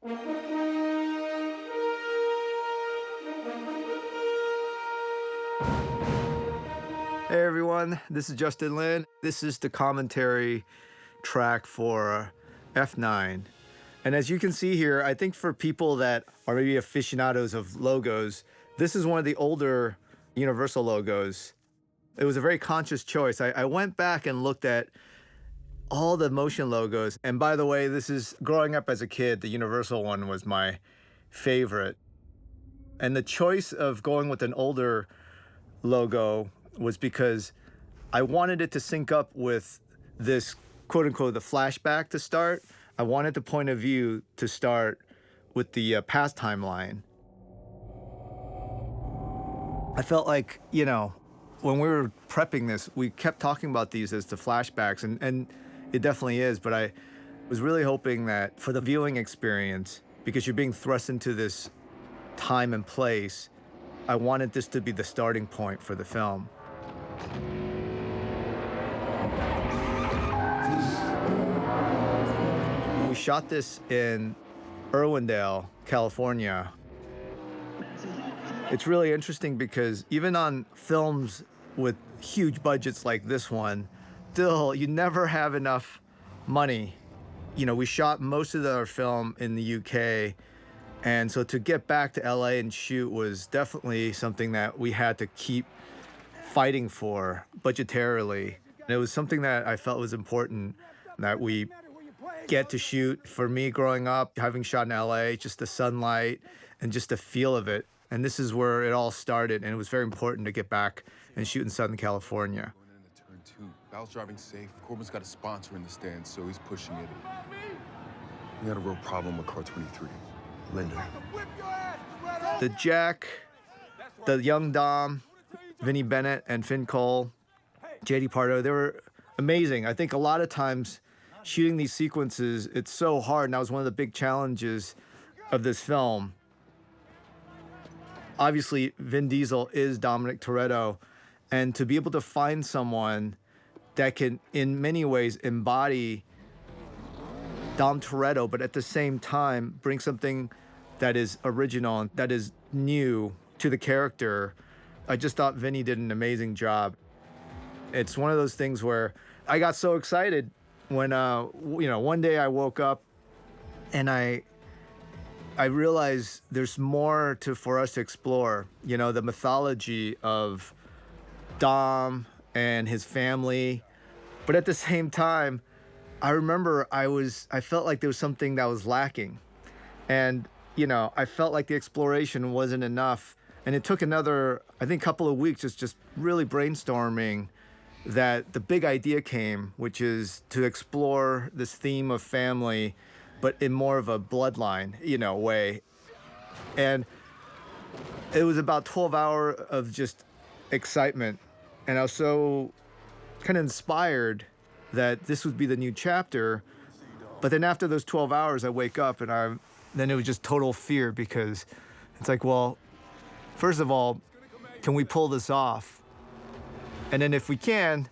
Hey everyone, this is Justin Lin. This is the commentary track for F9. And as you can see here, I think for people that are maybe aficionados of logos, this is one of the older Universal logos. It was a very conscious choice. I went back and looked at all the motion logos. And by the way, this is growing up as a kid, the Universal one was my favorite. And the choice of going with an older logo was because I wanted it to sync up with this quote unquote the flashback to start. I wanted the point of view to start with the past timeline. I felt like, when we were prepping this, we kept talking about these as the flashbacks, and it definitely is, but I was really hoping that for the viewing experience, because you're being thrust into this time and place, I wanted this to be the starting point for the film. We shot this in Irwindale, California. It's really interesting because even on films with huge budgets like this one, still, you never have enough money. We shot most of our film in the UK, and so to get back to LA and shoot was definitely something that we had to keep fighting for budgetarily. And it was something that I felt was important that we get to shoot. For me, growing up, having shot in LA, just the sunlight and just the feel of it. And this is where it all started, and it was very important to get back and shoot in Southern California. Going into turn two. Val's driving safe. Corbin's got a sponsor in the stands, so he's pushing it. We got a real problem with car 23. Linda. The Jack, the young Dom, Vinny Bennett and Finn Cole, JD Pardo, they were amazing. I think a lot of times shooting these sequences, it's so hard, and that was one of the big challenges of this film. Obviously, Vin Diesel is Dominic Toretto, and to be able to find someone that can, in many ways, embody Dom Toretto, but at the same time, bring something that is original and that is new to the character, I just thought Vinny did an amazing job. It's one of those things where I got so excited when, one day I woke up and I realized there's more for us to explore. The mythology of Dom and his family. But at the same time, I remember I felt like there was something that was lacking. And, I felt like the exploration wasn't enough. And it took another, I think, couple of weeks just really brainstorming that the big idea came, which is to explore this theme of family, but in more of a bloodline, way. And it was about 12 hours of just excitement. And I was so kind of inspired that this would be the new chapter. But then after those 12 hours, I wake up and then it was just total fear, because it's like, well, first of all, can we pull this off? And then if we can,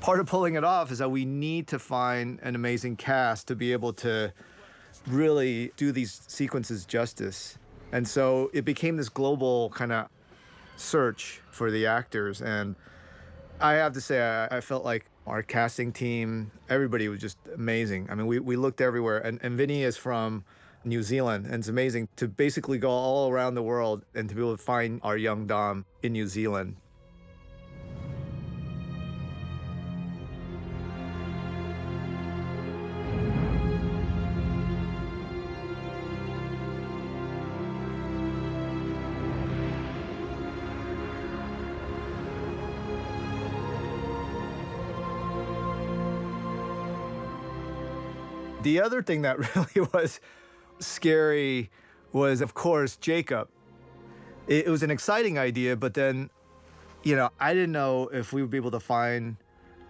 part of pulling it off is that we need to find an amazing cast to be able to really do these sequences justice. And so it became this global kind of search for the actors. And I have to say, I felt like our casting team, everybody was just amazing. I mean, we looked everywhere. And Vinny is from New Zealand, and it's amazing to basically go all around the world and to be able to find our young Dom in New Zealand. The other thing that really was scary was, of course, Jacob. It was an exciting idea, but then, I didn't know if we would be able to find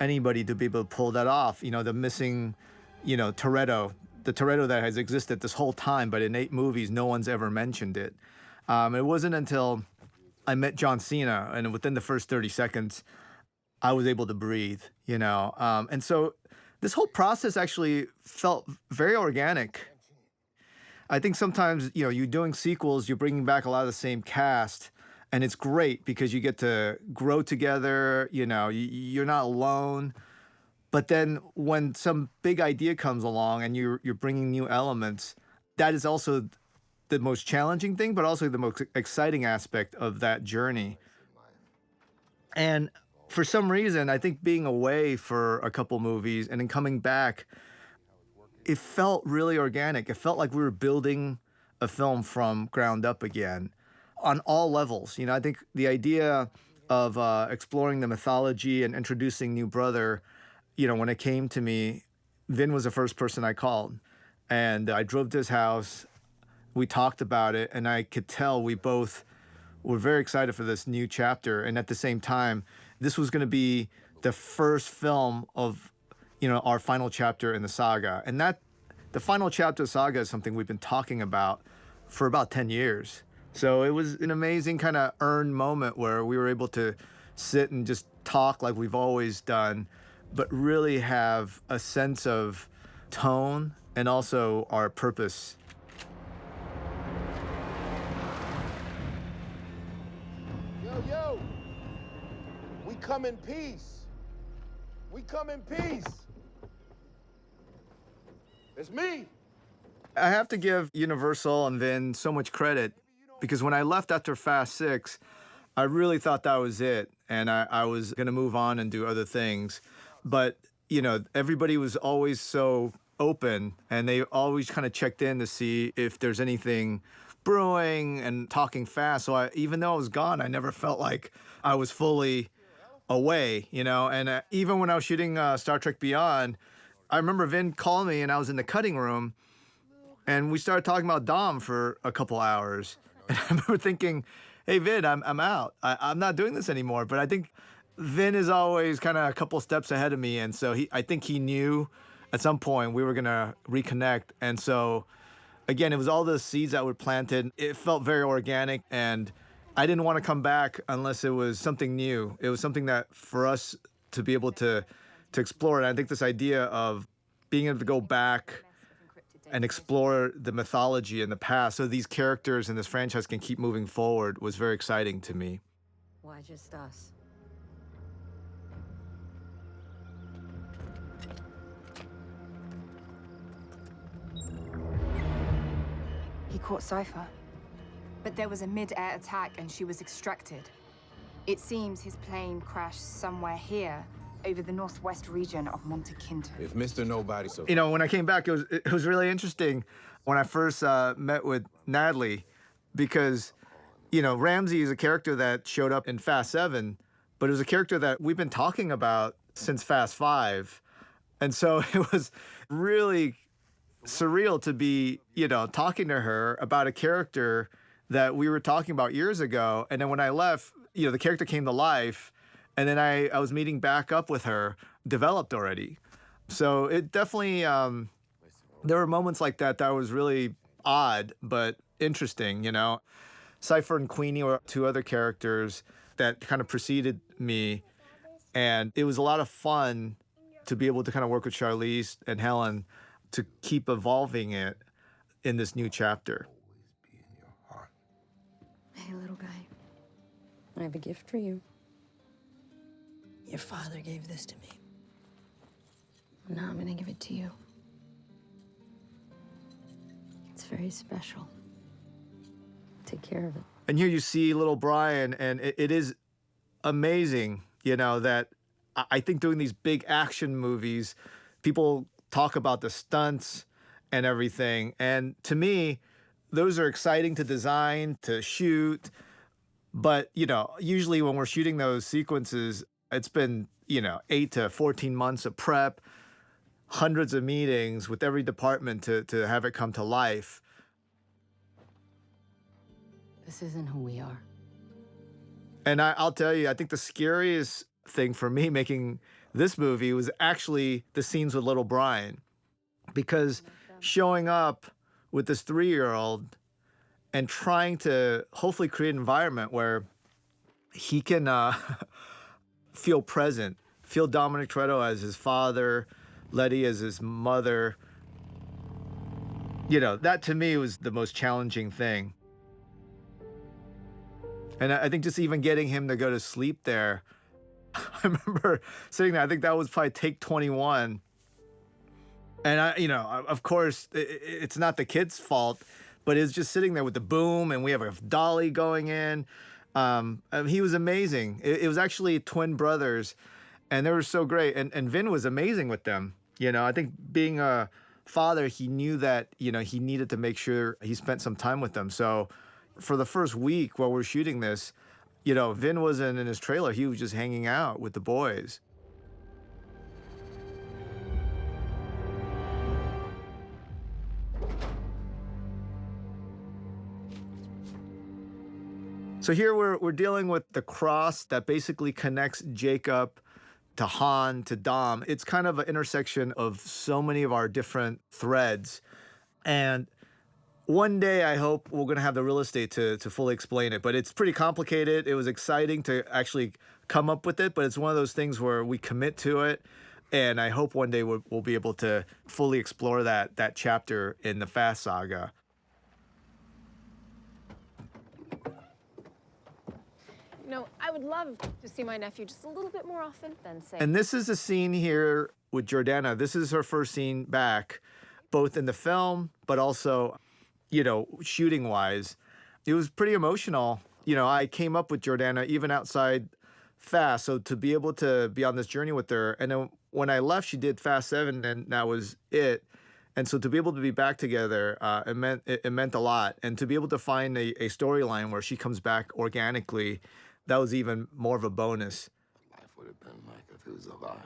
anybody to be able to pull that off. The missing, Toretto, the Toretto that has existed this whole time, but in 8 movies, no one's ever mentioned it. It wasn't until I met John Cena, and within the first 30 seconds, I was able to breathe, And so this whole process actually felt very organic. I think sometimes, you're doing sequels, you're bringing back a lot of the same cast, and it's great because you get to grow together, you're not alone. But then when some big idea comes along and you're bringing new elements, that is also the most challenging thing, but also the most exciting aspect of that journey. And for some reason, I think being away for a couple movies and then coming back, it felt really organic. It felt like we were building a film from ground up again on all levels. I think the idea of exploring the mythology and introducing new brother, when it came to me, Vin was the first person I called. And I drove to his house. We talked about it, and I could tell we both were very excited for this new chapter. And at the same time, this was going to be the first film of our final chapter in the saga. And the final chapter of Saga is something we've been talking about for about 10 years. So it was an amazing kind of earned moment where we were able to sit and just talk like we've always done, but really have a sense of tone and also our purpose. Yo, we come in peace. We come in peace. It's me. I have to give Universal and Vin so much credit because when I left after Fast 6, I really thought that was it. And I was going to move on and do other things. But, everybody was always so open and they always kind of checked in to see if there's anything brewing and talking fast. So even though I was gone, I never felt like I was fully away, And even when I was shooting Star Trek Beyond, I remember Vin called me and I was in the cutting room and we started talking about Dom for a couple hours. And I remember thinking, hey, Vin, I'm out. I'm not doing this anymore. But I think Vin is always kind of a couple steps ahead of me. And so I think he knew at some point we were going to reconnect. And so, again, it was all the seeds that were planted. It felt very organic. And I didn't want to come back unless it was something new. It was something that for us to be able to explore it. And I think this idea of being able to go back and explore the mythology and the past so these characters in this franchise can keep moving forward was very exciting to me. Why just us? He caught Cypher, but there was a mid-air attack and she was extracted. It seems his plane crashed somewhere here, over the northwest region of Monte Quinto. If Mr. Nobody so... When I came back, it was really interesting when I first met with Natalie because, Ramsey is a character that showed up in Fast 7, but it was a character that we've been talking about since Fast 5. And so it was really surreal to be, talking to her about a character that we were talking about years ago. And then when I left, the character came to life. And then I was meeting back up with her, developed already. So it definitely, there were moments like that was really odd, but interesting, Cypher and Queenie were two other characters that kind of preceded me. And it was a lot of fun to be able to kind of work with Charlize and Helen to keep evolving it in this new chapter. Always be in your heart. Hey, little guy. I have a gift for you. Your father gave this to me. Now I'm gonna give it to you. It's very special. Take care of it. And here you see little Brian, and it is amazing, that I think doing these big action movies, people talk about the stunts and everything. And to me, those are exciting to design, to shoot. But, usually when we're shooting those sequences, it's been, 8 to 14 months of prep, hundreds of meetings with every department to have it come to life. This isn't who we are. And I'll tell you, I think the scariest thing for me making this movie was actually the scenes with little Brian. Because showing up with this 3-year-old and trying to hopefully create an environment where he can feel present, feel Dominic Toretto as his father, Letty as his mother. That to me was the most challenging thing. And I think just even getting him to go to sleep there, I remember sitting there, I think that was probably take 21. And of course, it's not the kid's fault, but it's just sitting there with the boom, and we have a dolly going in. He was amazing. It was actually twin brothers, and they were so great. And Vin was amazing with them. I think being a father, he knew that, he needed to make sure he spent some time with them. So for the first week while we're shooting this, Vin wasn't in his trailer. He was just hanging out with the boys. So here we're dealing with the cross that basically connects Jacob to Han to Dom. It's kind of an intersection of so many of our different threads. And one day I hope we're going to have the real estate to fully explain it. But it's pretty complicated. It was exciting to actually come up with it, but it's one of those things where we commit to it. And I hope one day we'll be able to fully explore that chapter in the Fast Saga. I would love to see my nephew just a little bit more often than, say... And this is a scene here with Jordana. This is her first scene back, both in the film, but also, shooting-wise. It was pretty emotional. I came up with Jordana even outside Fast, so to be able to be on this journey with her. And then when I left, she did Fast 7, and that was it. And so to be able to be back together, it meant a lot. And to be able to find a storyline where she comes back organically, that was even more of a bonus. Life would have been like if he was alive.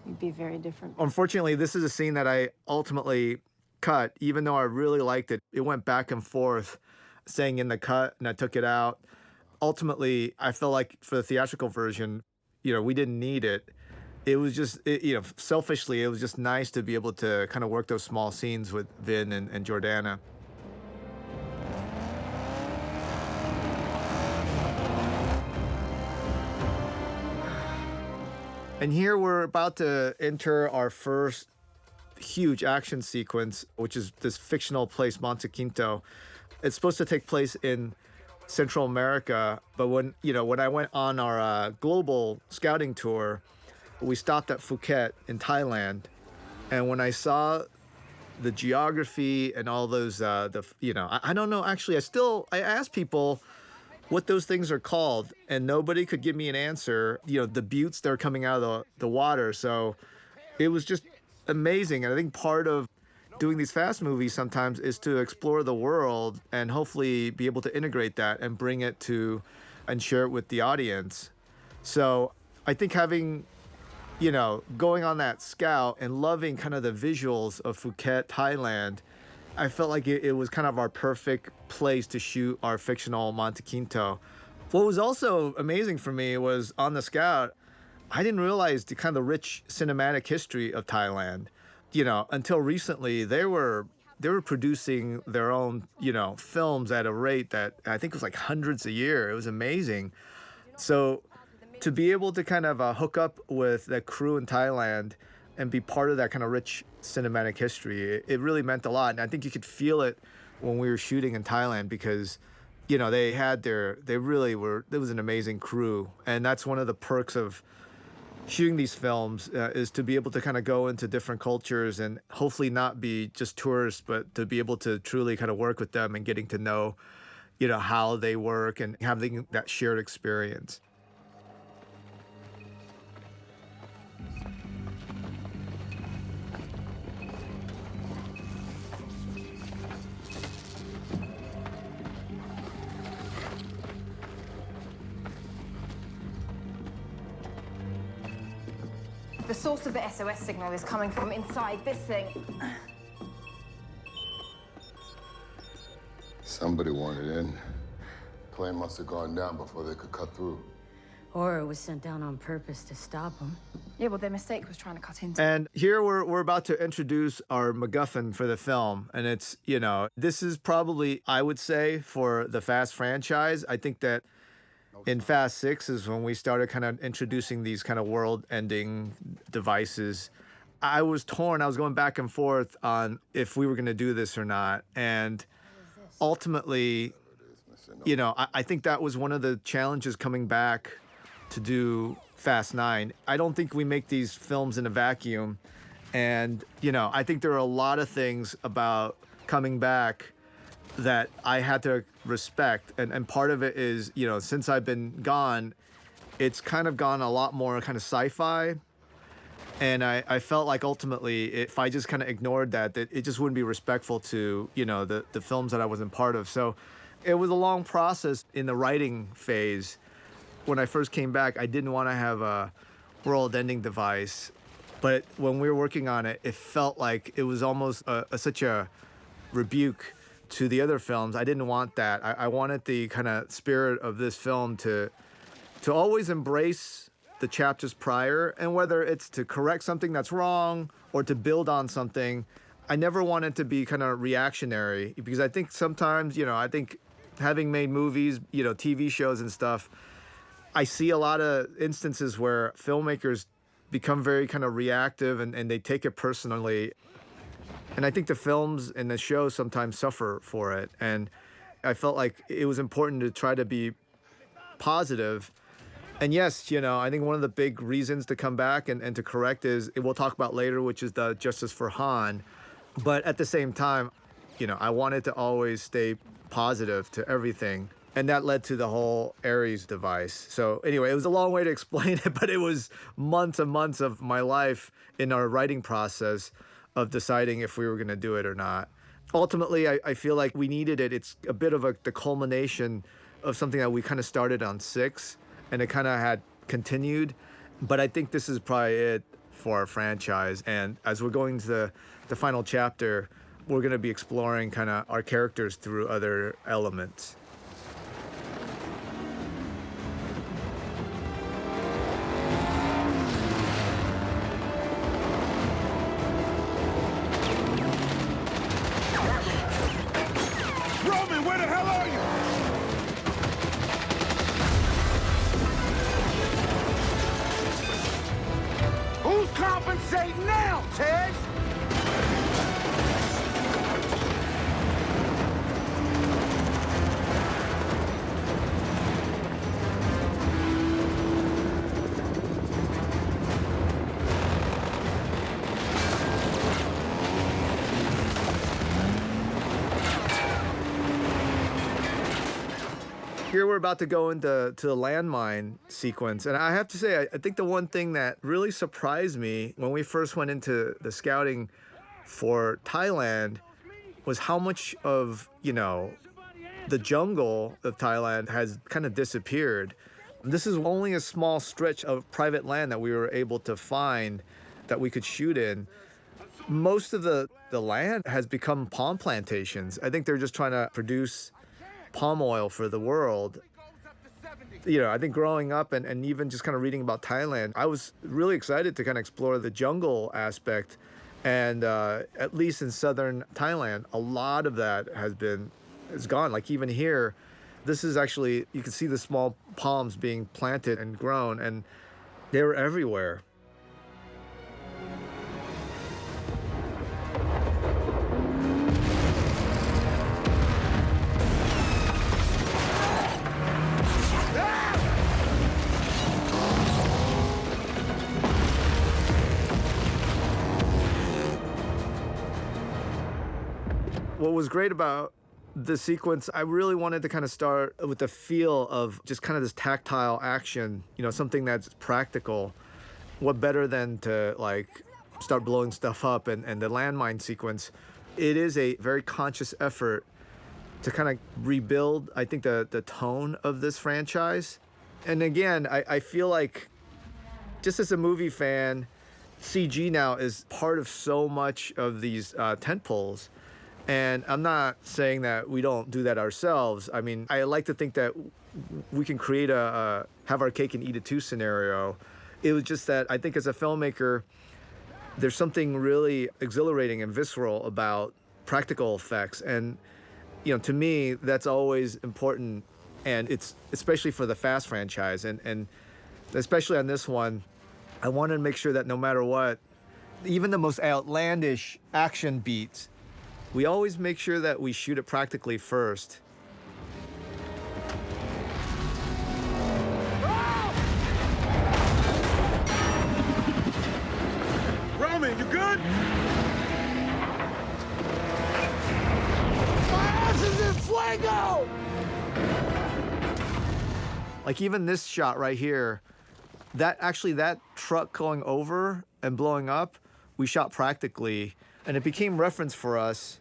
You'd be very different. Unfortunately, this is a scene that I ultimately cut, even though I really liked it. It went back and forth, saying in the cut, and I took it out. Ultimately, I felt like for the theatrical version, we didn't need it. It was just, selfishly, it was just nice to be able to kind of work those small scenes with Vin and Jordana. And here we're about to enter our first huge action sequence, which is this fictional place, Monte Quinto. It's supposed to take place in Central America, but when I went on our global scouting tour, we stopped at Phuket in Thailand, and when I saw the geography and all those, I don't know, actually, I asked people what those things are called, and nobody could give me an answer, the buttes that are coming out of the water. So it was just amazing. And I think part of doing these fast movies sometimes is to explore the world and hopefully be able to integrate that and bring it to and share it with the audience. So I think having, going on that scout and loving kind of the visuals of Phuket, Thailand, I felt like it was kind of our perfect place to shoot our fictional Monte Quinto. What was also amazing for me was on the scout, I didn't realize the kind of rich cinematic history of Thailand. Until recently, they were producing their own, films at a rate that I think was like hundreds a year. It was amazing. So to be able to kind of hook up with the crew in Thailand and be part of that kind of rich cinematic history, it really meant a lot. And I think you could feel it when we were shooting in Thailand because, they really were, it was an amazing crew. And that's one of the perks of shooting these films is to be able to kind of go into different cultures and hopefully not be just tourists, but to be able to truly kind of work with them and getting to know, how they work and having that shared experience. The source of the SOS signal is coming from inside this thing. Somebody wanted in. Plane must have gone down before they could cut through. Or it was sent down on purpose to stop them. Yeah, well, their mistake was trying to cut into. And here we're about to introduce our MacGuffin for the film. And it's, this is probably, I would say, for the Fast franchise, I think that in Fast 6 is when we started kind of introducing these kind of world-ending devices. I was torn. I was going back and forth on if we were going to do this or not. And ultimately, I think that was one of the challenges coming back to do Fast 9. I don't think we make these films in a vacuum. And, I think there are a lot of things about coming back that I had to respect. And part of it is, since I've been gone, it's kind of gone a lot more kind of sci-fi. And I felt like ultimately, if I just kind of ignored that it just wouldn't be respectful to, the films that I wasn't part of. So it was a long process in the writing phase. When I first came back, I didn't want to have a world-ending device. But when we were working on it, it felt like it was almost such a rebuke to the other films. I didn't want that. I wanted the kind of spirit of this film to always embrace the chapters prior, and whether it's to correct something that's wrong or to build on something, I never wanted to be kind of reactionary, because I think sometimes, I think having made movies, TV shows and stuff, I see a lot of instances where filmmakers become very kind of reactive and they take it personally. And I think the films and the shows sometimes suffer for it. And I felt like it was important to try to be positive. And yes, I think one of the big reasons to come back and to correct is, we'll talk about later, which is the justice for Han. But at the same time, I wanted to always stay positive to everything. And that led to the whole Ares device. So anyway, it was a long way to explain it, but it was months and months of my life in our writing process of deciding if we were going to do it or not. Ultimately, I feel like we needed it. It's a bit of the culmination of something that we kind of started on 6, and it kind of had continued. But I think this is probably it for our franchise. And as we're going to the final chapter, we're going to be exploring kind of our characters through other elements. Roman, where the hell are you? Who's compensating now, Ted? Here we're about to go into the landmine sequence. And I have to say, I think the one thing that really surprised me when we first went into the scouting for Thailand was how much of, the jungle of Thailand has kind of disappeared. This is only a small stretch of private land that we were able to find that we could shoot in. Most of the land has become palm plantations. I think they're just trying to produce palm oil for the world. I think growing up and even just kind of reading about Thailand, I was really excited to kind of explore the jungle aspect. And at least in southern Thailand, a lot of that is gone. Like even here, this is actually, you can see the small palms being planted and grown, and they were everywhere. What was great about the sequence, I really wanted to kind of start with the feel of just kind of this tactile action, something that's practical. What better than to start blowing stuff up, and the landmine sequence. It is a very conscious effort to kind of rebuild, I think, the tone of this franchise. And again, I feel like, just as a movie fan, CG now is part of so much of these tentpoles. And I'm not saying that we don't do that ourselves. I mean, I like to think that we can create a have our cake and eat it too scenario. It was just that I think as a filmmaker, there's something really exhilarating and visceral about practical effects. And, to me, that's always important. And it's especially for the Fast franchise. And especially on this one, I wanted to make sure that no matter what, even the most outlandish action beats, we always make sure that we shoot it practically first. Roman, you good? Like even this shot right here, that truck going over and blowing up, we shot practically, and it became reference for us.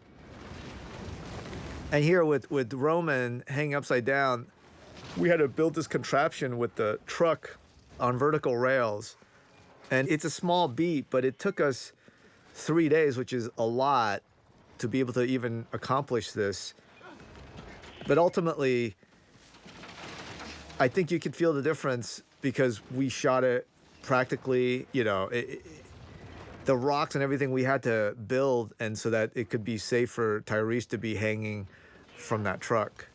And here with Roman hanging upside down, we had to build this contraption with the truck on vertical rails. And it's a small beat, but it took us 3 days, which is a lot, to be able to even accomplish this. But ultimately, I think you could feel the difference because we shot it practically, you know, the rocks and everything we had to build, and so that it could be safe for Tyrese to be hanging from that truck.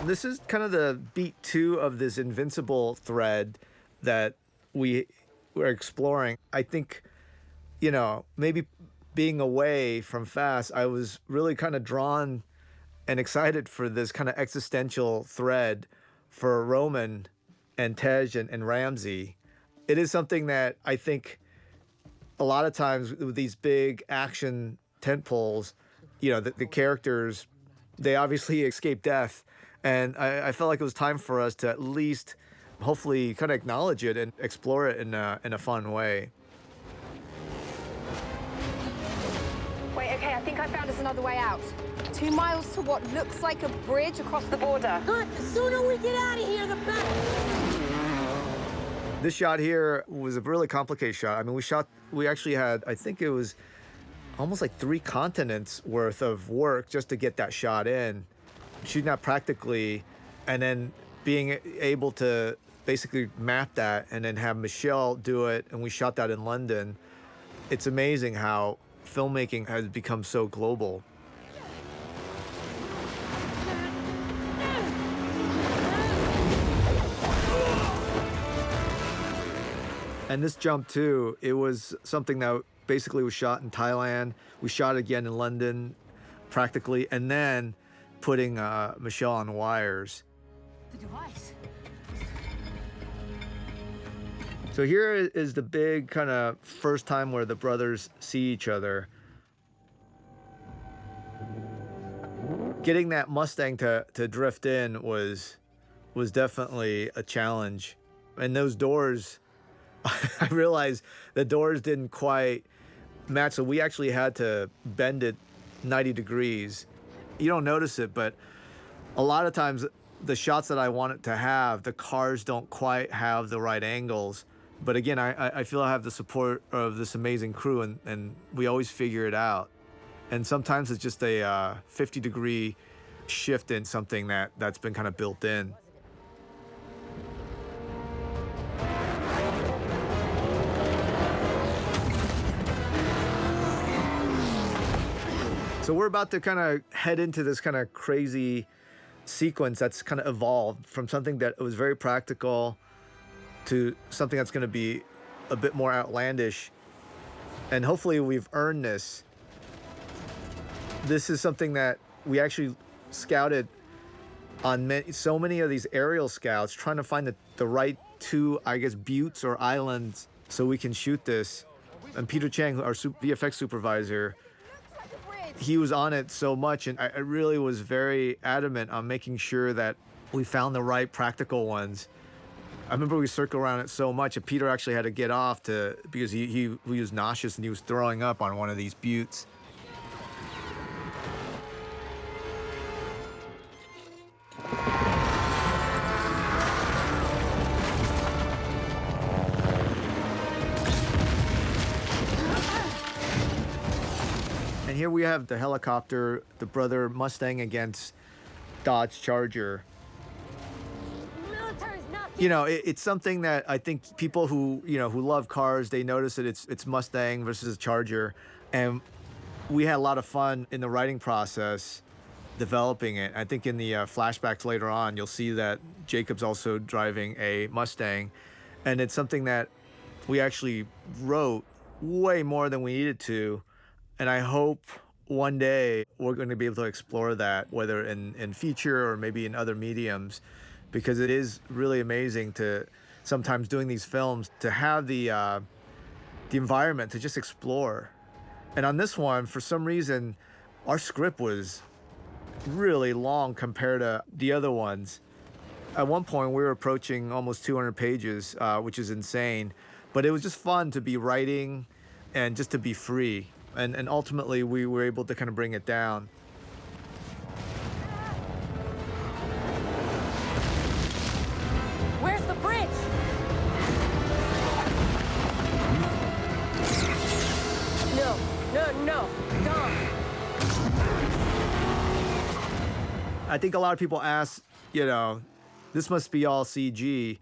This is kind of the beat 2 of this invincible thread that we were exploring. I think, you know, maybe being away from Fast, I was really kind of drawn and excited for this kind of existential thread for Roman and Tej and Ramsey. It is something that I think a lot of times with these big action tentpoles, you know, the characters, they obviously escape death. And I felt like it was time for us to at least hopefully kind of acknowledge it and explore it in a fun way. Wait, okay, I think I found us another way out. 2 miles to what looks like a bridge across the border. Good. The sooner we get out of here, the better. This shot here was a really complicated shot. I mean, we actually had, I think it was almost like 3 continents worth of work just to get that shot in. Shooting that practically, and then being able to basically map that and then have Michelle do it, and we shot that in London. It's amazing how filmmaking has become so global. And this jump too, it was something that basically was shot in Thailand. We shot again in London practically, and then putting Michelle on wires. The device. So here is the big kind of first time where the brothers see each other. Getting that Mustang to drift in was definitely a challenge. And those doors, I realized the doors didn't quite match, so we actually had to bend it 90 degrees. You don't notice it, but a lot of times the shots that I want it to have, the cars don't quite have the right angles. But again, I feel I have the support of this amazing crew, and we always figure it out. And sometimes it's just a 50-degree shift in something that's been kind of built in. So we're about to kind of head into this kind of crazy sequence that's kind of evolved from something that was very practical to something that's going to be a bit more outlandish. And hopefully we've earned this. This is something that we actually scouted on so many of these aerial scouts, trying to find the right 2, I guess, buttes or islands so we can shoot this. And Peter Chang, our VFX supervisor, he was on it so much, and I really was very adamant on making sure that we found the right practical ones. I remember we circled around it so much, and Peter actually had to get off because he was nauseous and he was throwing up on one of these buttes. And here we have the helicopter, the brother Mustang against Dodge Charger. The military's not It's something that I think people who love cars, they notice that it's Mustang versus Charger, and we had a lot of fun in the writing process developing it. I think in the flashbacks later on, you'll see that Jacob's also driving a Mustang, and it's something that we actually wrote way more than we needed to, and I hope one day we're going to be able to explore that, whether in feature or maybe in other mediums, because it is really amazing to sometimes doing these films to have the environment to just explore. And on this one, for some reason, our script was really long compared to the other ones. At one point, we were approaching almost 200 pages, which is insane. But it was just fun to be writing and just to be free. And ultimately, we were able to kind of bring it down. Where's the bridge? No. Dom. I think a lot of people ask, this must be all CG.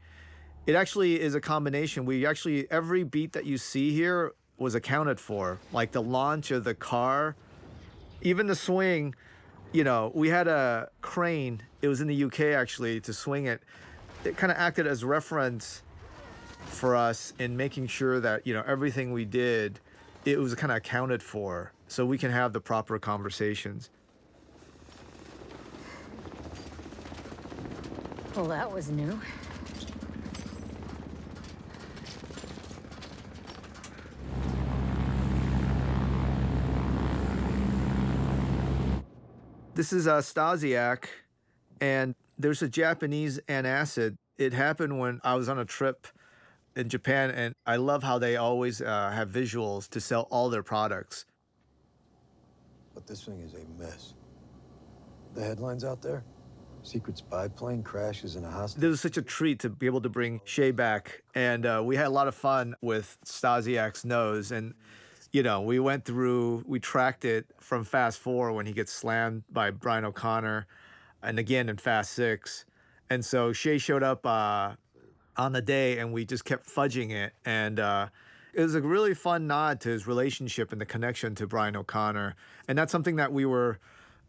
It actually is a combination. Every beat that you see here was accounted for. Like the launch of the car, even the swing, we had a crane. It was in the UK actually to swing it. It kind of acted as reference for us in making sure that, everything we did, it was kind of accounted for so we can have the proper conversations. Well, that was new. This is Stasiak, and there's a Japanese antacid. It happened when I was on a trip in Japan, and I love how they always have visuals to sell all their products. But this thing is a mess. The headlines out there? Secret spy plane crashes in a hospital. It was such a treat to be able to bring Shay back, and we had a lot of fun with Stasiak's nose. And we tracked it from Fast 4 when he gets slammed by Brian O'Connor, and again in Fast 6. And so Shay showed up on the day, and we just kept fudging it. And it was a really fun nod to his relationship and the connection to Brian O'Connor. And that's something that we were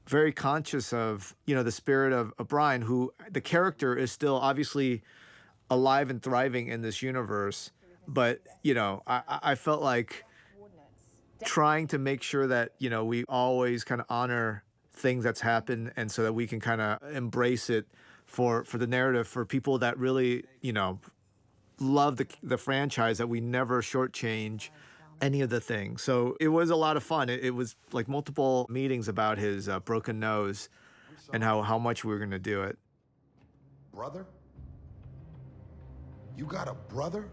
very conscious of, the spirit of Brian, who the character is still obviously alive and thriving in this universe. But, I felt like trying to make sure that, we always kind of honor things that's happened, and so that we can kind of embrace it for the narrative, for people that really, love the franchise, that we never shortchange any of the things. So it was a lot of fun. It was like multiple meetings about his broken nose and how much we were going to do it. Brother? You got a brother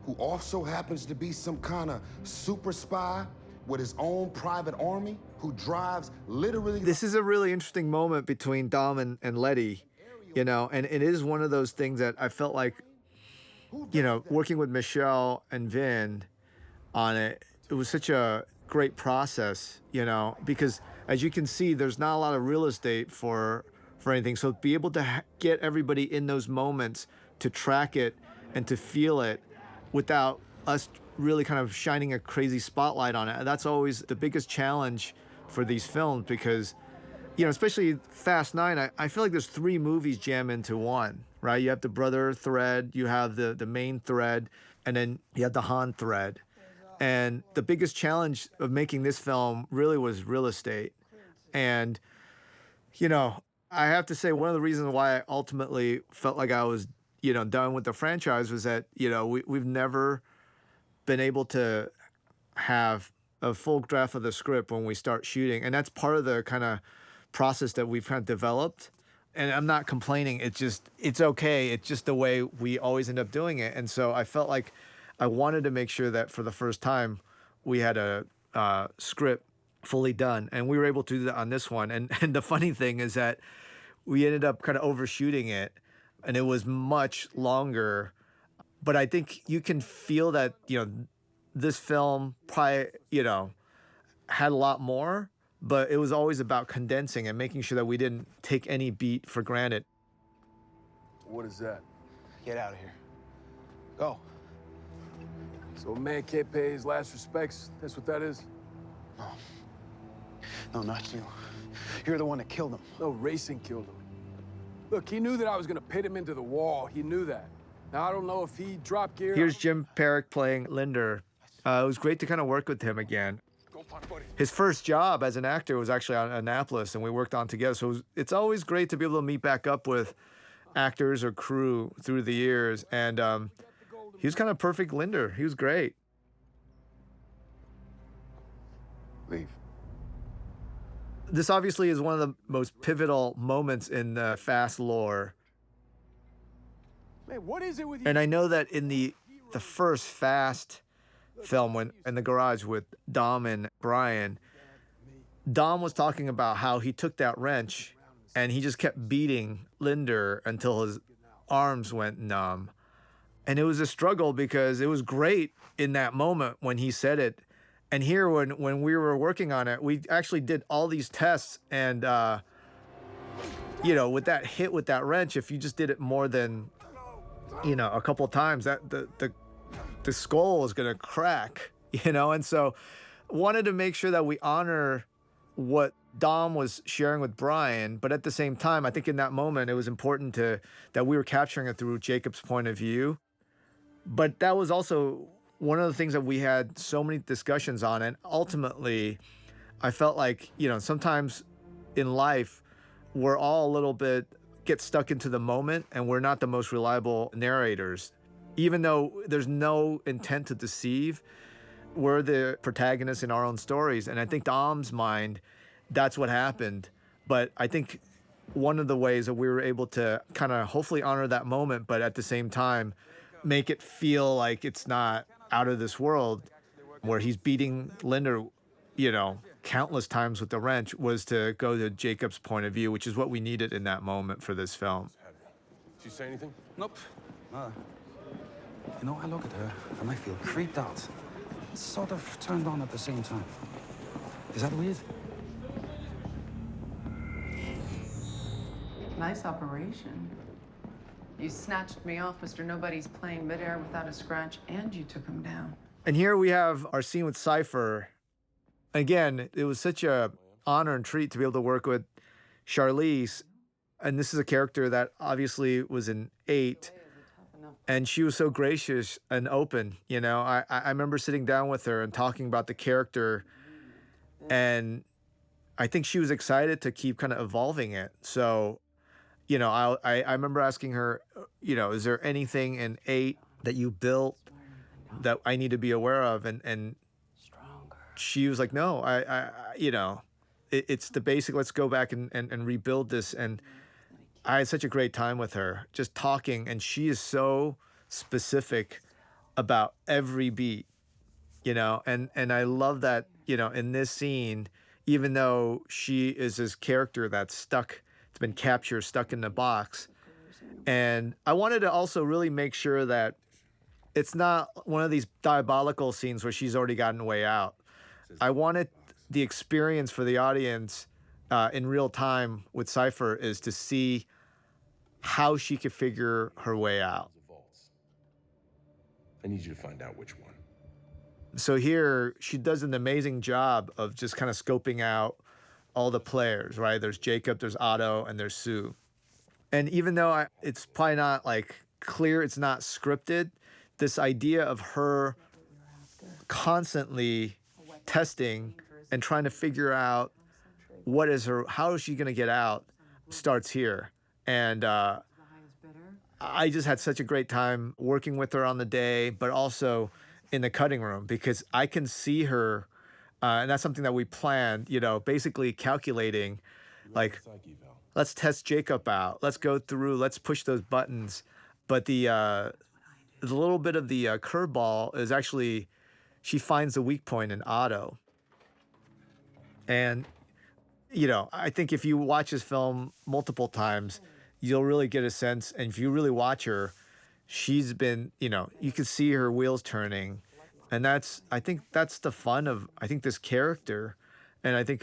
who also happens to be some kind of super spy with his own private army who drives literally... This is a really interesting moment between Dom and Letty, and it is one of those things that I felt like, working with Michelle and Vin on it, it was such a great process, because as you can see, there's not a lot of real estate for anything. So be able to get everybody in those moments to track it and to feel it without us really kind of shining a crazy spotlight on it. And that's always the biggest challenge for these films, because, especially Fast 9, I feel like there's 3 movies jammed into one, right? You have the brother thread, you have the main thread, and then you have the Han thread. And the biggest challenge of making this film really was real estate. And, I have to say, one of the reasons why I ultimately felt like I was, done with the franchise was that, we've never been able to have a full draft of the script when we start shooting. And that's part of the kind of process that we've kind of developed. And I'm not complaining. It's okay. It's just the way we always end up doing it. And so I felt like I wanted to make sure that for the first time we had a script fully done, and we were able to do that on this one. And the funny thing is that we ended up kind of overshooting it, and it was much longer. But I think you can feel that, this film probably, had a lot more, but it was always about condensing and making sure that we didn't take any beat for granted. What is that? Get out of here. Go. So a man can't pay his last respects? That's what that is? No. No, not you. You're the one that killed him. No, racing killed him. Look, he knew that I was gonna pit him into the wall. He knew that. Now, I don't know if he dropped gear. Here's Jim Perrick playing Linder. It was great to kind of work with him again. His first job as an actor was actually on Annapolis, and we worked on together. So it's always great to be able to meet back up with actors or crew through the years. And he was kind of perfect Linder. He was great. Leave. This obviously is one of the most pivotal moments in the Fast lore. Man, what is it with you? And I know that in the first Fast film, when in the garage with Dom and Brian, Dom was talking about how he took that wrench and he just kept beating Linder until his arms went numb. And it was a struggle because it was great in that moment when he said it. And here, when we were working on it, we actually did all these tests. And, you know, with that hit with that wrench, if you just did it more than, you know, a couple of times, that the skull is going to crack, you know? And so wanted to make sure that we honor what Dom was sharing with Brian. But at the same time, I think in that moment, it was important that we were capturing it through Jacob's point of view. But that was also one of the things that we had so many discussions on. And ultimately, I felt like, you know, sometimes in life, we're all a little bit get stuck into the moment and we're not the most reliable narrators. Even though there's no intent to deceive, we're the protagonists in our own stories. And I think Dom's mind, that's what happened. But I think one of the ways that we were able to kind of hopefully honor that moment, but at the same time, make it feel like it's not out of this world, where he's beating Linder, you know, countless times with the wrench, was to go to Jacob's point of view, which is what we needed in that moment for this film. Did you say anything? Nope. Nada. You know, I look at her and I feel creeped out. Sort of turned on at the same time. Is that weird? Nice operation. You snatched me off, Mr. Nobody's playing midair without a scratch, and you took him down. And here we have our scene with Cypher. Again, it was such a honor and treat to be able to work with Charlize. And this is a character that obviously was in 8. And she was so gracious and open, you know. I remember sitting down with her and talking about the character. And I think she was excited to keep kind of evolving it. So, you know, I remember asking her, you know, is there anything in 8 that you built that I need to be aware of? And she was like, no, I you know, it's the basic, let's go back and rebuild this. And I had such a great time with her just talking. And she is so specific about every beat, you know, and I love that, you know, in this scene, even though she is this character that's stuck, it's been captured, stuck in the box. And I wanted to also really make sure that it's not one of these diabolical scenes where she's already gotten a way out. I wanted the experience for the audience in real time with Cypher is to see how she could figure her way out. I need you to find out which one. So here, she does an amazing job of just kind of scoping out all the players, right? There's Jacob, there's Otto, and there's Sue. And even though it's probably not like clear, it's not scripted, this idea of her constantly testing and trying to figure out how is she going to get out starts here. And I just had such a great time working with her on the day, but also in the cutting room, because I can see her, and that's something that we planned, you know, basically calculating, like, let's test Jacob out, let's go through, let's push those buttons. But the little bit of the curveball is actually, she finds the weak point in Otto. And, you know, I think if you watch this film multiple times, you'll really get a sense. And if you really watch her, she's been, you know, you can see her wheels turning. And I think that's the fun of, I think, this character. And I think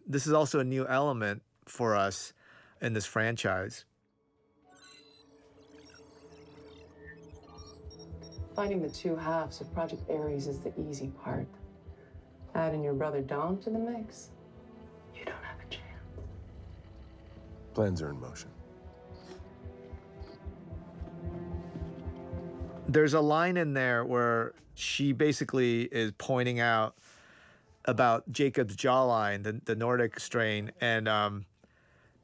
this is also a new element for us in this franchise. Finding the two halves of Project Ares is the easy part. Adding your brother Dom to the mix, you don't have a chance. Plans are in motion. There's a line in there where she basically is pointing out about Jacob's jawline, the Nordic strain, and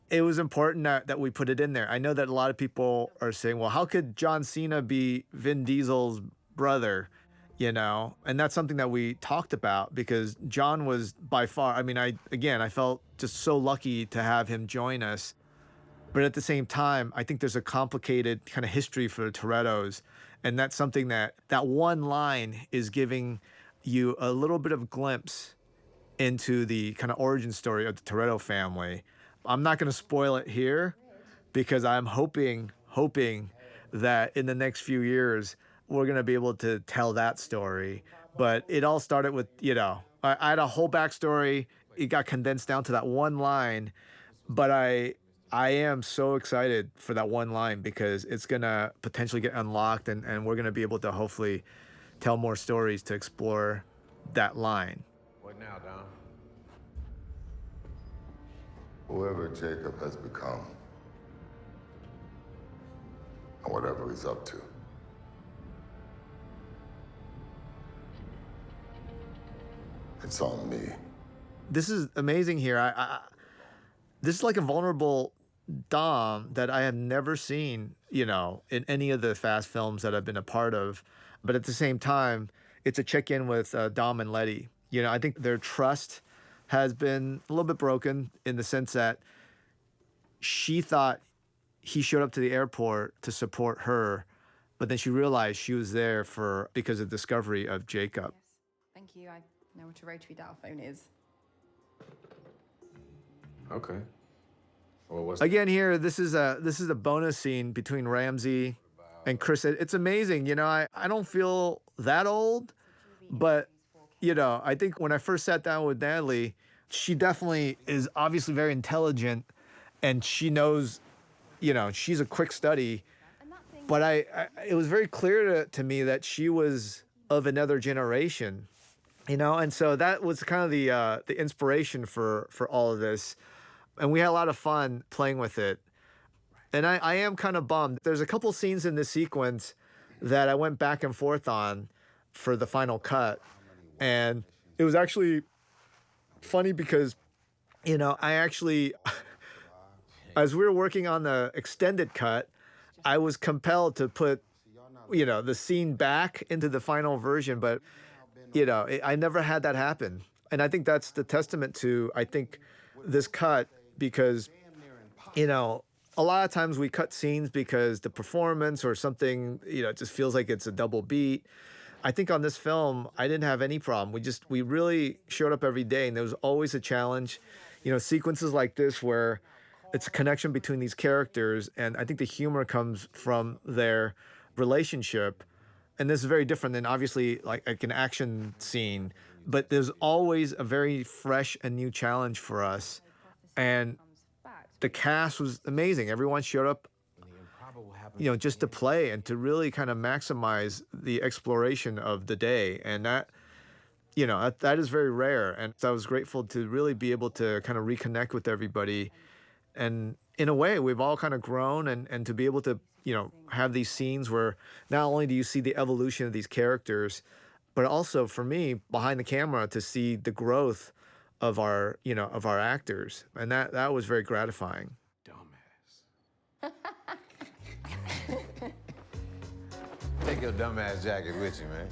it was important that we put it in there. I know that a lot of people are saying, well, how could John Cena be Vin Diesel's brother? You know, and that's something that we talked about because John was by far, I mean, I felt just so lucky to have him join us. But at the same time, I think there's a complicated kind of history for the Torettos. And that's something that one line is giving you a little bit of glimpse into the kind of origin story of the Toretto family. I'm not going to spoil it here because I'm hoping that in the next few years, we're going to be able to tell that story. But it all started with, I had a whole backstory. It got condensed down to that one line. But I am so excited for that one line because it's going to potentially get unlocked and we're going to be able to hopefully tell more stories to explore that line. What now, Dom? Whoever Jacob has become, and whatever he's up to, it's on me. This is amazing here. This is like a vulnerable Dom that I have never seen, in any of the Fast films that I've been a part of. But at the same time, it's a check-in with Dom and Letty. I think their trust has been a little bit broken in the sense that she thought he showed up to the airport to support her, but then she realized she was there because of the discovery of Jacob. Yes. Thank you. I know what a rotary dial phone is. Okay. Well, Again, here, this is a bonus scene between Ramsey and Chris. It's amazing. I don't feel that old, but, I think when I first sat down with Natalie, she definitely is obviously very intelligent and she knows, she's a quick study. But it was very clear to me that she was of another generation, and so that was kind of the inspiration for all of this. And we had a lot of fun playing with it. And I am kind of bummed. There's a couple scenes in this sequence that I went back and forth on for the final cut. And it was actually funny because, I actually, as we were working on the extended cut, I was compelled to put, the scene back into the final version. But, I never had that happen. And I think that's the testament to, this cut because, a lot of times we cut scenes because the performance or something, it just feels like it's a double beat. I think on this film, I didn't have any problem. We really showed up every day and there was always a challenge. Sequences like this where it's a connection between these characters and I think the humor comes from their relationship. And this is very different than obviously like an action scene, but there's always a very fresh and new challenge for us. And the cast was amazing. Everyone showed up, just to play and to really kind of maximize the exploration of the day. And that is very rare. And so I was grateful to really be able to kind of reconnect with everybody. And in a way, we've all kind of grown and to be able to, have these scenes where not only do you see the evolution of these characters, but also for me behind the camera to see the growth of our actors. And that was very gratifying. Dumbass. Take your dumbass jacket with you, man.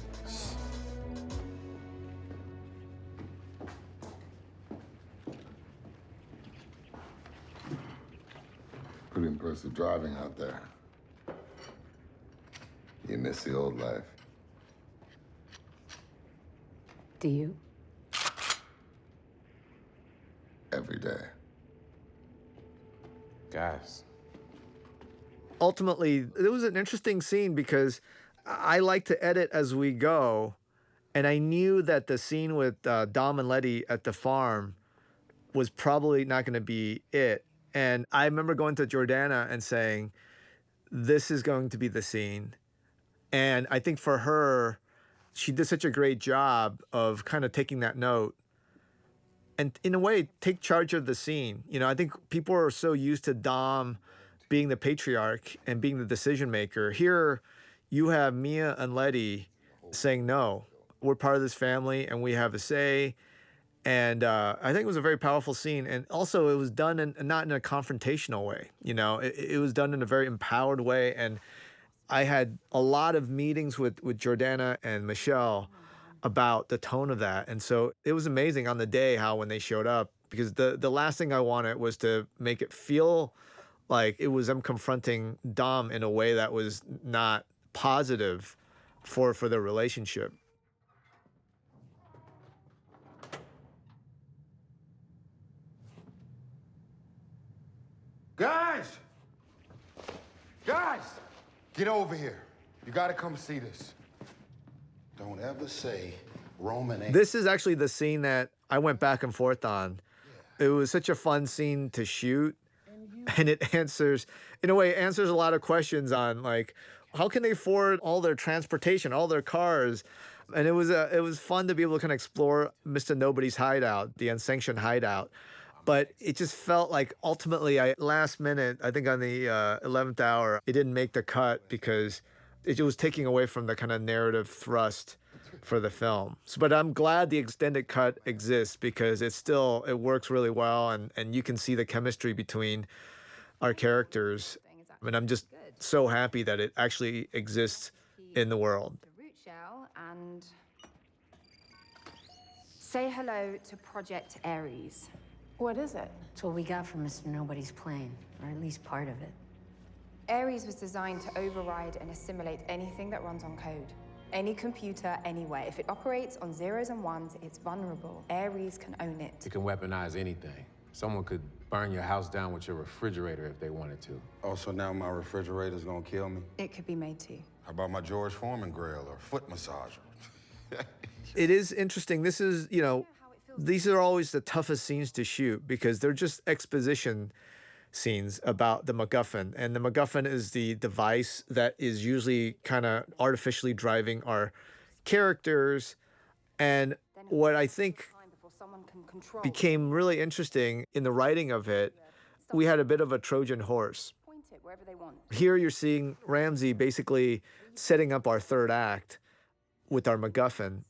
Pretty impressive driving out there. You miss the old life. Do you? Every day. Guys. Ultimately, it was an interesting scene because I like to edit as we go. And I knew that the scene with Dom and Letty at the farm was probably not going to be it. And I remember going to Jordana and saying, this is going to be the scene. And I think for her, she did such a great job of kind of taking that note and in a way take charge of the scene. You know, I think people are so used to Dom being the patriarch and being the decision maker. Here you have Mia and Letty saying, no, we're part of this family and we have a say. And I think it was a very powerful scene. And also it was done in not in a confrontational way. You know, it was done in a very empowered way. And I had a lot of meetings with Jordana and Michelle about the tone of that. And so it was amazing on the day how when they showed up, because the last thing I wanted was to make it feel like it was them confronting Dom in a way that was not positive for their relationship. Guys! Guys! Get over here. You gotta come see this. Don't ever say Roman ain't. This is actually the scene that I went back and forth on. It was such a fun scene to shoot, and it answers, in a way, it answers a lot of questions on like, how can they afford all their transportation, all their cars? And it was fun to be able to kind of explore Mr. Nobody's hideout, the unsanctioned hideout. But it just felt like ultimately, last minute, I think on the 11th hour, it didn't make the cut because it was taking away from the kind of narrative thrust for the film. So, but I'm glad the extended cut exists because it works really well, and you can see the chemistry between our characters. And I'm just so happy that it actually exists in the world. The root shell and say hello to Project Ares. What is it? It's what we got from Mr. Nobody's plane, or at least part of it. Ares was designed to override and assimilate anything that runs on code. Any computer, anywhere. If it operates on zeros and ones, it's vulnerable. Ares can own it. It can weaponize anything. Someone could burn your house down with your refrigerator if they wanted to. Oh, so now my refrigerator's gonna kill me? It could be made to. How about my George Foreman grill or foot massager? It is interesting. This is, you know, these are always the toughest scenes to shoot because they're just exposition scenes about the MacGuffin. And the MacGuffin is the device that is usually kind of artificially driving our characters. And what I think became really interesting in the writing of it, we had a bit of a Trojan horse. Here you're seeing Ramsey basically setting up our third act with our MacGuffin.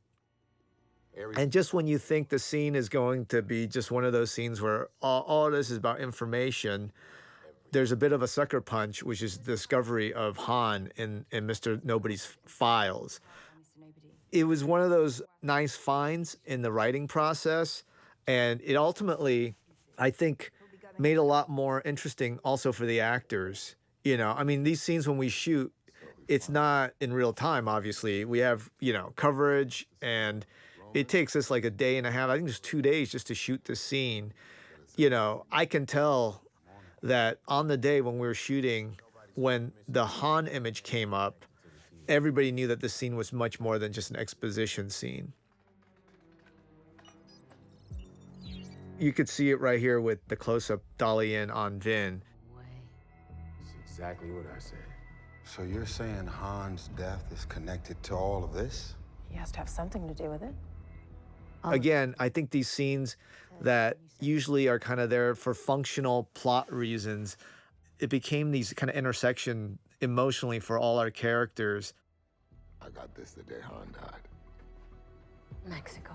And just when you think the scene is going to be just one of those scenes where all this is about information, there's a bit of a sucker punch, which is the discovery of Han in Mr. Nobody's files. It was one of those nice finds in the writing process, and it ultimately, I think, made a lot more interesting also for the actors. You know, I mean, these scenes when we shoot, it's not in real time, obviously. We have, you know, coverage, and it takes us like a day and a half, I think it's 2 days just to shoot the scene. You know, I can tell that on the day when we were shooting, when the Han image came up, everybody knew that the scene was much more than just an exposition scene. You could see it right here with the close-up dolly in on Vin. That's exactly what I said. So you're saying Han's death is connected to all of this? He has to have something to do with it. Again, I think these scenes that usually are kind of there for functional plot reasons, it became these kind of intersection emotionally for all our characters. I got this the day Han died. Mexico.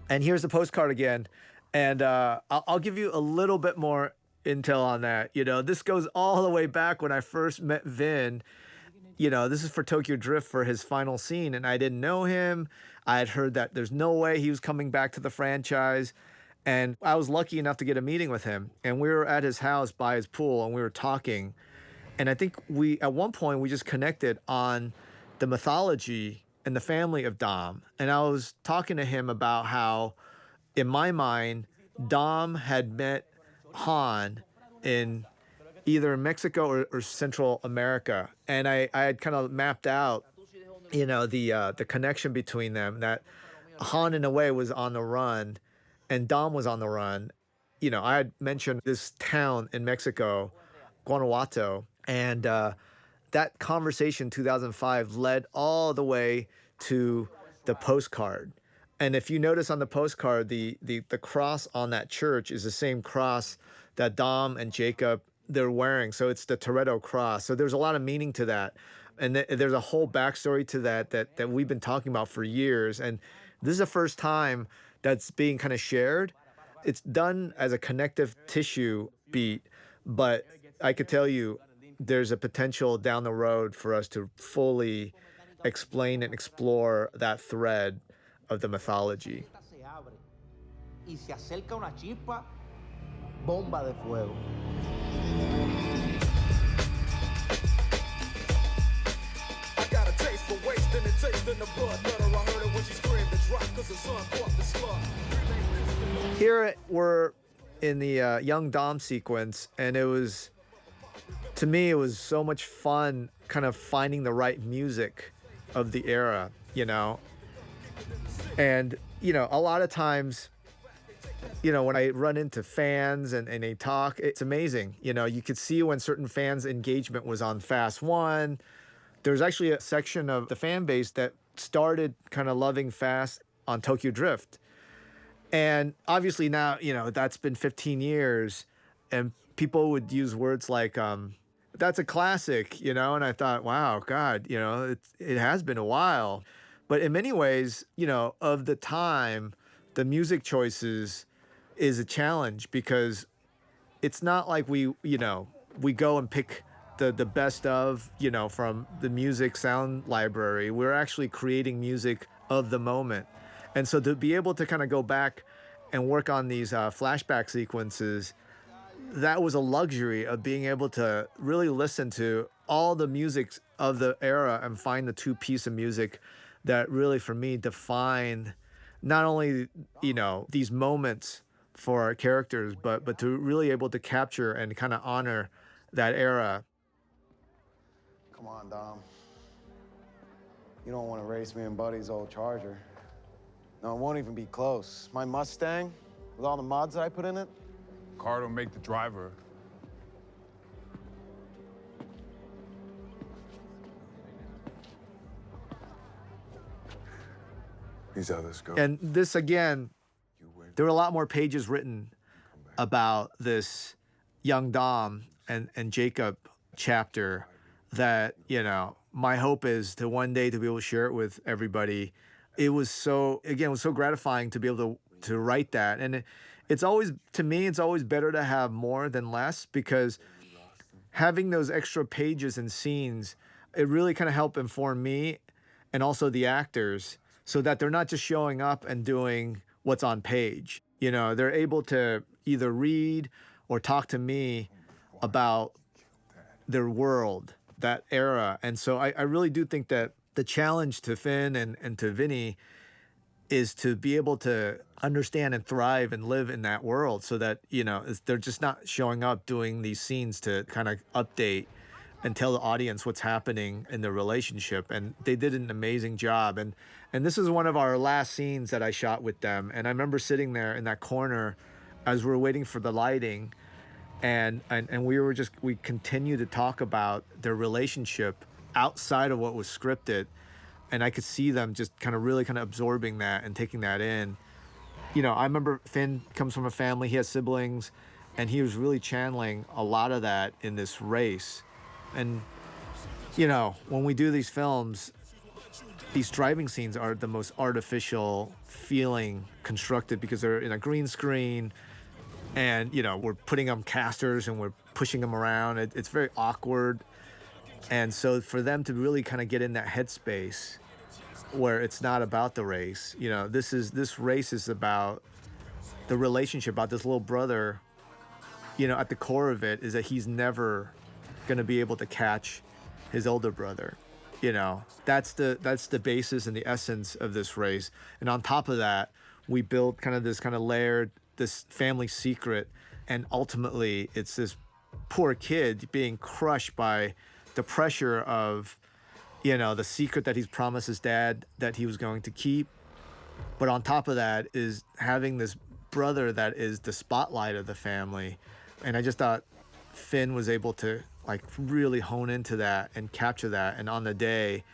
And here's the postcard again. And I'll give you a little bit more intel on that. You know, this goes all the way back when I first met Vin. You know, this is for Tokyo Drift for his final scene, and I didn't know him. I had heard that there's no way he was coming back to the franchise. And I was lucky enough to get a meeting with him. And we were at his house by his pool, and we were talking. And I think at one point, we just connected on the mythology and the family of Dom. And I was talking to him about how, in my mind, Dom had met Han in either Mexico or Central America. And I had kind of mapped out, you know, the connection between them, that Han in a way was on the run and Dom was on the run. You know, I had mentioned this town in Mexico, Guanajuato, and that conversation 2005 led all the way to the postcard. And if you notice on the postcard, the cross on that church is the same cross that Dom and Jacob they're wearing. So it's the Toretto cross. So there's a lot of meaning to that. And there's a whole backstory to that we've been talking about for years. And this is the first time that's being kind of shared. It's done as a connective tissue beat, but I could tell you there's a potential down the road for us to fully explain and explore that thread of the mythology. Y se acerca una chispa, bomba de fuego. I got a taste for waste and a taste in the blood. Let her, I heard it when she screamed and dropped, cause her son caught the slug. Here we're in the young Dom sequence, and it was, to me, it was so much fun kind of finding the right music of the era, you know? And, you know, a lot of times, you know, when I run into fans and they talk, it's amazing. You know, you could see when certain fans' engagement was on Fast One. There's actually a section of the fan base that started kind of loving Fast on Tokyo Drift. And obviously now, you know, that's been 15 years and people would use words like, that's a classic, you know? And I thought, wow, God, you know, it has been a while. But in many ways, you know, of the time, the music choices is a challenge because it's not like we go and pick the best of, you know, from the music sound library. We're actually creating music of the moment. And so to be able to kind of go back and work on these flashback sequences, that was a luxury of being able to really listen to all the music of the era and find the two pieces of music that really, for me, define not only, you know, these moments for our characters, but to really able to capture and kind of honor that era. Come on, Dom. You don't want to race me and Buddy's old Charger. No, it won't even be close. My Mustang, with all the mods that I put in it. Car don't make the driver. He's how this goes. And this, again, there were a lot more pages written about this young Dom and Jacob chapter that, you know, my hope is to one day to be able to share it with everybody. It was so, again, it was so gratifying to be able to write that. And it's always, to me, it's always better to have more than less, because having those extra pages and scenes, it really kind of helped inform me and also the actors so that they're not just showing up and doing what's on page. You know, they're able to either read or talk to me about their world, that era. And so I really do think that the challenge to Finn and to Vinny is to be able to understand and thrive and live in that world so that, you know, they're just not showing up doing these scenes to kind of update and tell the audience what's happening in the relationship. And they did an amazing job. And this is one of our last scenes that I shot with them. And I remember sitting there in that corner as we were waiting for the lighting, and we continued to talk about their relationship outside of what was scripted. And I could see them just kind of really kind of absorbing that and taking that in. You know, I remember Finn comes from a family, he has siblings, and he was really channeling a lot of that in this race. And, you know, when we do these films, these driving scenes are the most artificial feeling constructed because they're in a green screen and, you know, we're putting on casters and we're pushing them around. It's very awkward. And so for them to really kind of get in that headspace where it's not about the race, you know, this race is about the relationship, about this little brother, you know, at the core of it is that he's never going to be able to catch his older brother. You know, that's the basis and the essence of this race. And on top of that, we build kind of this kind of layered, this family secret. And ultimately, it's this poor kid being crushed by the pressure of, you know, the secret that he's promised his dad that he was going to keep. But on top of that is having this brother that is the spotlight of the family. And I just thought Finn was able to like really hone into that and capture that, and on the day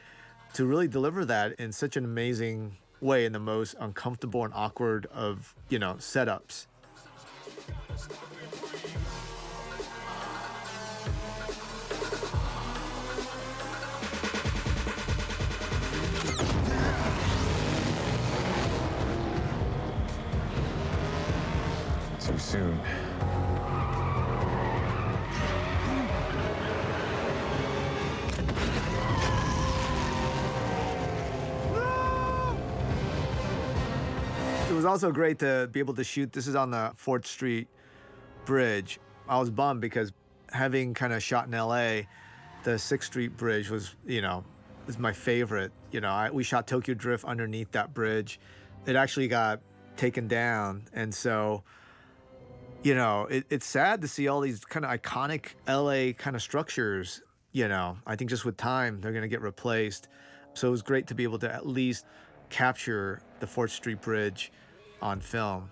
to really deliver that in such an amazing way in the most uncomfortable and awkward of, setups. Too soon. It was also great to be able to shoot. This is on the 4th Street Bridge. I was bummed because having kind of shot in LA, the 6th Street Bridge was, is my favorite. We shot Tokyo Drift underneath that bridge. It actually got taken down. And so, it's sad to see all these kind of iconic LA kind of structures, I think just with time, they're going to get replaced. So it was great to be able to at least capture the 4th Street Bridge on film.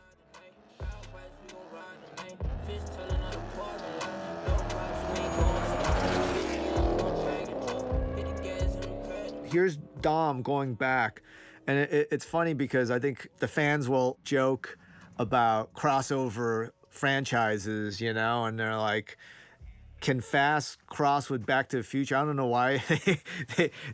Here's Dom going back, and it's funny because I think the fans will joke about crossover franchises, and they're like, can Fast cross with Back to the Future? I don't know why.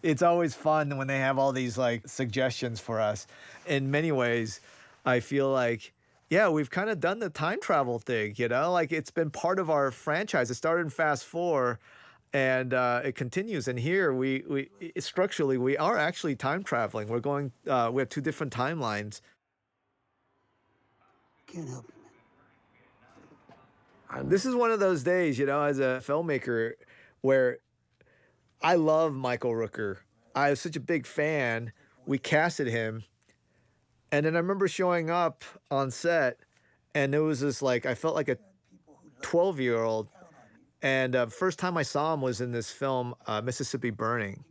It's always fun when they have all these like suggestions for us. In many ways, I feel like, yeah, we've kind of done the time travel thing, like it's been part of our franchise. It started in Fast 4 and it continues. And here we structurally, we are actually time traveling. We're going, we have 2 different timelines. Can't help you. This is one of those days, as a filmmaker where I love Michael Rooker. I was such a big fan. We casted him. And then I remember showing up on set and it was this like, I felt like a 12-year-old. And first time I saw him was in this film, Mississippi Burning.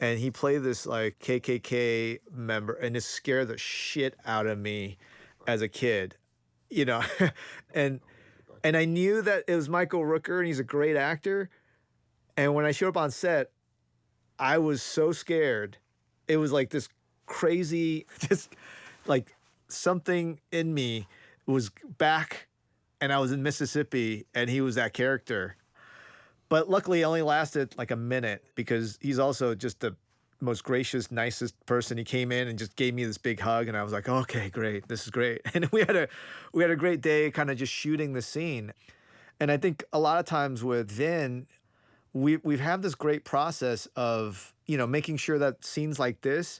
And he played this like KKK member and it scared the shit out of me as a kid, and I knew that it was Michael Rooker and he's a great actor. And when I showed up on set, I was so scared. It was like this crazy, just like something in me was back and I was in Mississippi and he was that character. But luckily it only lasted like a minute because he's also just the most gracious, nicest person. He came in and just gave me this big hug and I was like, okay, great. This is great. And we had a great day kind of just shooting the scene. And I think a lot of times with Vin, we've had this great process of, making sure that scenes like this,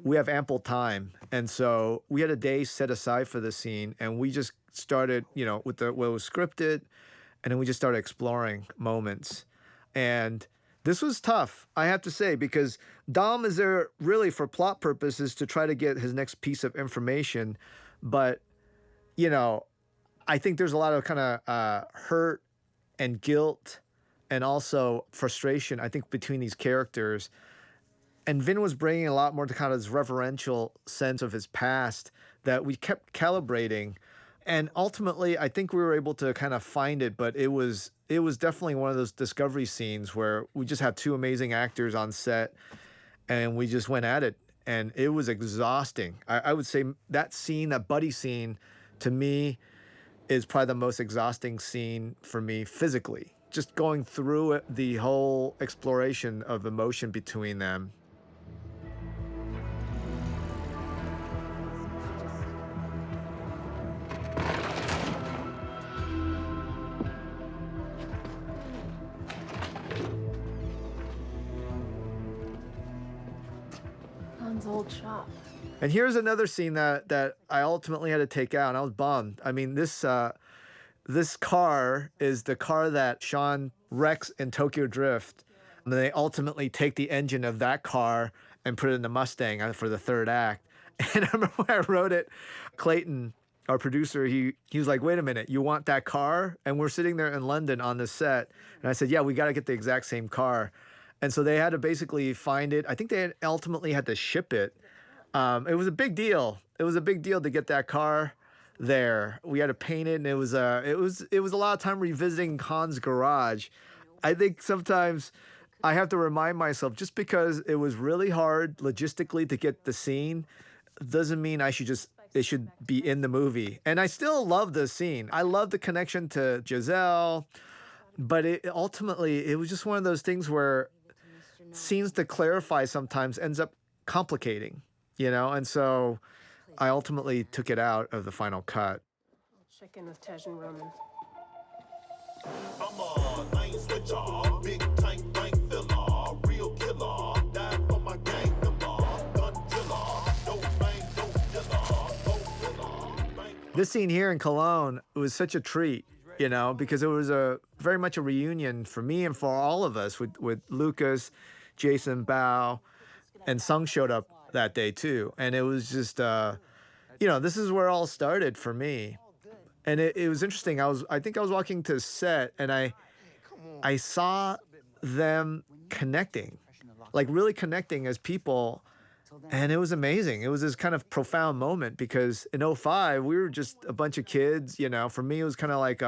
we have ample time. And so we had a day set aside for the scene and we just started, with what was scripted, and then we just started exploring moments. And this was tough, I have to say, because Dom is there really for plot purposes to try to get his next piece of information. But, I think there's a lot of kind of hurt and guilt and also frustration, I think, between these characters. And Vin was bringing a lot more to kind of this reverential sense of his past that we kept calibrating. And ultimately, I think we were able to kind of find it, but it was definitely one of those discovery scenes where we just had 2 amazing actors on set and we just went at it. And it was exhausting. I would say that scene, that buddy scene, to me, is probably the most exhausting scene for me physically. Just going through the whole exploration of emotion between them. Han's old shop. And here's another scene that I ultimately had to take out, and I was bummed. I mean, this car is the car that Sean wrecks in Tokyo Drift. And they ultimately take the engine of that car and put it in the Mustang for the 3rd act. And I remember when I wrote it, Clayton, our producer, he was like, wait a minute, you want that car? And we're sitting there in London on the set. And I said, yeah, we got to get the exact same car. And so they had to basically find it. I think they ultimately had to ship it. It was a big deal. It was a big deal to get that car there. We had to paint it, and it was a lot of time revisiting Han's garage. I think sometimes I have to remind myself, just because it was really hard logistically to get the scene doesn't mean it should be in the movie. And I still love the scene. I love the connection to Giselle, but ultimately it was just one of those things where scenes to clarify sometimes ends up complicating, and so I ultimately took it out of the final cut. Check in with Tej and Roman. I'm a lane switcher, big tank, bank filler, real killer, die for my gang member, gun killer, dope bang, dope dealer, This scene here in Cologne was such a treat, because it was very much a reunion for me and for all of us with Lucas, Jason, Bao, and Sung showed up that day too. And it was just, this is where it all started for me. And it was interesting. I think I was walking to set, and I saw them connecting, like really connecting as people. And it was amazing. It was this kind of profound moment, because in '05 we were just a bunch of kids. For me, it was kind of like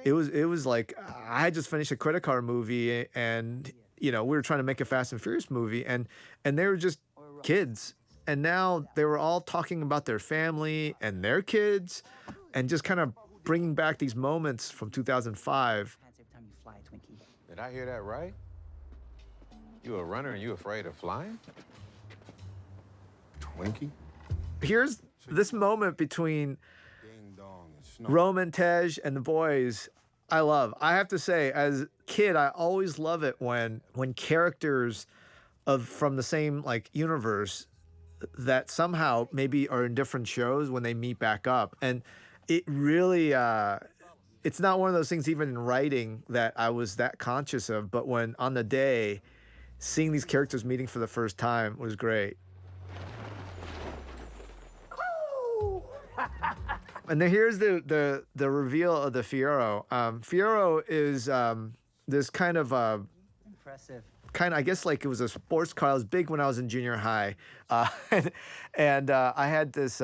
it was like I had just finished a credit card movie, and we were trying to make a Fast and Furious movie, and they were just kids. And now they were all talking about their family and their kids, and just kind of bringing back these moments from 2005. Did I hear that right? You a runner and you afraid of flying? Twinkie? Here's this moment between Roman, Tej, and the boys. I love. I have to say, as a kid, I always love it when characters from the same universe that somehow maybe are in different shows, when they meet back up. And it really it's not one of those things even in writing that I was that conscious of, but when on the day seeing these characters meeting for the first time was great. And then here's the reveal of the Fiero. Fiero is this kind of Impressive. I guess it was a sports car. It was big when I was in junior high. And I had this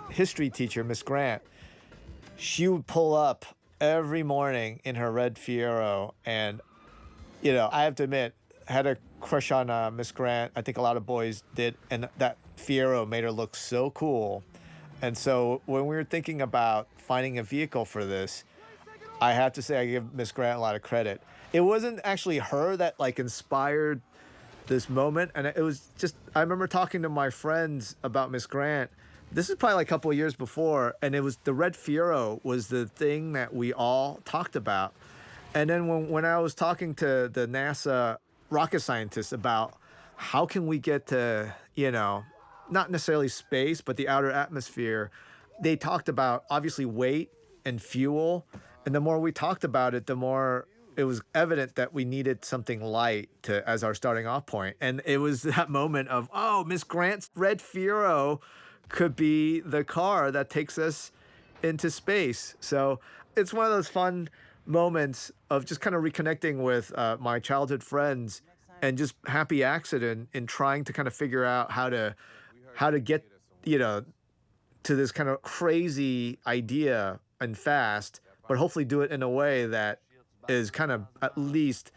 history teacher, Miss Grant. She would pull up every morning in her red Fiero. And, I have to admit, I had a crush on Miss Grant. I think a lot of boys did. And that Fiero made her look so cool. And so when we were thinking about finding a vehicle for this, I have to say I give Miss Grant a lot of credit. It wasn't actually her that inspired this moment. And it was just, I remember talking to my friends about Miss Grant. This is probably a couple of years before. And it was the red Fiero was the thing that we all talked about. And then when I was talking to the NASA rocket scientists about how can we get to, not necessarily space, but the outer atmosphere, they talked about obviously weight and fuel. And the more we talked about it, the more it was evident that we needed something light as our starting off point. And it was that moment of, Miss Grant's red Fiero could be the car that takes us into space. So it's one of those fun moments of just kind of reconnecting with my childhood friends, and just happy accident in trying to kind of figure out how to get, to this kind of crazy idea and fast, but hopefully do it in a way that is kind of at least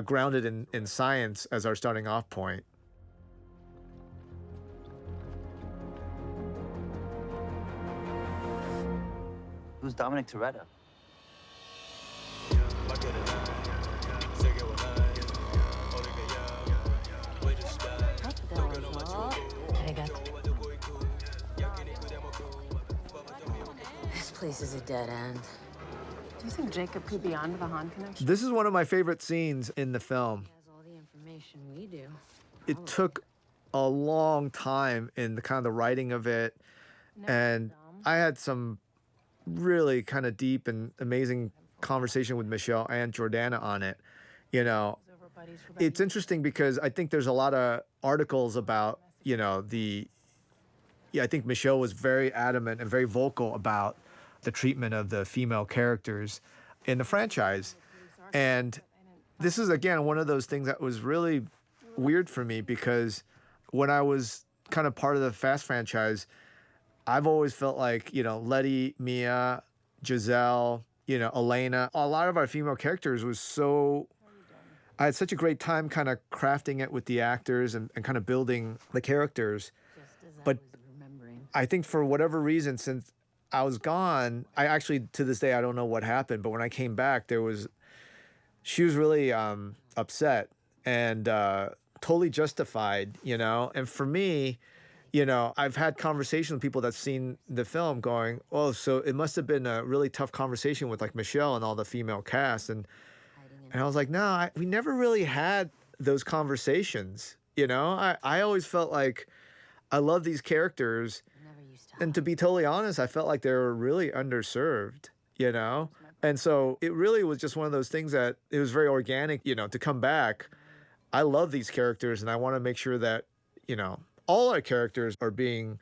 grounded in science as our starting off point. Who's Dominic Toretto? This place is a dead end. Do you think Jacob could be onto the Han connection? This is one of my favorite scenes in the film. All the information we do. It took a long time in the kind of the writing of it, and I had some really kind of deep and amazing conversation with Michelle and Jordana on it. It's interesting because I think there's a lot of articles about, I think Michelle was very adamant and very vocal about the treatment of the female characters in the franchise. And this is, again, one of those things that was really weird for me, because when I was kind of part of the Fast franchise, I've always felt like, Letty, Mia, Giselle, Elena, a lot of our female characters was so. I had such a great time kind of crafting it with the actors and kind of building the characters. But I think for whatever reason, since I was gone, I actually, to this day, I don't know what happened. But when I came back, she was really upset and totally justified, And for me, I've had conversations with people that's seen the film going, oh, so it must have been a really tough conversation with like Michelle and all the female cast. And I was like, no, we never really had those conversations. I always felt like I love these characters. And to be totally honest, I felt like they were really underserved, And so it really was just one of those things that it was very organic, to come back. I love these characters and I want to make sure that, all our characters are being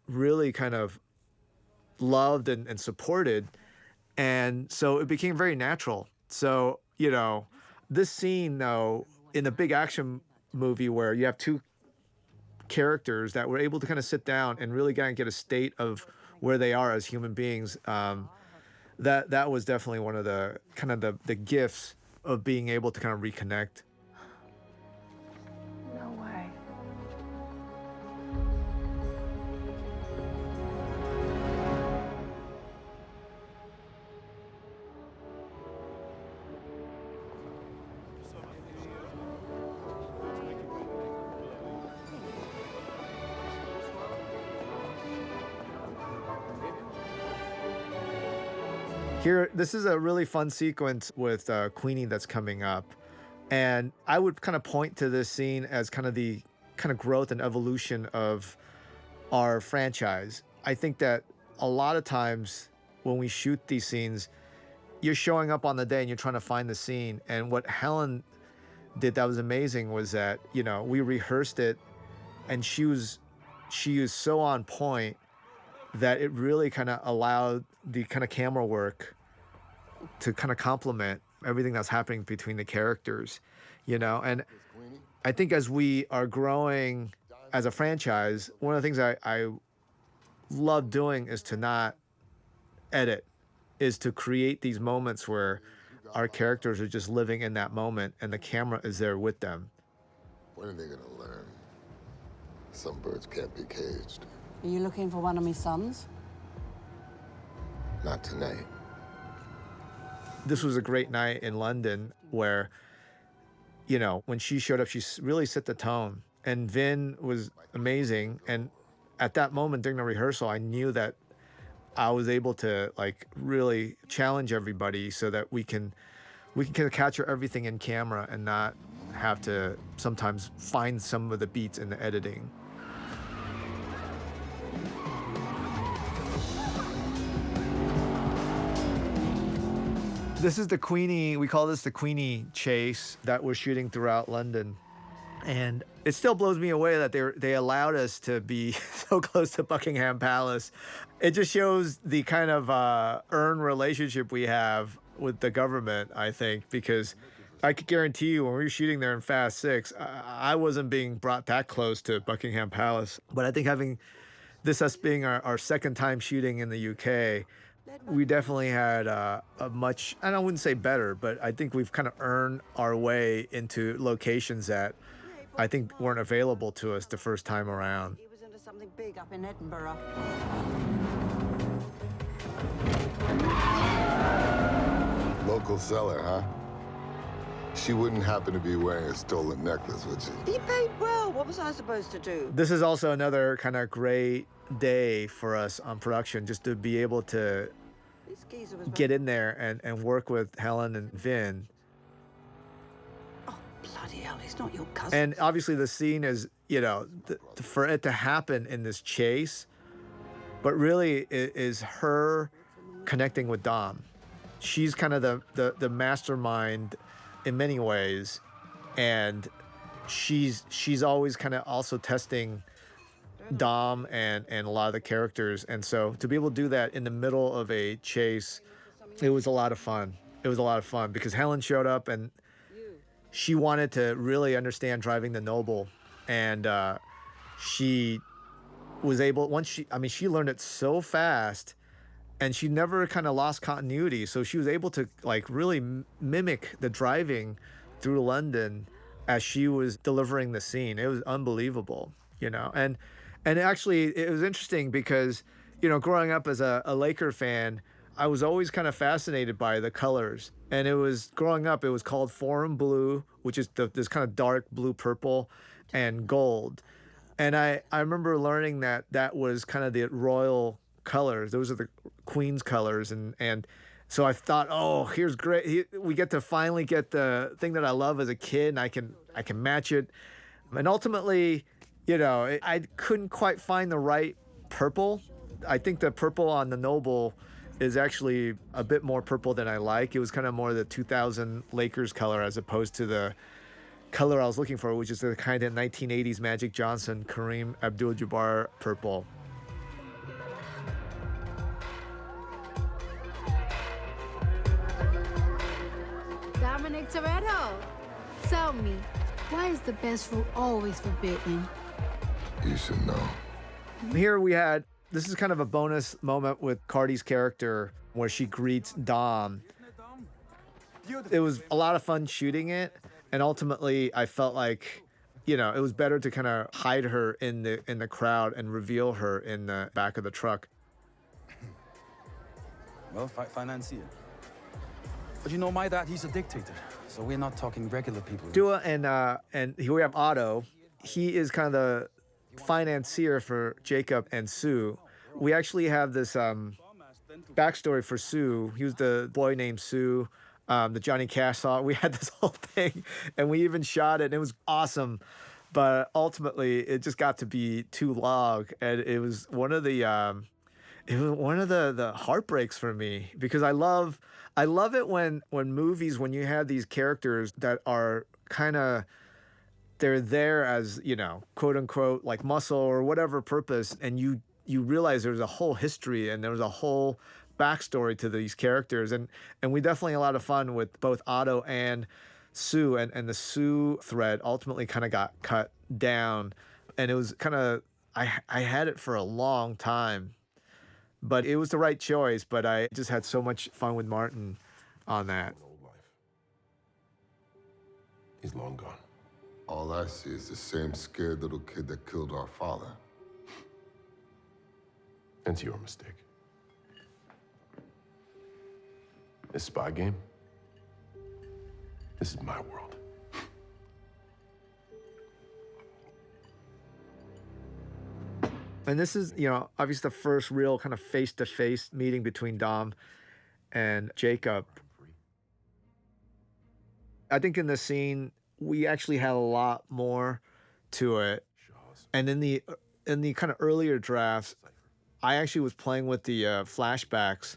really kind of loved and supported. And so it became very natural. So, this scene, though, in a big action movie where you have two characters that were able to kind of sit down and really kind of get a state of where they are as human beings, that was definitely one of the kind of the gifts of being able to kind of reconnect. No way. Here, this is a really fun sequence with Queenie that's coming up. And I would kind of point to this scene as kind of the kind of growth and evolution of our franchise. I think that a lot of times when we shoot these scenes, you're showing up on the day and you're trying to find the scene. And what Helen did that was amazing was that, we rehearsed it and she was so on point that it really kind of allowed the kind of camera work to kind of complement everything that's happening between the characters, And I think as we are growing as a franchise, one of the things I love doing is to not edit, is to create these moments where our characters are just living in that moment and the camera is there with them. When are they gonna learn? Some birds can't be caged. Are you looking for one of my sons? Not tonight. This was a great night in London where, when she showed up, she really set the tone. And Vin was amazing. And at that moment during the rehearsal, I knew that I was able to like really challenge everybody so that we can kind of capture everything in camera and not have to sometimes find some of the beats in the editing. This is the Queenie, we call this the Queenie chase that we're shooting throughout London. And it still blows me away that they allowed us to be so close to Buckingham Palace. It just shows the kind of earned relationship we have with the government, I think, because I could guarantee you when we were shooting there in Fast 6, I wasn't being brought that close to Buckingham Palace. But I think having us being our second time shooting in the UK, we definitely had a much, I wouldn't say better, but I think we've kind of earned our way into locations that I think weren't available to us the first time around. He was into something big up in Edinburgh. Local seller, huh? She wouldn't happen to be wearing a stolen necklace, would she? He paid well. What was I supposed to do? This is also another kind of great day for us on production, just to be able to get in there and work with Helen and Vin. Oh, bloody hell, he's not your cousin. And obviously the scene is, for it to happen in this chase, but really it is her connecting with Dom. She's kind of the mastermind in many ways, and she's always kind of also testing Dom and a lot of the characters. And so to be able to do that in the middle of a chase, it was a lot of fun. It was a lot of fun because Helen showed up and she wanted to really understand driving the Noble, and she was able, once she learned it so fast, and she never kind of lost continuity. So she was able to like really mimic the driving through London as she was delivering the scene. It was unbelievable, you know. And actually, it was interesting because, you know, growing up as a Laker fan, I was always kind of fascinated by the colors. And it was growing up, it was called Forum Blue, which is this kind of dark blue purple, and gold. And I remember learning that that was kind of the royal colors. Those are the Queen's colors. And so I thought, oh, here's great. We get to finally get the thing that I love as a kid, and I can match it. And ultimately, you know, I couldn't quite find the right purple. I think the purple on the Noble is actually a bit more purple than I like. It was kind of more the 2000 Lakers color as opposed to the color I was looking for, which is the kind of 1980s Magic Johnson, Kareem Abdul-Jabbar purple. Dominic Toretto, tell me, why is the best fruit always forbidden? You should know. Here we had, this is kind of a bonus moment with Cardi's character where she greets Dom. It was a lot of fun shooting it, and ultimately I felt like, you know, it was better to kind of hide her in the crowd and reveal her in the back of the truck. Well, financier. But you know, my dad, he's a dictator, so we're not talking regular people. Dua and here we have Otto. He is kind of the financier for Jacob and Sue. We actually have this backstory for Sue. He was the boy named Sue, the Johnny Cash song. We had this whole thing, and we even shot it, and it was awesome. But ultimately, it just got to be too long, and it was one of the the heartbreaks for me, because I love it when movies, when you have these characters that are kind of, they're there as, you know, quote unquote, like muscle or whatever purpose, and you realize there's a whole history and there was a whole backstory to these characters, and we definitely had a lot of fun with both Otto and Sue, and the Sue thread ultimately kind of got cut down, and it was kind of, I had it for a long time, but it was the right choice. But I just had so much fun with Martin on that. He's long gone. All I see is the same scared little kid that killed our father. It's your mistake. This spy game, this is my world. And this is, you know, obviously the first real kind of face-to-face meeting between Dom and Jacob. I think in the scene, we actually had a lot more to it. And in the kind of earlier drafts, I actually was playing with the flashbacks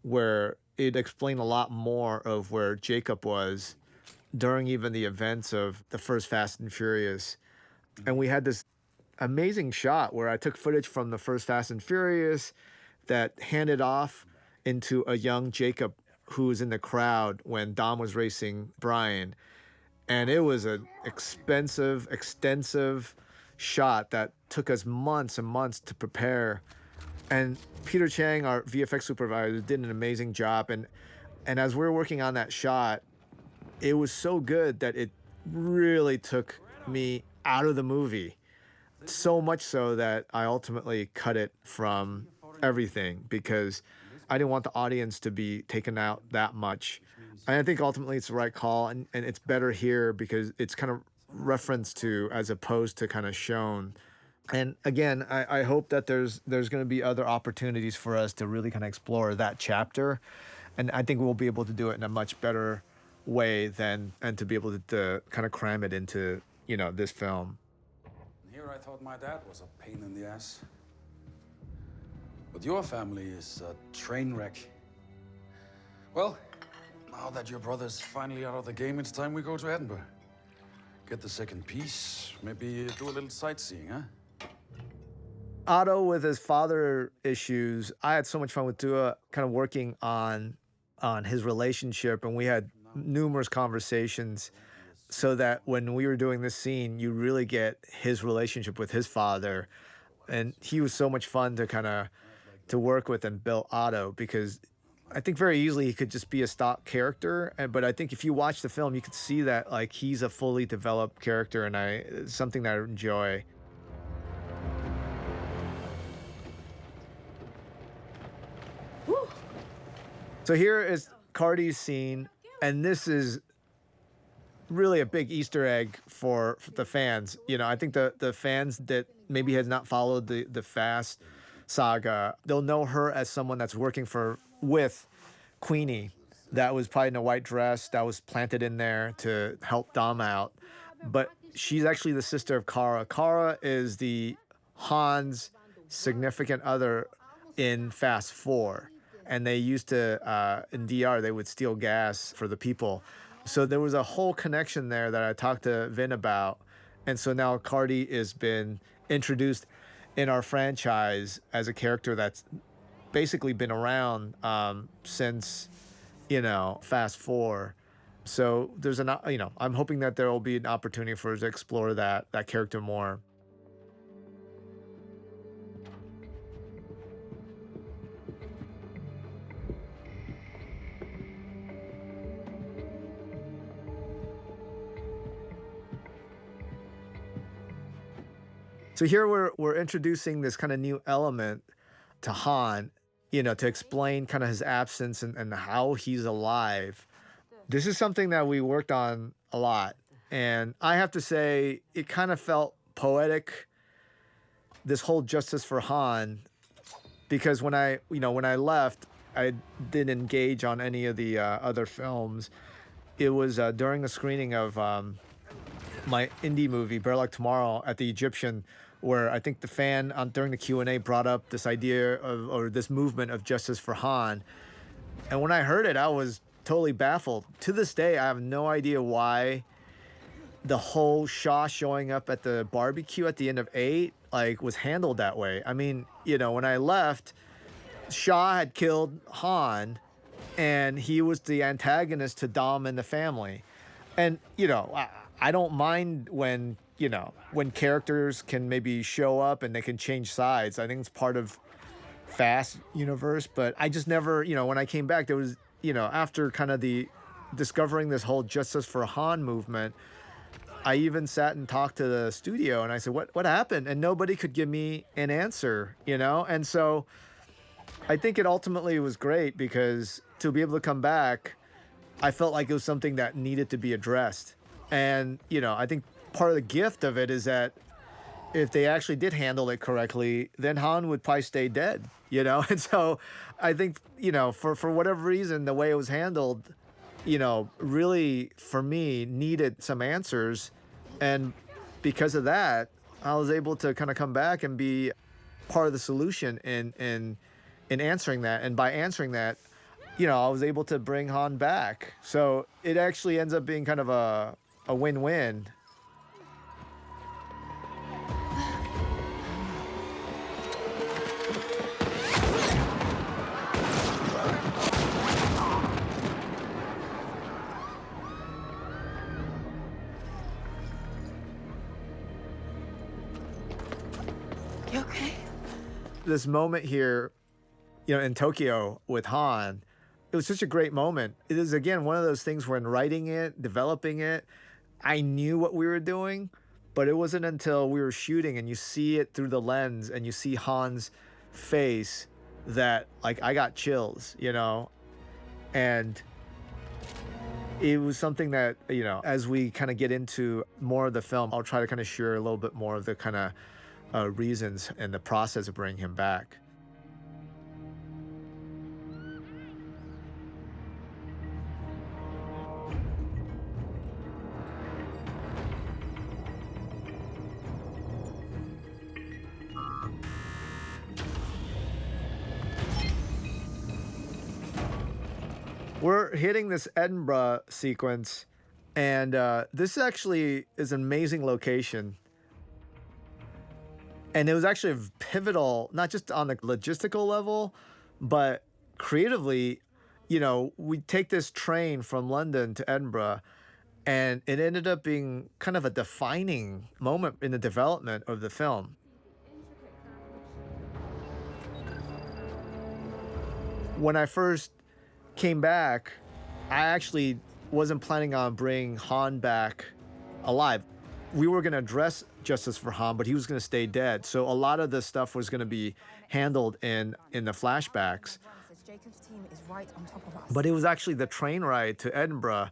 where it explained a lot more of where Jacob was during even the events of the first Fast and Furious. And we had this amazing shot where I took footage from the first Fast and Furious that handed off into a young Jacob who was in the crowd when Dom was racing Brian. And it was an expensive, extensive shot that took us months and months to prepare. And Peter Chang, our VFX supervisor, did an amazing job. And as we were working on that shot, it was so good that it really took me out of the movie. So much so that I ultimately cut it from everything because I didn't want the audience to be taken out that much. And I think ultimately it's the right call, and it's better here because it's kind of referenced to as opposed to kind of shown. And again, I hope that there's going to be other opportunities for us to really kind of explore that chapter. And I think we'll be able to do it in a much better way and to be able to kind of cram it into, you know, this film. Here I thought my dad was a pain in the ass. But your family is a train wreck. Well, now that your brother's finally out of the game, it's time we go to Edinburgh. Get the second piece, maybe do a little sightseeing, huh? Otto with his father issues, I had so much fun with Dua kind of working on his relationship, and we had numerous conversations so that when we were doing this scene, you really get his relationship with his father. And he was so much fun to kind of to work with and build Otto because I think very easily he could just be a stock character. But I think if you watch the film, you could see that like he's a fully developed character, and it's something that I enjoy. So here is Cardi's scene, and this is really a big Easter egg for the fans. You know, I think the fans that maybe has not followed the Fast saga, they'll know her as someone that's working with Queenie. That was probably in a white dress that was planted in there to help Dom out. But she's actually the sister of Kara. Kara is the Han's significant other in Fast 4. And they used to, in DR, they would steal gas for the people. So there was a whole connection there that I talked to Vin about. And so now Cardi has been introduced in our franchise as a character that's basically been around since, Fast 4. So there's I'm hoping that there will be an opportunity for us to explore that character more. So here we're introducing this kind of new element to Han, to explain kind of his absence and how he's alive. This is something that we worked on a lot. And I have to say, it kind of felt poetic, this whole justice for Han, because when I left, I didn't engage on any of the other films. It was during a screening of my indie movie, Bear Like Tomorrow, at the Egyptian, where I think the fan during the Q&A brought up this idea or this movement of justice for Han. And when I heard it, I was totally baffled. To this day, I have no idea why the whole Shaw showing up at the barbecue at the end of 8 was handled that way. I mean, when I left, Shaw had killed Han, and he was the antagonist to Dom and the family. And, I don't mind when characters can maybe show up and they can change sides. I think it's part of Fast universe, but I just never, when I came back, there was, after kind of the discovering this whole Justice for Han movement, I even sat and talked to the studio and I said, what happened? And nobody could give me an answer, And so I think it ultimately was great because to be able to come back, I felt like it was something that needed to be addressed. And, I think part of the gift of it is that if they actually did handle it correctly, then Han would probably stay dead, And so I think, for whatever reason, the way it was handled, really, for me, needed some answers. And because of that, I was able to kind of come back and be part of the solution in answering that. And by answering that, I was able to bring Han back. So it actually ends up being kind of a win-win. You okay? This moment here, in Tokyo with Han, it was such a great moment. It is, again, one of those things when writing it, developing it, I knew what we were doing, but it wasn't until we were shooting and you see it through the lens and you see Han's face that, I got chills, And it was something that, as we kind of get into more of the film, I'll try to kind of share a little bit more of the kind of reasons and the process of bringing him back. We're hitting this Edinburgh sequence, and this actually is an amazing location. And it was actually pivotal, not just on the logistical level, but creatively. We take this train from London to Edinburgh, and it ended up being kind of a defining moment in the development of the film. When I first came back, I actually wasn't planning on bringing Han back alive. We were going to address justice for Han, but he was going to stay dead. So a lot of the stuff was going to be handled in the flashbacks. Jacob's team is right on top of us. But it was actually the train ride to Edinburgh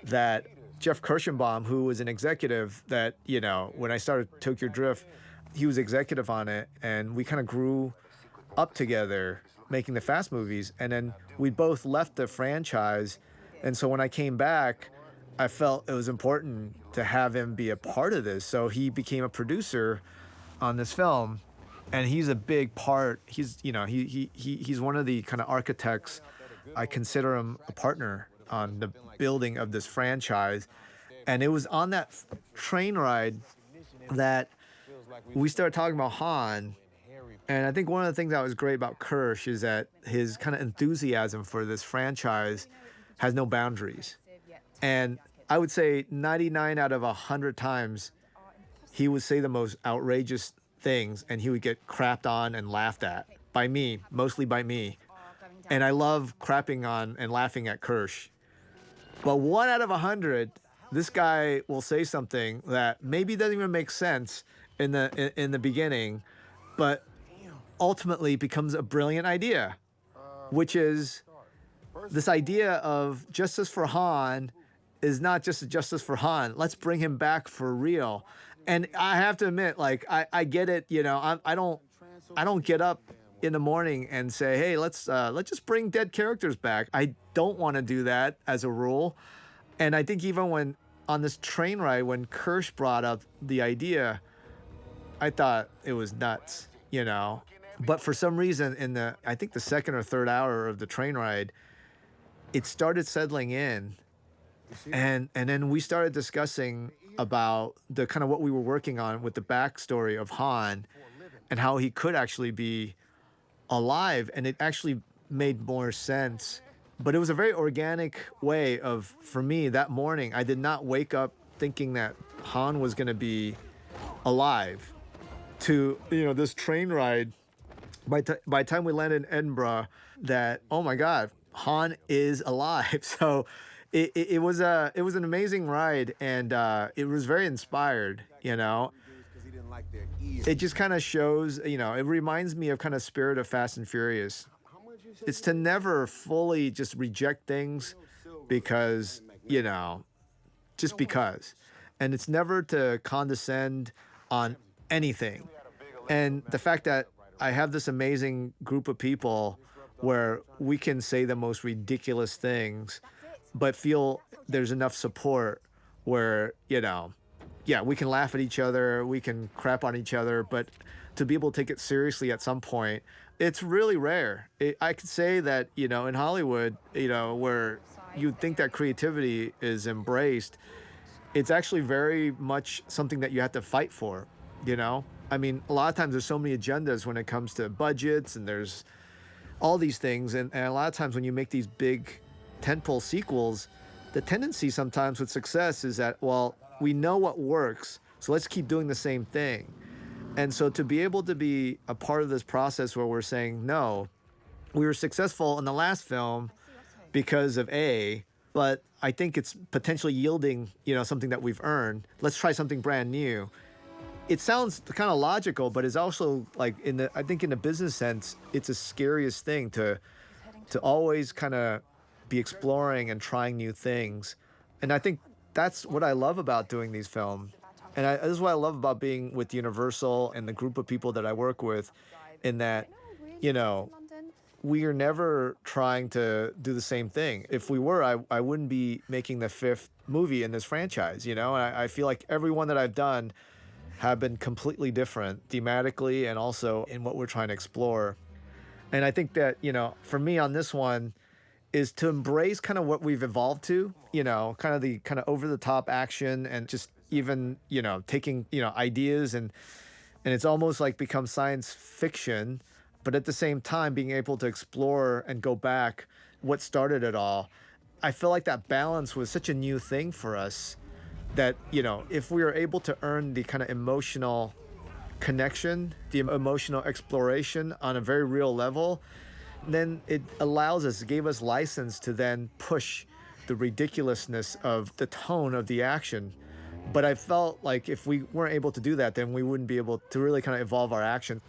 that Jeff Kirschenbaum, who was an executive that, you know, when I started Tokyo Drift, he was executive on it, and we kind of grew up together making the Fast movies. And then we both left the franchise. And so when I came back, I felt it was important to have him be a part of this. So he became a producer on this film, and he's a big part. He's, you know, he's one of the kind of architects. I consider him a partner on the building of this franchise. And it was on that train ride that we started talking about Han. And I think one of the things that was great about Kirsch is that his kind of enthusiasm for this franchise has no boundaries. And I would say 99 out of 100 times, he would say the most outrageous things, and he would get crapped on and laughed at by me, mostly by me. And I love crapping on and laughing at Kirsch. But 1 out of 100, this guy will say something that maybe doesn't even make sense in the beginning, but ultimately becomes a brilliant idea, which is this idea of justice for Han is not just a justice for Han. Let's bring him back for real. And I have to admit, like, I get it. You know, I don't get up in the morning and say, hey, let's just bring dead characters back. I don't want to do that as a rule. And I think even when on this train ride, when Kirsch brought up the idea, I thought it was nuts, you know. But for some reason, I think the second or third hour of the train ride, it started settling in. And then we started discussing about the kind of what we were working on with the backstory of Han and how he could actually be alive. And it actually made more sense. But it was a very organic way of, for me, that morning, I did not wake up thinking that Han was going to be alive. To, you know, this train ride, by the time we landed in Edinburgh, that, oh my God, Han is alive. So it was an amazing ride, and it was very inspired, you know. It just kind of shows, you know, it reminds me of kind of spirit of Fast and Furious. It's to never fully just reject things because, you know, just because. And it's never to condescend on anything. And the fact that I have this amazing group of people where we can say the most ridiculous things, but feel there's enough support where, you know, yeah, we can laugh at each other, we can crap on each other, but to be able to take it seriously at some point, it's really rare. I could say that, you know, in Hollywood, you know, where you'd think that creativity is embraced, it's actually very much something that you have to fight for, you know? I mean, a lot of times there's so many agendas when it comes to budgets, and there's all these things. And a lot of times when you make these big tentpole sequels, the tendency sometimes with success is that, well, we know what works, so let's keep doing the same thing. And so to be able to be a part of this process where we're saying, no, we were successful in the last film because of A, but I think it's potentially yielding, you know, something that we've earned. Let's try something brand new. It sounds kind of logical, but it's also like I think in the business sense, it's the scariest thing to always kind of be exploring and trying new things. And I think that's what I love about doing these films. And this is what I love about being with Universal and the group of people that I work with, in that, you know, we are never trying to do the same thing. If we were, I wouldn't be making the 5th movie in this franchise, you know? And I feel like every one that I've done have been completely different thematically and also in what we're trying to explore. And I think that, you know, for me on this one is to embrace kind of what we've evolved to, you know, kind of the kind of over the top action, and just even, you know, taking, you know, ideas and it's almost like become science fiction, but at the same time being able to explore and go back what started it all. I feel like that balance was such a new thing for us that, you know, if we were able to earn the kind of emotional connection, the emotional exploration on a very real level, Then it allows us, gave us license to then push the ridiculousness of the tone of the action. But I felt like if we weren't able to do that, then we wouldn't be able to really kind of evolve our action.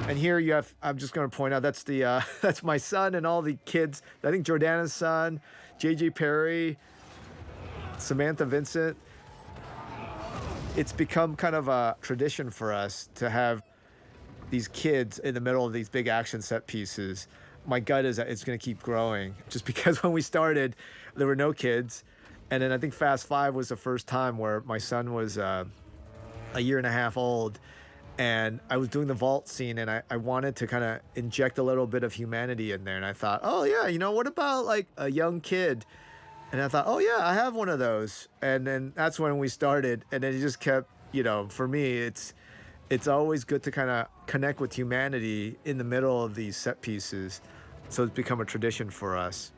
And here you have, I'm just going to point out, that's the that's my son and all the kids. I think Jordana's son, J.J. Perry, Samantha Vincent. It's become kind of a tradition for us to have these kids in the middle of these big action set pieces. My gut is that it's going to keep growing, just because when we started, there were no kids. And then I think Fast Five was the first time where my son was a year and a half old. And I was doing the vault scene, and I wanted to kind of inject a little bit of humanity in there. And I thought, oh yeah, you know, what about like a young kid? And I thought, oh yeah, I have one of those. And then that's when we started. And then it just kept, you know, for me, it's always good to kind of connect with humanity in the middle of these set pieces. So it's become a tradition for us.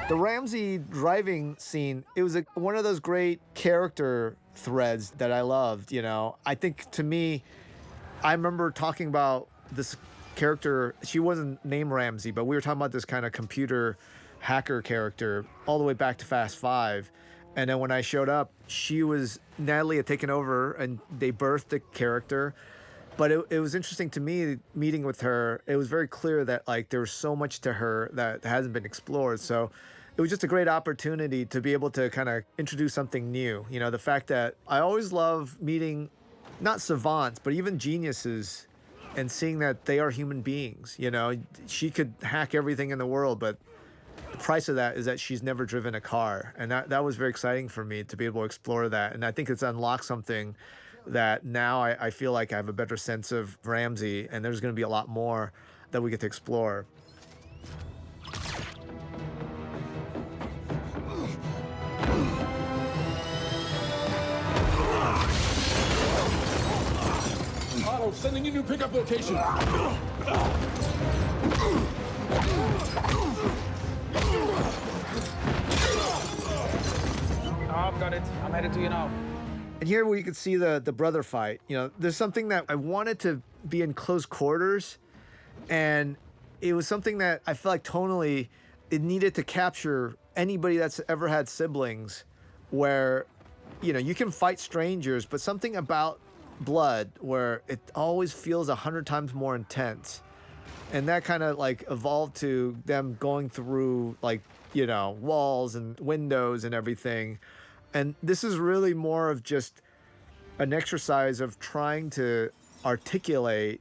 The Ramsey driving scene, it was one of those great character threads that I loved, you know. I think, to me, I remember talking about this character. She wasn't named Ramsey, but we were talking about this kind of computer hacker character all the way back to Fast Five. And then when I showed up, Natalie had taken over and they birthed the character. But it was interesting to me meeting with her. It was very clear that like there was so much to her that hasn't been explored. So it was just a great opportunity to be able to kind of introduce something new. You know, the fact that I always love meeting not savants, but even geniuses, and seeing that they are human beings. You know, she could hack everything in the world, but the price of that is that she's never driven a car. And that was very exciting for me to be able to explore that. And I think it's unlocked something that now I feel like I have a better sense of Ramsey, and there's going to be a lot more that we get to explore. Otto, sending you new pickup location. I've got it. I'm headed to you now. And here where you can see the brother fight, you know, there's something that I wanted to be in close quarters, and it was something that I felt like tonally it needed to capture anybody that's ever had siblings, where, you know, you can fight strangers, but something about blood where it always feels 100 times more intense. And that kind of like evolved to them going through like, you know, walls and windows and everything. And this is really more of just an exercise of trying to articulate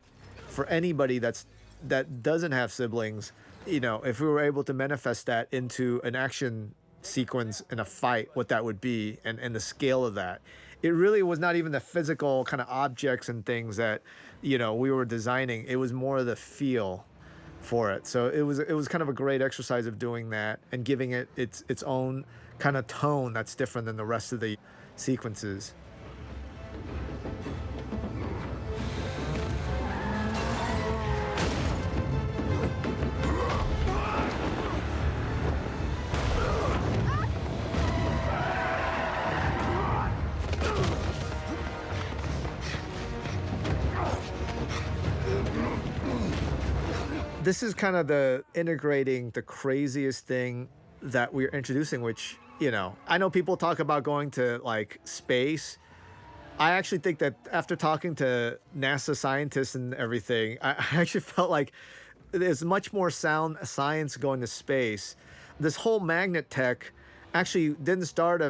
for anybody that doesn't have siblings, you know, if we were able to manifest that into an action sequence in a fight, what that would be, and the scale of that. It really was not even the physical kind of objects and things that, you know, we were designing. It was more the feel for it. So it was kind of a great exercise of doing that and giving it its own kind of tone that's different than the rest of the sequences. This is kind of the integrating the craziest thing that we're introducing, which I know people talk about going to like space. I actually think that after talking to NASA scientists and everything, I actually felt like there's much more sound science going to space. This whole magnet tech actually didn't start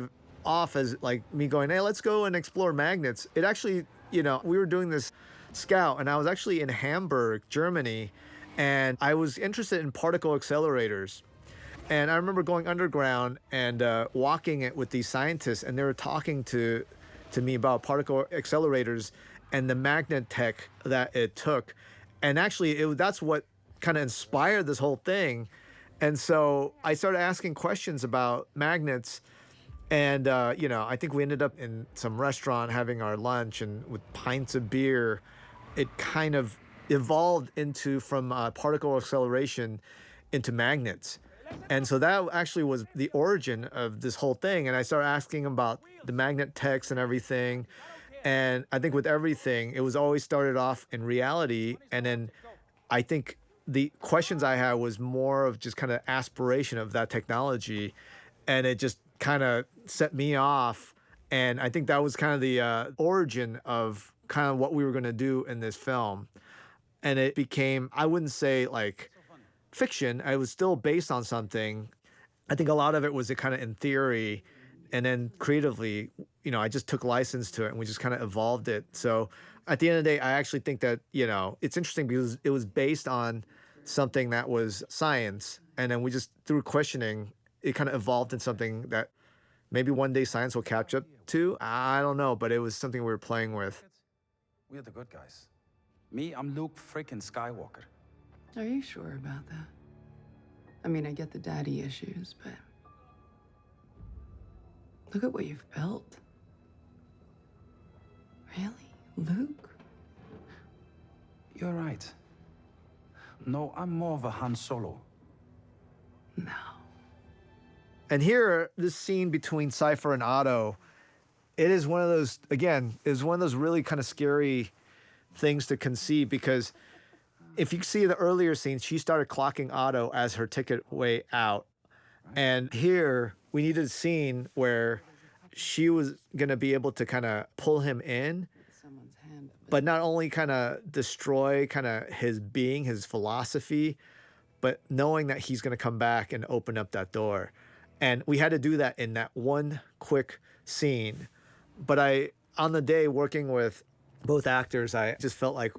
off as like me going, hey, let's go and explore magnets. It actually, we were doing this scout and I was actually in Hamburg, Germany, and I was interested in particle accelerators. And I remember going underground and walking it with these scientists, and they were talking to me about particle accelerators and the magnet tech that it took. And actually, that's what kind of inspired this whole thing. And so I started asking questions about magnets. And, I think we ended up in some restaurant having our lunch and with pints of beer. It kind of evolved from particle acceleration into magnets. And so that actually was the origin of this whole thing. And I started asking about the magnet techs and everything. And I think with everything, it was always started off in reality. And then I think the questions I had was more of just kind of aspiration of that technology. And it just kind of set me off. And I think that was kind of the origin of kind of what we were going to do in this film. And it became, I wouldn't say like fiction. I was still based on something. I think a lot of it was kind of in theory, and then creatively, I just took license to it and we just kind of evolved it. So at the end of the day, I actually think that, it's interesting because it was based on something that was science. And then we just, through questioning, it kind of evolved in something that maybe one day science will catch up to. I don't know, but it was something we were playing with. We're the good guys. Me, I'm Luke freaking Skywalker. Are you sure about that? I mean, I get the daddy issues, but look at what you've built. Really? Luke? You're right. No, I'm more of a Han Solo. No. And here, this scene between Cypher and Otto, it is one of those, again, is one of those really kind of scary things to conceive, because if you see the earlier scenes, she started clocking Otto as her ticket way out. And here, we needed a scene where she was going to be able to kind of pull him in, but not only kind of destroy kind of his being, his philosophy, but knowing that he's going to come back and open up that door. And we had to do that in that one quick scene. But on the day working with both actors, I just felt like,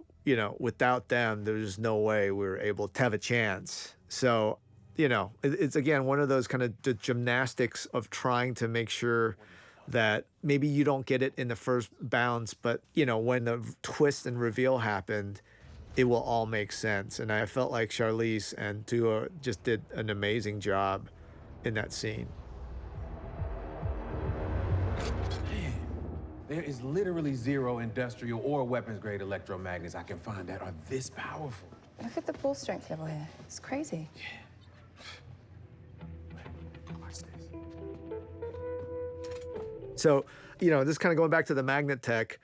without them, there's no way we were able to have a chance. So, it's again, one of those kind of the gymnastics of trying to make sure that maybe you don't get it in the first bounce, but, when the twist and reveal happened, it will all make sense. And I felt like Charlize and Tua just did an amazing job in that scene. There is literally zero industrial or weapons-grade electromagnets I can find that are this powerful. Look at the ball strength level here. It's crazy. Watch this. So, this kind of going back to the magnet tech,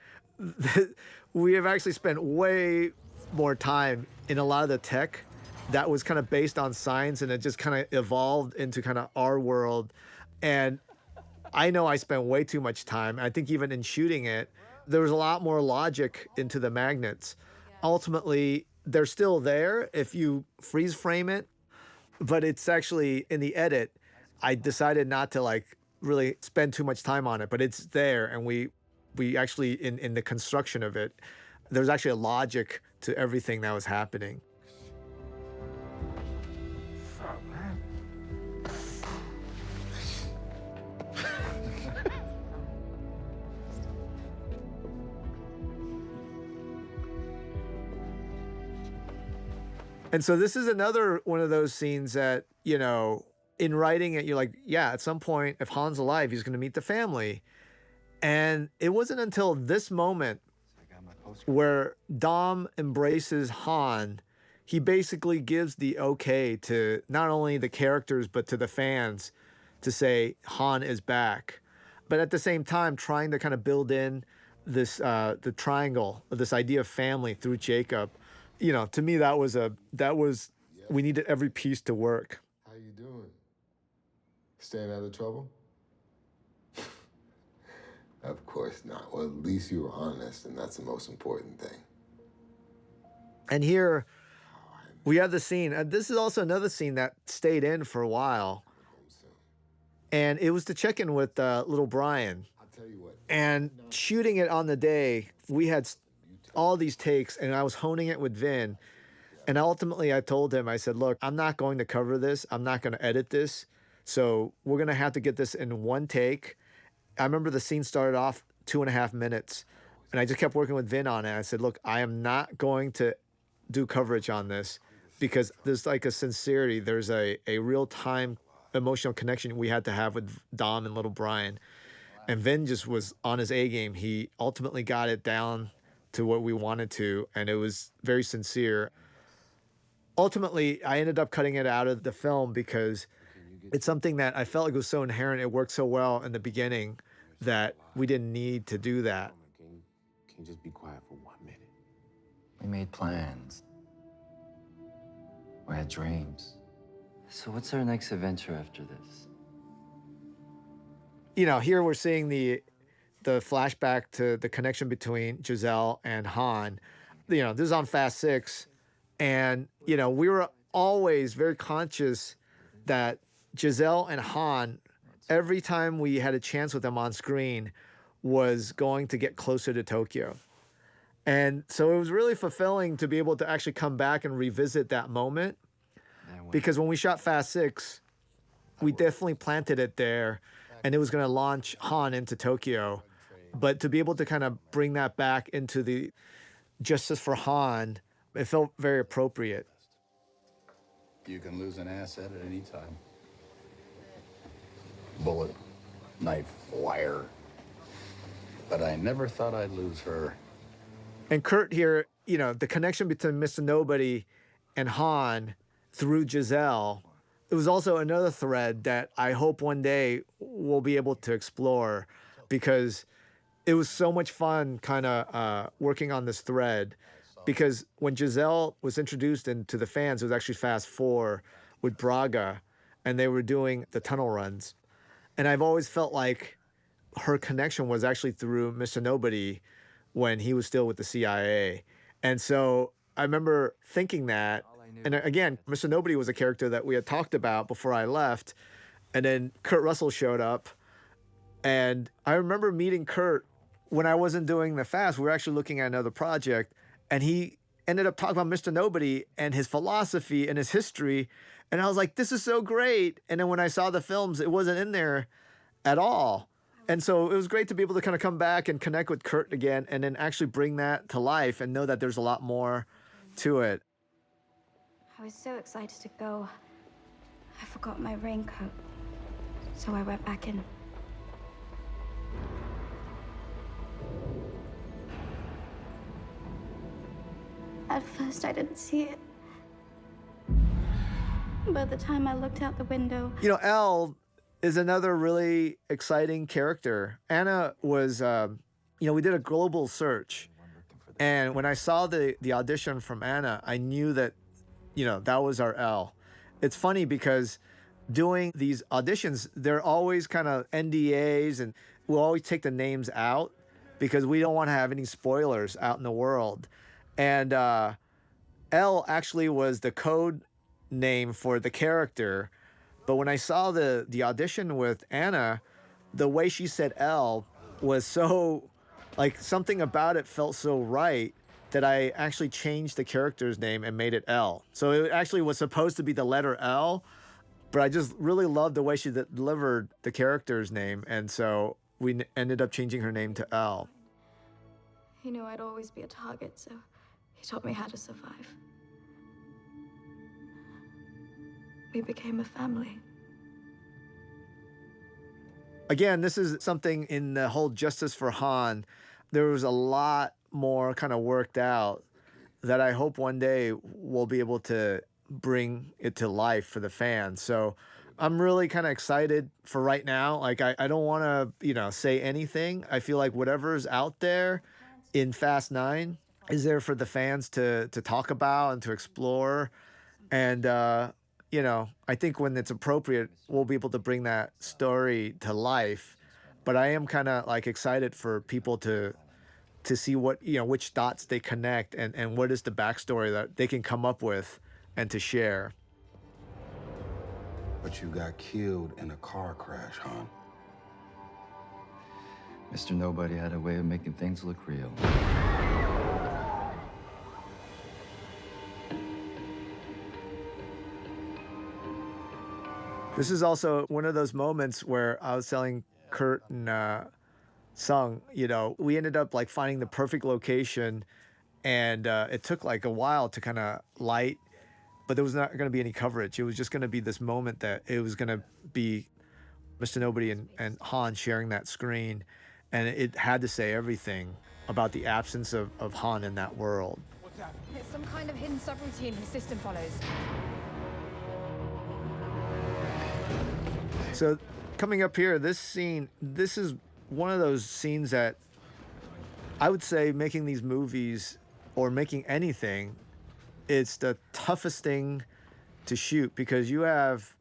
we have actually spent way more time in a lot of the tech that was kind of based on science, and it just kind of evolved into kind of our world. And I know I spent way too much time. I think even in shooting it, there was a lot more logic into the magnets. Ultimately, they're still there if you freeze frame it, but it's actually in the edit, I decided not to like really spend too much time on it, but it's there. And we actually, in the construction of it, there's actually a logic to everything that was happening. And so this is another one of those scenes that, in writing it, you're like, yeah, at some point, if Han's alive, he's going to meet the family. And it wasn't until this moment where Dom embraces Han, he basically gives the okay to not only the characters, but to the fans to say Han is back. But at the same time, trying to kind of build in this, the triangle, this idea of family through Jacob. To me, we needed every piece to work. How you doing? Staying out of trouble? Of course not. Well, at least you were honest, and that's the most important thing. And here we have the scene. This is also another scene that stayed in for a while. And it was to check in with little Brian. I'll tell you what. And shooting it on the day, we had all these takes, and I was honing it with Vin. And ultimately, I told him, I said, look, I'm not going to cover this. I'm not going to edit this. So we're going to have to get this in one take. I remember the scene started off 2.5 minutes, and I just kept working with Vin on it. I said, look, I am not going to do coverage on this because there's like a sincerity. There's a real-time emotional connection we had to have with Dom and little Brian. And Vin just was on his A game. He ultimately got it down to what we wanted to, and it was very sincere. Ultimately, I ended up cutting it out of the film because it's something that I felt like was so inherent. It worked so well in the beginning that we didn't need to do that. Can you just be quiet for 1 minute? We made plans. We had dreams. So what's our next adventure after this? You know, here we're seeing the flashback to the connection between Giselle and Han. You know, this is on Fast 6. And, you know, we were always very conscious that Giselle and Han, every time we had a chance with them on screen, was going to get closer to Tokyo. And so it was really fulfilling to be able to actually come back and revisit that moment. Because when we shot Fast 6, we definitely planted it there, and it was going to launch Han into Tokyo. But to be able to kind of bring that back into the Justice for Han, it felt very appropriate. You can lose an asset at any time. Bullet, knife, wire. But I never thought I'd lose her. And Kurt here, you know, the connection between Mr. Nobody and Han through Giselle, it was also another thread that I hope one day we'll be able to explore, because it was so much fun kind of working on this thread. Because when Giselle was introduced into the fans, it was actually Fast 4 with Braga, and they were doing the tunnel runs. And I've always felt like her connection was actually through Mr. Nobody when he was still with the CIA. And so I remember thinking that. And again, Mr. Nobody was a character that we had talked about before I left. And then Kurt Russell showed up. And I remember meeting Kurt when I wasn't doing the Fast. We were actually looking at another project. And he ended up talking about Mr. Nobody and his philosophy and his history. And I was like, this is so great. And then when I saw the films, it wasn't in there at all. And so it was great to be able to kind of come back and connect with Kurt again and then actually bring that to life and know that there's a lot more to it. I was so excited to go. I forgot my raincoat. So I went back in. At first, I didn't see it. By the time I looked out the window... You know, Elle is another really exciting character. Anna was, you know, we did a global search. And when I saw the audition from Anna, I knew that, you know, that was our Elle. It's funny because doing these auditions, they're always kind of NDAs, and we'll always take the names out because we don't want to have any spoilers out in the world. And Elle actually was the code name for the character. But when I saw the audition with Anna, the way she said Elle was so, like, something about it felt so right that I actually changed the character's name and made it Elle. So it actually was supposed to be the letter L, but I just really loved the way she delivered the character's name. And so we ended up changing her name to Elle. He knew I'd always be a target, so he taught me how to survive. We became a family. Again, this is something in the whole Justice for Han. There was a lot more kind of worked out that I hope one day we'll be able to bring it to life for the fans. So I'm really kind of excited for right now. Like, I don't want to, you know, say anything. I feel like whatever's out there in Fast 9 is there for the fans to talk about and to explore. And, you know, I think when it's appropriate, we'll be able to bring that story to life. but I am kind of like excited for people to see what, which dots they connect and what is the backstory that they can come up with and to share. But you got killed in a car crash, huh? Mr. Nobody had a way of making things look real. This is also one of those moments where I was telling Kurt and Sung, we ended up like finding the perfect location, and it took like a while to kind of light, but there was not going to be any coverage. It was just going to be this moment that it was going to be Mr. Nobody and Han sharing that screen, and it had to say everything about the absence of Han in that world. It's some kind of hidden subroutine his system follows. So coming up here, this scene, this is one of those scenes that I would say making these movies or making anything, it's the toughest thing to shoot because you have,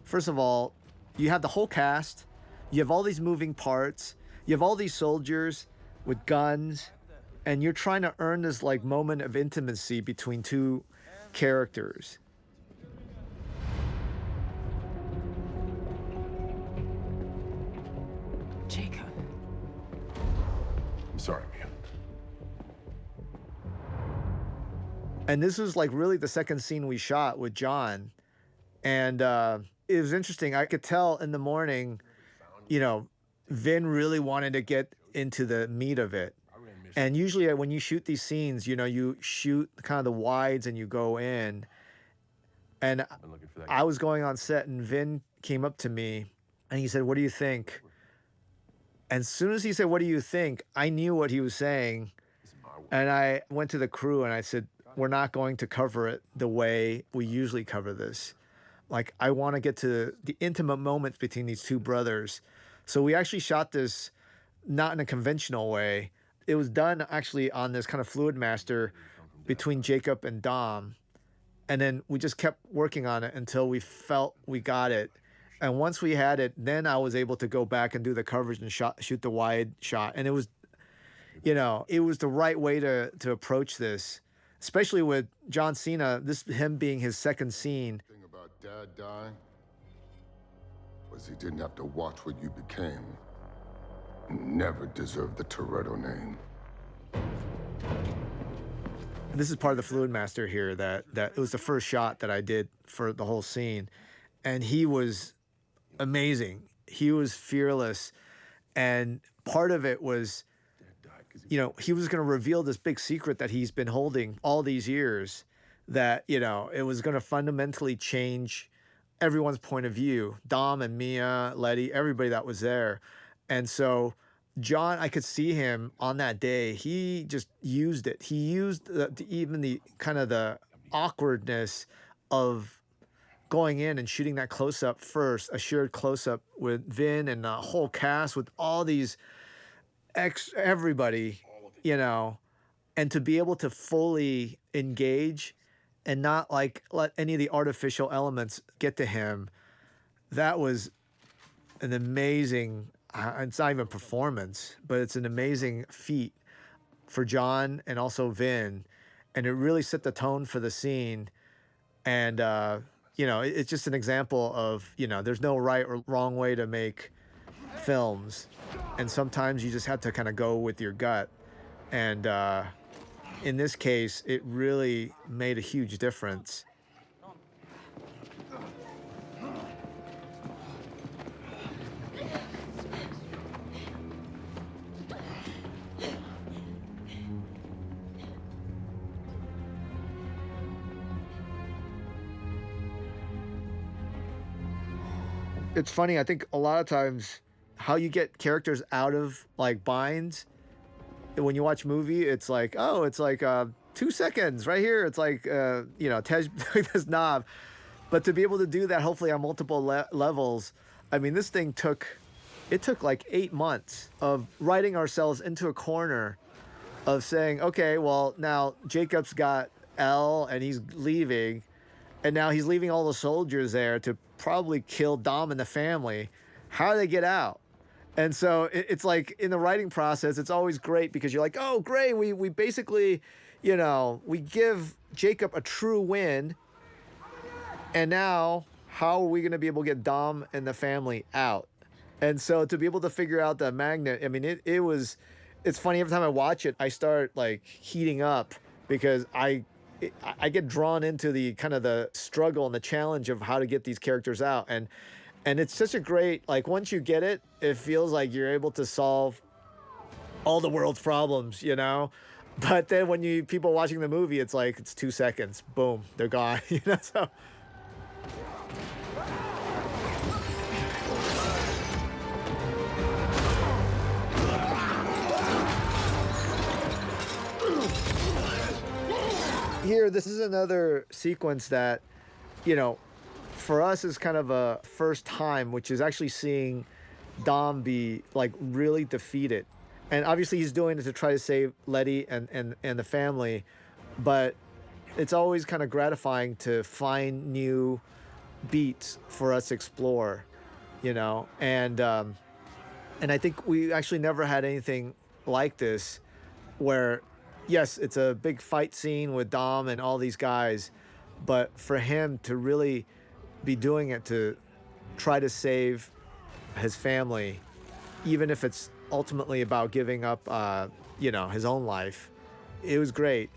first of all, you have the whole cast, you have all these moving parts, you have all these soldiers with guns, and you're trying to earn this like moment of intimacy between two characters. Jacob. I'm sorry, Mia. And this was like really the second scene we shot with John. And it was interesting. I could tell in the morning, Vin really wanted to get into the meat of it. And usually when you shoot these scenes, you shoot kind of the wides and you go in. And I was going on set and Vin came up to me and he said, "What do you think?" And as soon as he said, "What do you think?" I knew what he was saying. And I went to the crew and I said, "We're not going to cover it the way we usually cover this. Like, I want to get to the intimate moments between these two brothers." So we actually shot this not in a conventional way. It was done actually on this kind of fluid master between Jacob and Dom. And then we just kept working on it until we felt we got it. And once we had it, then I was able to go back and do the coverage and shoot the wide shot. And it was, it was the right way to approach this, especially with John Cena, him being his second scene. The thing about Dad dying was he didn't have to watch what you became. Never deserved the Toretto name. This is part of the fluid master here that it was the first shot that I did for the whole scene. And he was amazing. He was fearless. And part of it was, he was going to reveal this big secret that he's been holding all these years, that, it was going to fundamentally change everyone's point of view. Dom and Mia, Letty, everybody that was there. And so John, I could see him on that day. He just used it. He used even the kind of the awkwardness of going in and shooting that close-up first, a shared close-up with Vin and the whole cast with all these everybody, and to be able to fully engage and not like let any of the artificial elements get to him. That was an amazing, it's not even performance, but it's an amazing feat for John and also Vin. And it really set the tone for the scene. And, it's just an example of, there's no right or wrong way to make films. And sometimes you just have to kind of go with your gut. And in this case, it really made a huge difference. It's funny, I think a lot of times how you get characters out of like binds, when you watch movie, it's like, oh, it's like 2 seconds right here. It's like, Tej this knob. But to be able to do that, hopefully on multiple levels, I mean, this thing took like 8 months of writing ourselves into a corner of saying, okay, well, now Jacob's got L and he's leaving. And now he's leaving all the soldiers there to probably kill Dom and the family. How do they get out? And so it's like in the writing process, it's always great because you're like, oh, great. We basically, we give Jacob a true win. And now how are we going to be able to get Dom and the family out? And so to be able to figure out the magnet, I mean, it's funny every time I watch it, I start like heating up because I get drawn into the kind of the struggle and the challenge of how to get these characters out. And it's such a great, like, once you get it, it feels like you're able to solve all the world's problems, But then when people watching the movie, it's like, it's 2 seconds, boom, they're gone, so. Here, this is another sequence that, for us is kind of a first time, which is actually seeing Dom be like really defeated. And obviously he's doing it to try to save Letty and the family, but it's always kind of gratifying to find new beats for us to explore, and I think we actually never had anything like this where, yes, it's a big fight scene with Dom and all these guys, but for him to really be doing it to try to save his family, even if it's ultimately about giving up, his own life, it was great.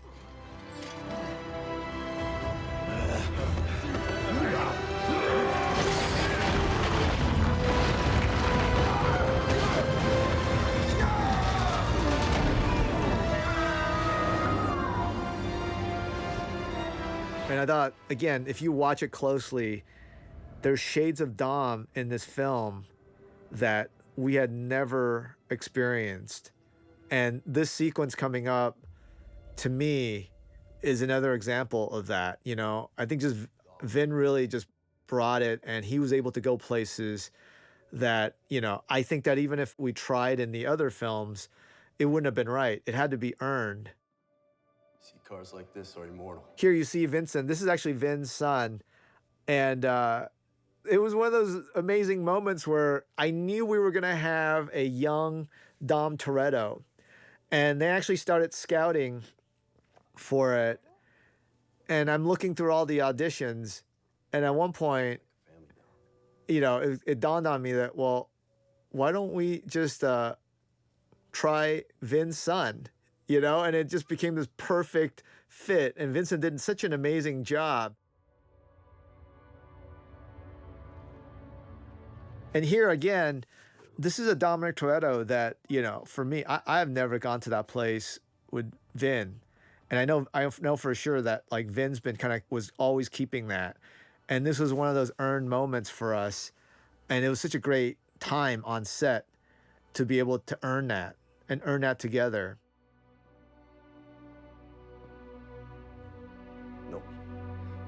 And I thought, again, if you watch it closely, there's shades of Dom in this film that we had never experienced. And this sequence coming up, to me, is another example of that. I think just Vin really just brought it, and he was able to go places that, I think that even if we tried in the other films, it wouldn't have been right. It had to be earned. See, cars like this are immortal. Here you see Vincent. This is actually Vin's son. And it was one of those amazing moments where I knew we were going to have a young Dom Toretto. And they actually started scouting for it. And I'm looking through all the auditions. And at one point, it dawned on me that, well, why don't we just try Vin's son? And it just became this perfect fit. And Vincent did such an amazing job. And here again, this is a Dominic Toretto that, for me, I have never gone to that place with Vin. And I know for sure that like Vin's been was always keeping that. And this was one of those earned moments for us. And it was such a great time on set to be able to earn that and earn that together.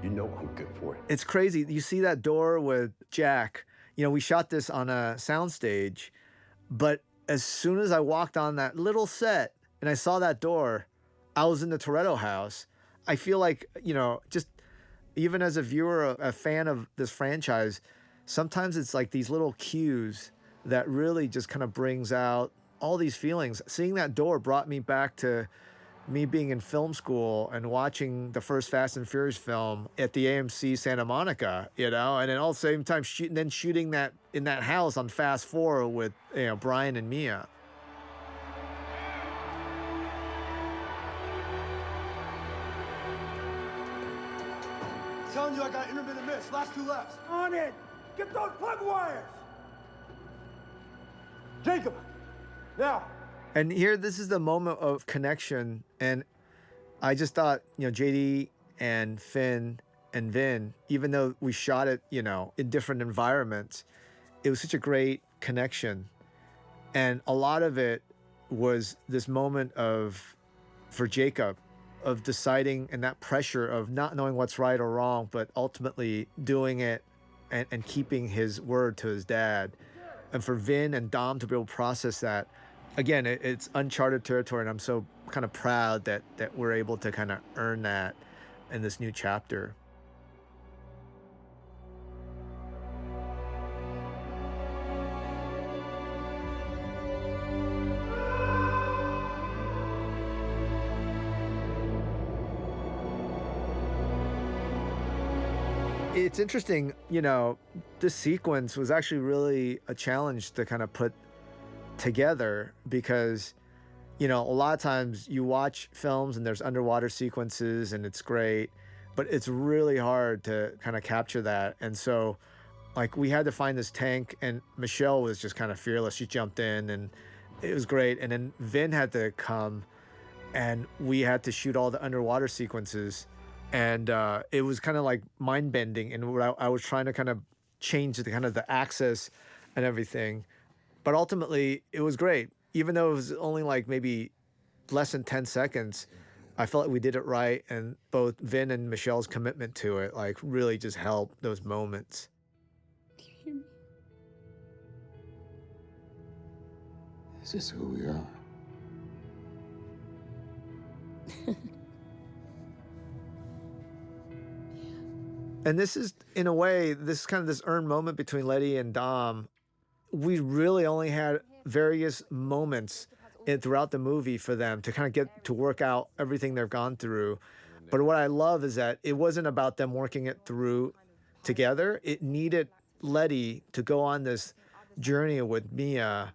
I'm good for it. It's crazy. You see that door with Jack. We shot this on a soundstage, but as soon as I walked on that little set and I saw that door, I was in the Toretto house. I feel like, just even as a viewer, a fan of this franchise, sometimes it's like these little cues that really just kind of brings out all these feelings. Seeing that door brought me back to me being in film school and watching the first Fast and Furious film at the AMC Santa Monica, and then all the same time shooting that in that house on Fast 4 with, Brian and Mia. I'm telling you, I got intermittent miss. Last 2 laps. On it! Get those plug wires! Jacob! Now! And here, this is the moment of connection. And I just thought, JD and Finn and Vin, even though we shot it, in different environments, it was such a great connection. And a lot of it was this moment for Jacob, of deciding and that pressure of not knowing what's right or wrong, but ultimately doing it and keeping his word to his dad. And for Vin and Dom to be able to process that, again, it's uncharted territory, and I'm so kind of proud that we're able to kind of earn that in this new chapter. It's interesting, this sequence was actually really a challenge to kind of put together because, a lot of times you watch films and there's underwater sequences and it's great, but it's really hard to kind of capture that. And so, like, we had to find this tank, and Michelle was just kind of fearless. She jumped in and it was great. And then Vin had to come and we had to shoot all the underwater sequences. And it was kind of like mind bending. And what I was trying to kind of change the kind of the access and everything. But ultimately, it was great. Even though it was only like maybe less than 10 seconds, I felt like we did it right. And both Vin and Michelle's commitment to it, like, really just helped those moments. This is who we are. And this is, in a way, this is kind of this earned moment between Letty and Dom. We really only had various moments throughout the movie for them to kind of get to work out everything they've gone through. But what I love is that it wasn't about them working it through together. It needed Letty to go on this journey with Mia,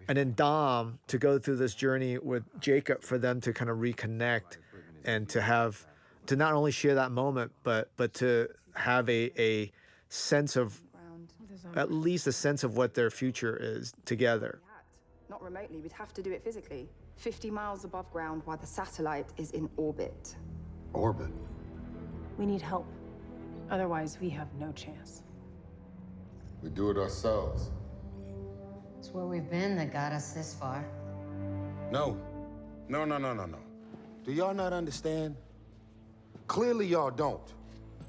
and then Dom to go through this journey with Jacob for them to kind of reconnect and to not only share that moment, but to have a sense of, at least a sense of what their future is together. Not remotely, we'd have to do it physically. 50 miles above ground while the satellite is in orbit. Orbit? We need help. Otherwise, we have no chance. We do it ourselves. It's where we've been that got us this far. No. No. Do y'all not understand? Clearly y'all don't.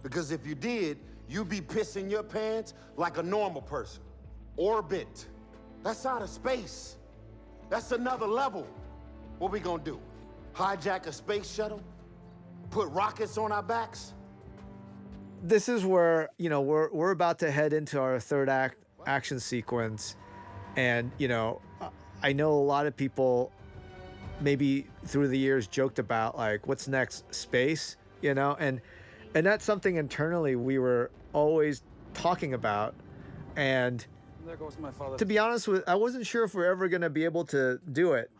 Because if you did, you'd be pissing your pants like a normal person. Orbit. That's out of space. That's another level. What we gonna do? Hijack a space shuttle? Put rockets on our backs? This is where, we're about to head into our third act action sequence. And, I know a lot of people maybe through the years joked about, like, what's next? Space, and that's something internally we were always talking about. And There goes my father. to be honest I wasn't sure if we're ever going to be able to do it.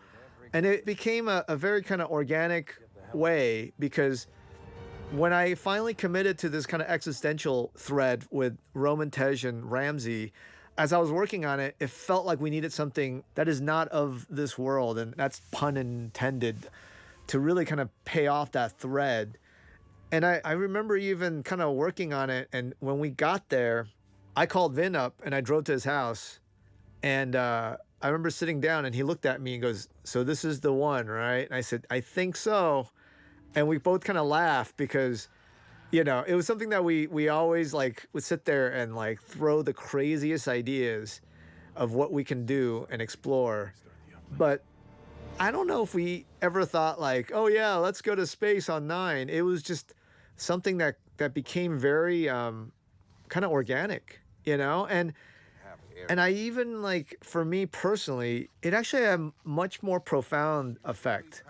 And it became a very kind of organic way, because when I finally committed to this kind of existential thread with Roman Tej and Ramsey, as I was working on it, it felt like we needed something that is not of this world, and that's pun intended, to really kind of pay off that thread. And I remember even kind of working on it, and when we got there, I called Vin up and I drove to his house, and I remember sitting down and he looked at me and goes, "So this is the one, right?" And I said, "I think so." And we both kind of laughed because, it was something that we always like would sit there and like throw the craziest ideas of what we can do and explore. But I don't know if we ever thought like, oh yeah, let's go to space on 9. It was just something that became very kind of organic, and I even, like, for me personally, it actually had a much more profound effect,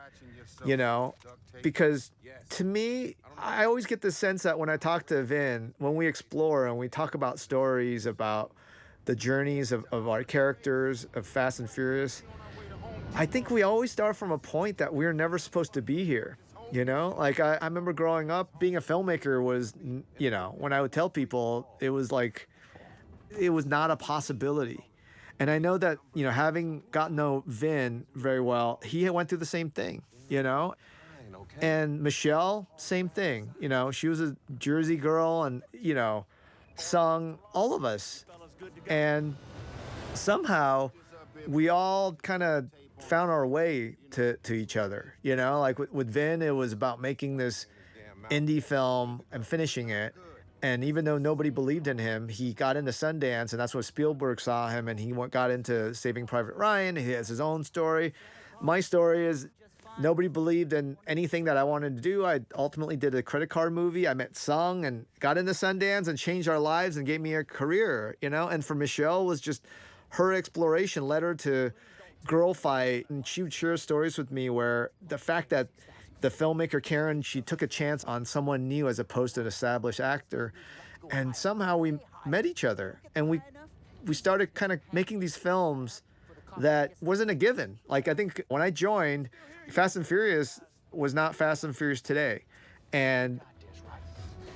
because to me, I always get the sense that when I talk to Vin, when we explore and we talk about stories about the journeys of our characters of Fast and Furious, I think we always start from a point that we're never supposed to be here. Like, I remember growing up, being a filmmaker was, when I would tell people, it was like, it was not a possibility. And I know that, having gotten to know Vin very well, he went through the same thing, And Michelle, same thing. She was a Jersey girl and, sung all of us. And somehow we all kind of found our way to each other, like with Vin, it was about making this indie film and finishing it. And even though nobody believed in him, he got into Sundance, and that's where Spielberg saw him, and he got into Saving Private Ryan. He has his own story. My story is nobody believed in anything that I wanted to do. I ultimately did a credit card movie. I met Sung and got into Sundance and changed our lives and gave me a career, And for Michelle, was just her exploration led her to Girl Fight, and she would share stories with me where the fact that the filmmaker Karen, she took a chance on someone new as opposed to an established actor, And somehow we met each other, and we started kind of making these films that wasn't a given. Like, I think when I joined, Fast and Furious was not Fast and Furious today. And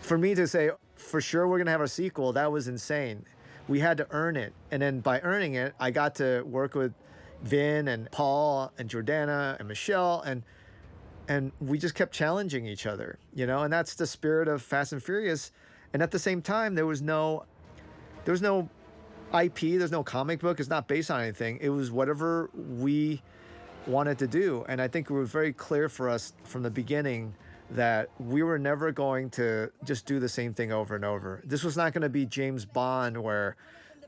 for me to say, for sure we're gonna have a sequel, that was insane. We had to earn it. And then by earning it, I got to work with Vin and Paul and Jordana and Michelle, and we just kept challenging each other, you know, and that's the spirit of Fast and Furious. And at the same time, there was no IP, there's no comic book, it's not based on anything. It was whatever we wanted to do. And I think it was very clear for us from the beginning that we were never going to just do the same thing over and over. This was not going to be James Bond where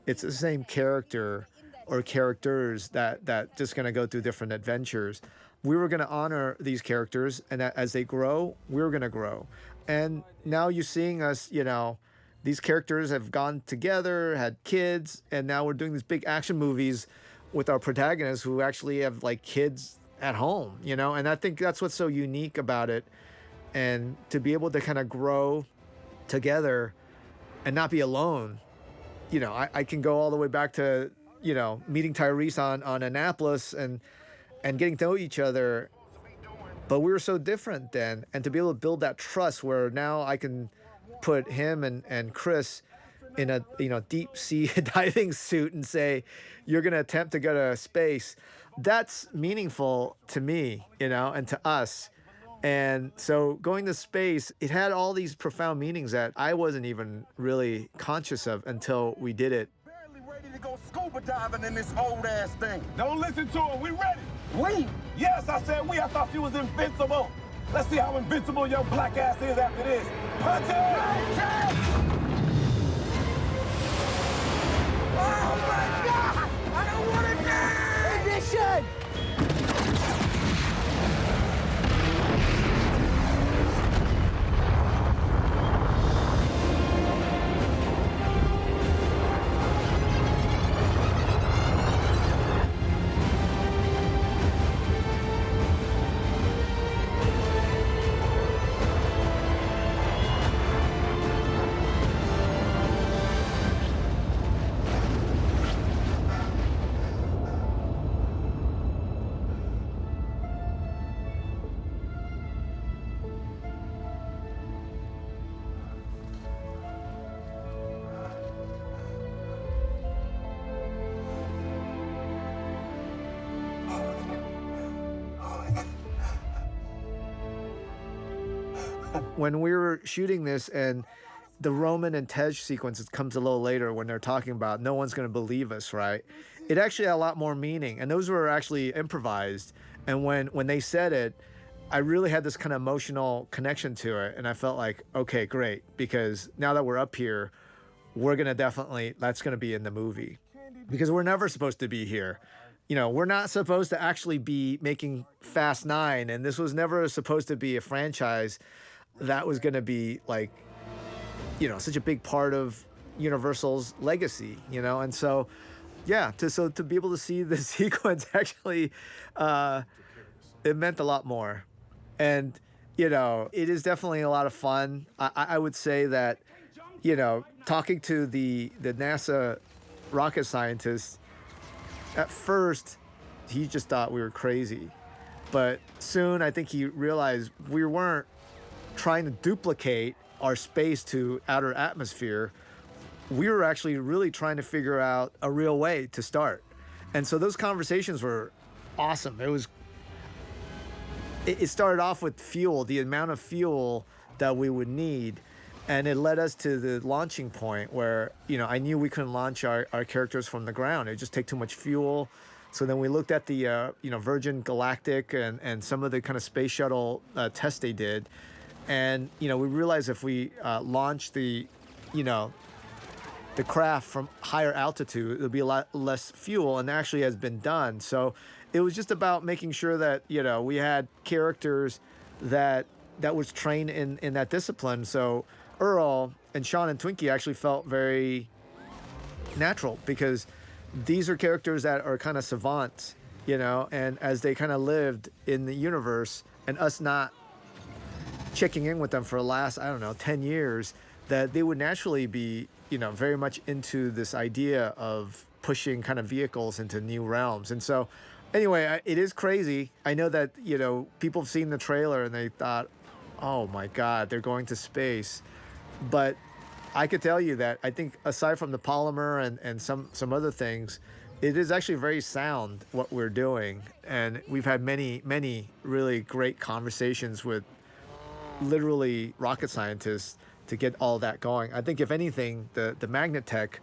it's the same character or characters that just going to go through different adventures. We were going to honor these characters, and as they grow, we were going to grow. And now you're seeing us, you know, these characters have gone together, had kids, and now we're doing these big action movies with our protagonists who actually have like kids at home, you know? And I think that's what's so unique about it. And to be able to kind of grow together and not be alone, you know, I can go all the way back to, you know, meeting Tyrese on Annapolis and getting to know each other. But we were so different then. And to be able to build that trust where now I can put him and Chris in a, you know, deep sea diving suit and say, you're going to attempt to go to space. That's meaningful to me, you know, and to us. And so going to space, it had all these profound meanings that I wasn't even really conscious of until we did it. Ready to go scuba diving in this old ass thing. Don't listen to him. We ready. We? Yes, I said we. I thought you was invincible. Let's see how invincible your black ass is after this. Punch it! Oh my God! I don't want to die! Ignition! When we were shooting this and the Roman and Tej sequence comes a little later when they're talking about no one's going to believe us, right? It actually had a lot more meaning. And those were actually improvised. And when they said it, I really had this kind of emotional connection to it. And I felt like, okay, great. Because now that we're up here, we're going to definitely, that's going to be in the movie. Because we're never supposed to be here. You know, we're not supposed to actually be making Fast 9. And this was never supposed to be a franchise that was going to be like, you know, such a big part of Universal's legacy, you know? And so, yeah, to be able to see the sequence actually, it meant a lot more. And, you know, it is definitely a lot of fun. I would say that, you know, talking to the NASA rocket scientist, at first, he just thought we were crazy. But soon, I think he realized we weren't trying to duplicate our space to outer atmosphere. We were actually really trying to figure out a real way to start. And so those conversations were awesome. It started off with fuel, the amount of fuel that we would need. And it led us to the launching point where, you know, I knew we couldn't launch our characters from the ground. It would just take too much fuel. So then we looked at the, you know, Virgin Galactic and some of the kind of space shuttle tests they did. And, you know, we realized if we launch the, you know, the craft from higher altitude, it'll be a lot less fuel, and actually has been done. So it was just about making sure that, you know, we had characters that was trained in that discipline. So Earl and Sean and Twinkie actually felt very natural because these are characters that are kind of savants, you know, and as they kind of lived in the universe and us not checking in with them for the last, I don't know, 10 years, that they would naturally be, very much into this idea of pushing kind of vehicles into new realms. And so, anyway, it is crazy. I know that, people have seen the trailer and they thought, oh my God, they're going to space. But I could tell you that I think aside from the polymer and some other things, it is actually very sound what we're doing. And we've had many, many really great conversations with literally rocket scientists to get all that going. I think if anything, the magnet tech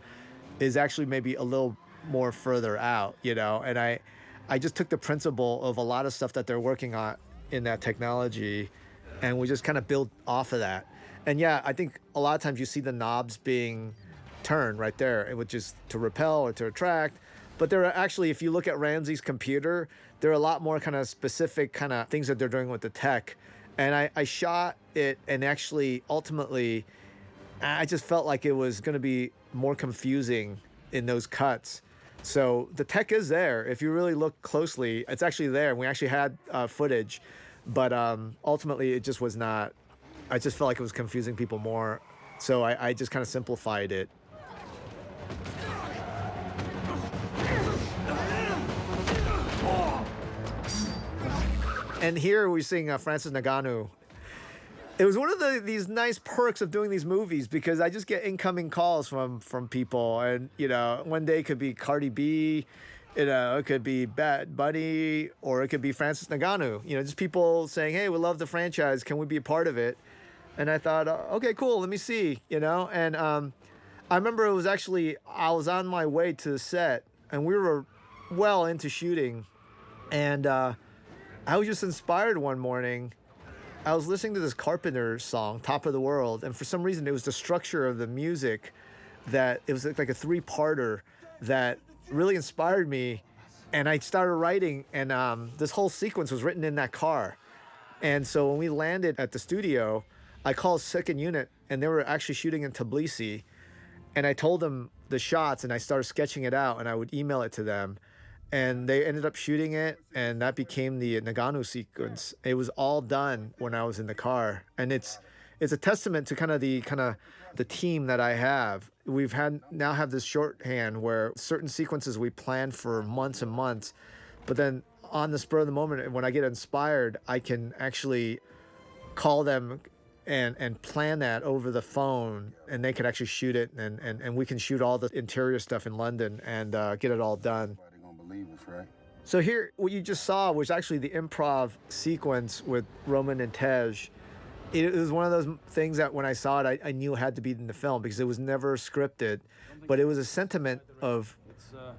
is actually maybe a little more further out, and I just took the principle of a lot of stuff that they're working on in that technology, and we just kind of build off of that. And yeah, I think a lot of times you see the knobs being turned right there, which is to repel or to attract. But there are actually, if you look at Ramsey's computer, there are a lot more kind of specific kind of things that they're doing with the tech. And I shot it, and actually, ultimately, I just felt like it was going to be more confusing in those cuts. So the tech is there. If you really look closely, it's actually there. We actually had footage, but ultimately, it just was not. I just felt like it was confusing people more. So I just kind of simplified it. And here we're seeing Francis Ngannou. It was one of these nice perks of doing these movies because I just get incoming calls from people, and one day it could be Cardi B, it could be Bad Bunny, or it could be Francis Ngannou. Just people saying, "Hey, we love the franchise. Can we be a part of it?" And I thought, okay, cool. Let me see. And I remember it was actually I was on my way to the set, and we were well into shooting, and I was just inspired one morning. I was listening to this Carpenter song, Top of the World, and for some reason it was the structure of the music that it was like a three-parter that really inspired me, and I started writing, and this whole sequence was written in that car. And so when we landed at the studio, I called second unit, and they were actually shooting in Tbilisi, and I told them the shots, and I started sketching it out, and I would email it to them. And they ended up shooting it, and that became the Nagano sequence. It was all done when I was in the car, and it's a testament to kind of the team that I have. We've now have this shorthand where certain sequences we plan for months and months, but then on the spur of the moment, when I get inspired, I can actually call them and plan that over the phone, and they can actually shoot it, and we can shoot all the interior stuff in London and get it all done. Believe us, right? So here, what you just saw was actually the improv sequence with Roman and Tej. It was one of those things that when I saw it, I knew it had to be in the film because it was never scripted, but it was a sentiment of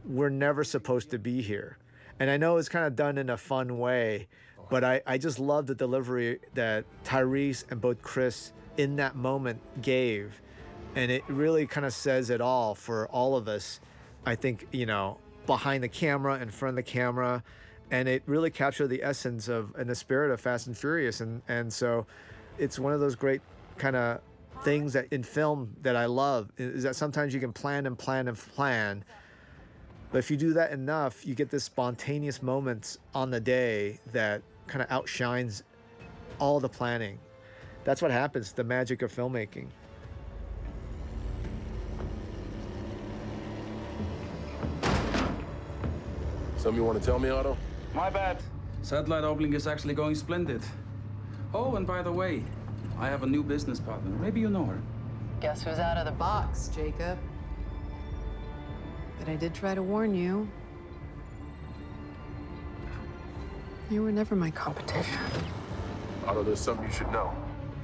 we're never supposed to be here. And I know it's kind of done in a fun way, but I just love the delivery that Tyrese and both Chris in that moment gave. And it really kind of says it all for all of us. I think, behind the camera, in front of the camera, and it really captured the essence of and the spirit of Fast and Furious. And so it's one of those great kind of things that in film that I love is that sometimes you can plan and plan and plan, but if you do that enough, you get this spontaneous moments on the day that kind of outshines all the planning. That's what happens, the magic of filmmaking. Something you want to tell me, Otto? My bad. Satellite uplink is actually going splendid. Oh, and by the way, I have a new business partner. Maybe you know her. Guess who's out of the box, Jacob? But I did try to warn you. You were never my competition. Otto, there's something you should know.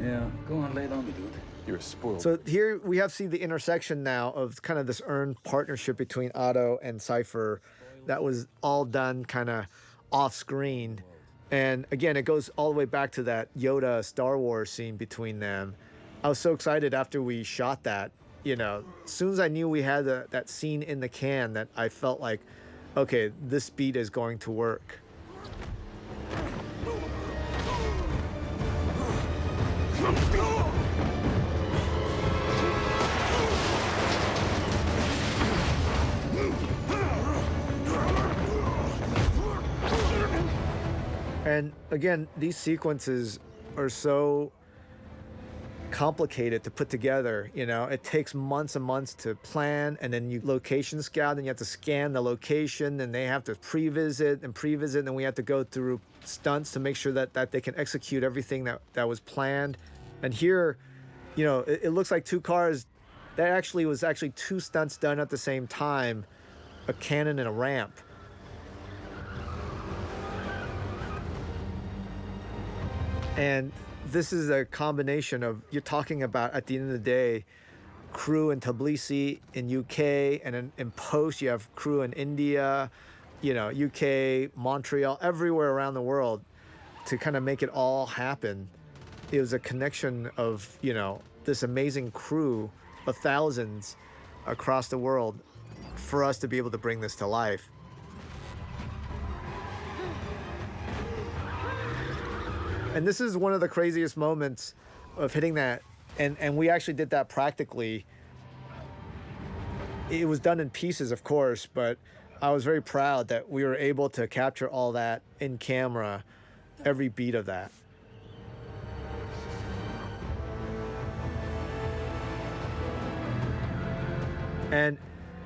Yeah, go on, lay it on me, dude. You're spoiled. So here we have seen the intersection now of kind of this earned partnership between Otto and Cypher that was all done kind of off screen. And again, it goes all the way back to that Yoda Star Wars scene between them. I was so excited after we shot that, as soon as I knew we had that scene in the can, that I felt like, okay, this beat is going to work. And again, these sequences are so complicated to put together. It takes months and months to plan, and then you location scout, and you have to scan the location, and they have to pre-visit, and then we have to go through stunts to make sure that they can execute everything that was planned. And here, it looks like two cars. That actually was two stunts done at the same time, a cannon and a ramp. And this is a combination of, you're talking about, at the end of the day, crew in Tbilisi in UK, and in post you have crew in India, UK, Montreal, everywhere around the world to kind of make it all happen. It was a connection of, this amazing crew of thousands across the world for us to be able to bring this to life. And this is one of the craziest moments of hitting that. And we actually did that practically. It was done in pieces, of course, but I was very proud that we were able to capture all that in camera, every beat of that. And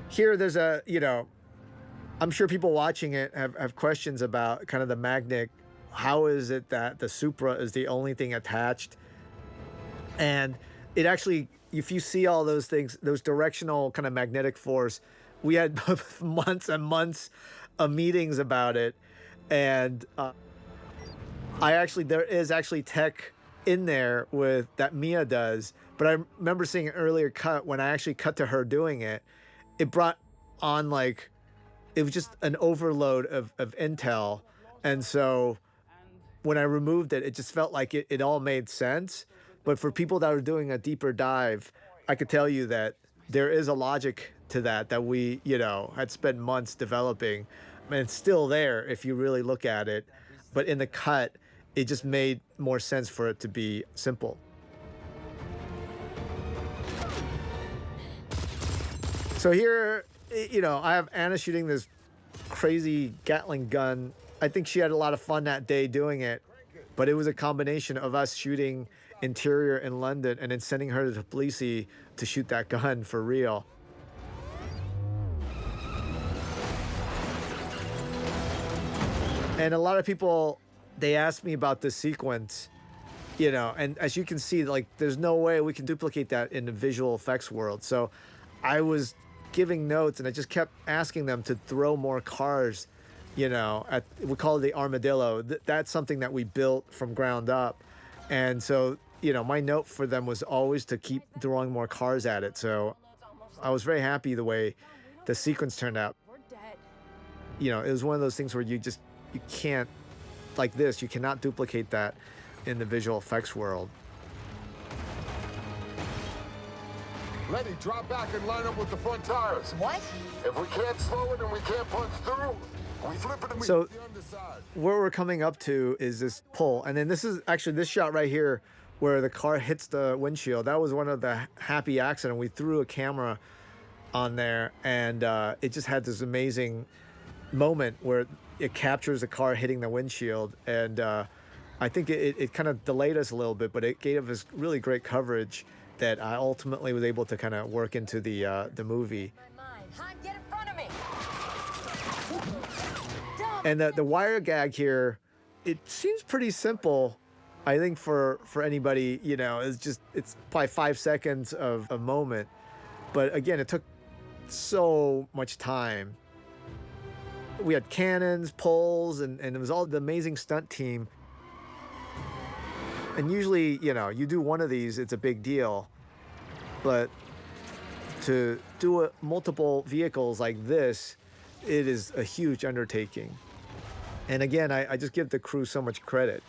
here there's I'm sure people watching it have questions about kind of the magnet. How is it that the Supra is the only thing attached? And it actually, if you see all those things, those directional kind of magnetic force, we had months and months of meetings about it. And there is actually tech in there with that Mia does. But I remember seeing an earlier cut when I actually cut to her doing it. It brought on it was just an overload of intel. And so when I removed it, it just felt like it all made sense. But for people that are doing a deeper dive, I could tell you that there is a logic to that we, had spent months developing. And it's still there if you really look at it. But in the cut, it just made more sense for it to be simple. So here, I have Anna shooting this crazy Gatling gun. I think she had a lot of fun that day doing it, but it was a combination of us shooting interior in London and then sending her to Tbilisi to shoot that gun for real. And a lot of people, they asked me about this sequence, and as you can see, there's no way we can duplicate that in the visual effects world. So I was giving notes, and I just kept asking them to throw more cars. We call it the armadillo. That's something that we built from ground up. And so, my note for them was always to keep throwing more cars at it. So I was very happy the way the sequence turned out. It was one of those things where you can't, like this, you cannot duplicate that in the visual effects world. Letty, drop back and line up with the front tires. What? If we can't slow it and we can't punch through, we flip it and we hit the underside. Where we're coming up to is this pull. And then this is actually this shot right here where the car hits the windshield. That was one of the happy accidents. We threw a camera on there, and it just had this amazing moment where it captures the car hitting the windshield. And I think it kind of delayed us a little bit, but it gave us really great coverage that I ultimately was able to kind of work into the movie. Get in front of me. And the wire gag here, it seems pretty simple. I think for anybody, it's probably 5 seconds of a moment. But again, it took so much time. We had cannons, poles, and it was all the amazing stunt team. And usually, you do one of these, it's a big deal. But to do multiple vehicles like this, it is a huge undertaking. And again, I just give the crew so much credit.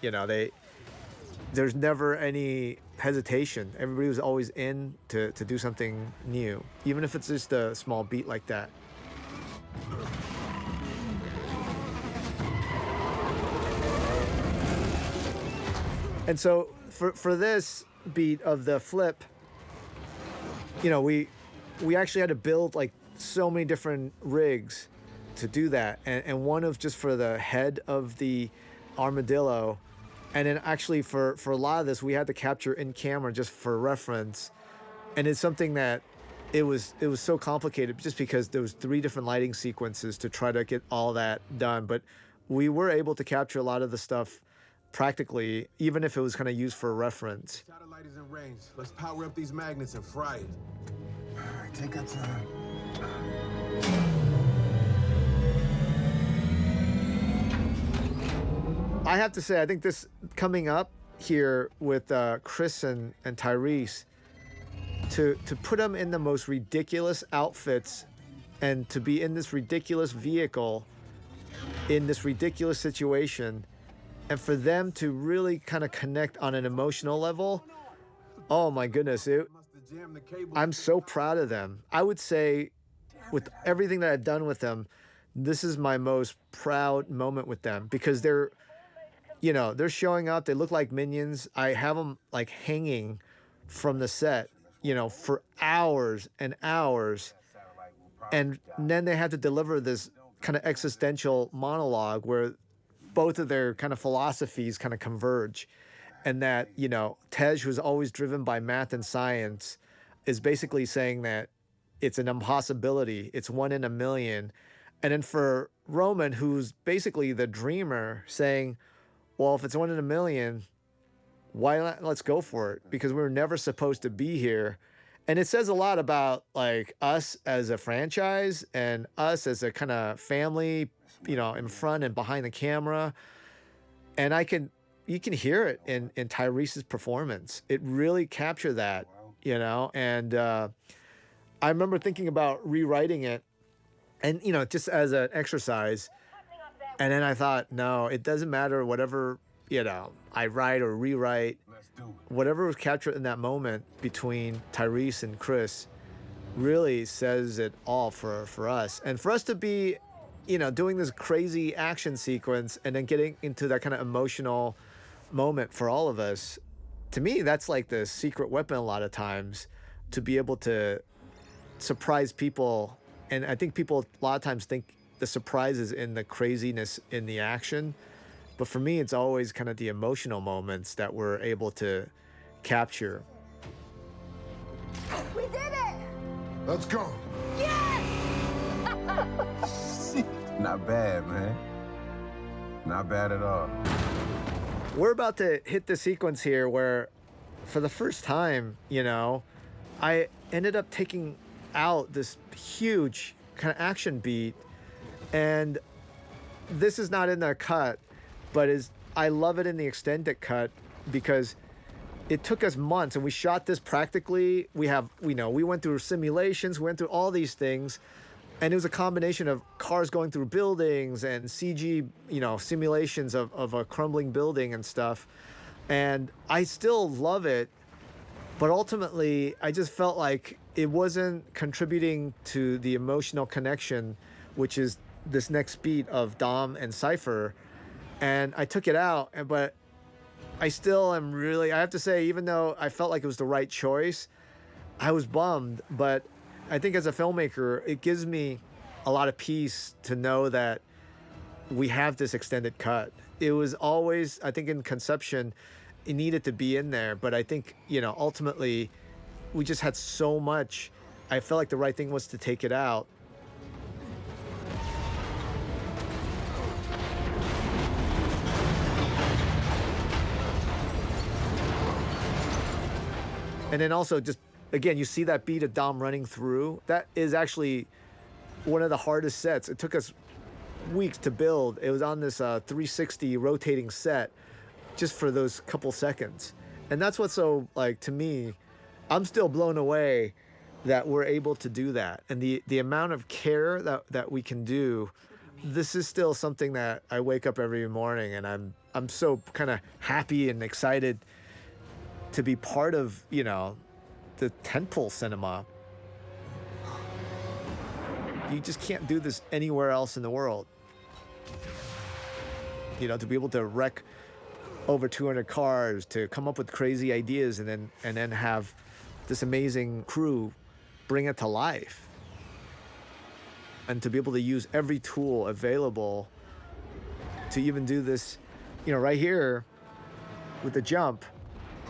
There's never any hesitation. Everybody was always in to do something new, even if it's just a small beat like that. And so for this beat of the flip, we actually had to build so many different rigs to do that. And one of just for the head of the armadillo, And then actually for a lot of this, we had to capture in camera just for reference. And it's something that it was so complicated just because there was 3 different lighting sequences to try to get all that done. But we were able to capture a lot of the stuff practically, even if it was kind of used for reference. Satellite is in range. Let's power up these magnets and fry it. All right, take our time. I have to say, I think this coming up here with Chris and Tyrese, to put them in the most ridiculous outfits and to be in this ridiculous vehicle in this ridiculous situation, and for them to really kind of connect on an emotional level, oh my goodness, I'm so proud of them. I would say with everything that I've done with them, this is my most proud moment with them because they're showing up. They look like minions. I have them like hanging from the set, for hours and hours. And then they had to deliver this kind of existential monologue where both of their kind of philosophies kind of converge. And that, Tej, who's always driven by math and science, is basically saying that it's an impossibility. It's 1 in a million. And then for Roman, who's basically the dreamer, saying, well, if it's 1 in a million, why not? Let's go for it, because we were never supposed to be here. And it says a lot about like us as a franchise and us as a kind of family, in front and behind the camera. And you can hear it in Tyrese's performance. It really captured that, and I remember thinking about rewriting it and, just as an exercise. And then I thought, no, it doesn't matter whatever, I write or rewrite. Whatever was captured in that moment between Tyrese and Chris really says it all for us. And for us to be, doing this crazy action sequence and then getting into that kind of emotional moment for all of us, to me, that's like the secret weapon a lot of times, to be able to surprise people. And I think people a lot of times think the surprise is in the craziness in the action. But for me, it's always kind of the emotional moments that we're able to capture. We did it! Let's go. Yes! Not bad, man. Not bad at all. We're about to hit the sequence here where, for the first time, I ended up taking out this huge kind of action beat. And this is not in the cut, but I love it in the extended cut because it took us months, and we shot this practically. We went through simulations, we went through all these things, and it was a combination of cars going through buildings and CG, simulations of a crumbling building and stuff. And I still love it, but ultimately, I just felt like it wasn't contributing to the emotional connection, which is this next beat of Dom and Cypher. And I took it out, but I still am I have to say, even though I felt like it was the right choice, I was bummed. But I think as a filmmaker, it gives me a lot of peace to know that we have this extended cut. It was always, I think in conception, it needed to be in there. But I think, ultimately, we just had so much. I felt like the right thing was to take it out. And then also just, again, you see that beat of Dom running through. That is actually one of the hardest sets. It took us weeks to build. It was on this 360 rotating set just for those couple seconds. And that's what's so, to me, I'm still blown away that we're able to do that. And the amount of care that we can do, this is still something that I wake up every morning and I'm so kind of happy and excited to be part of, the tentpole cinema. You just can't do this anywhere else in the world. To be able to wreck over 200 cars, to come up with crazy ideas, and then have this amazing crew bring it to life. And to be able to use every tool available to even do this, right here. with the jump,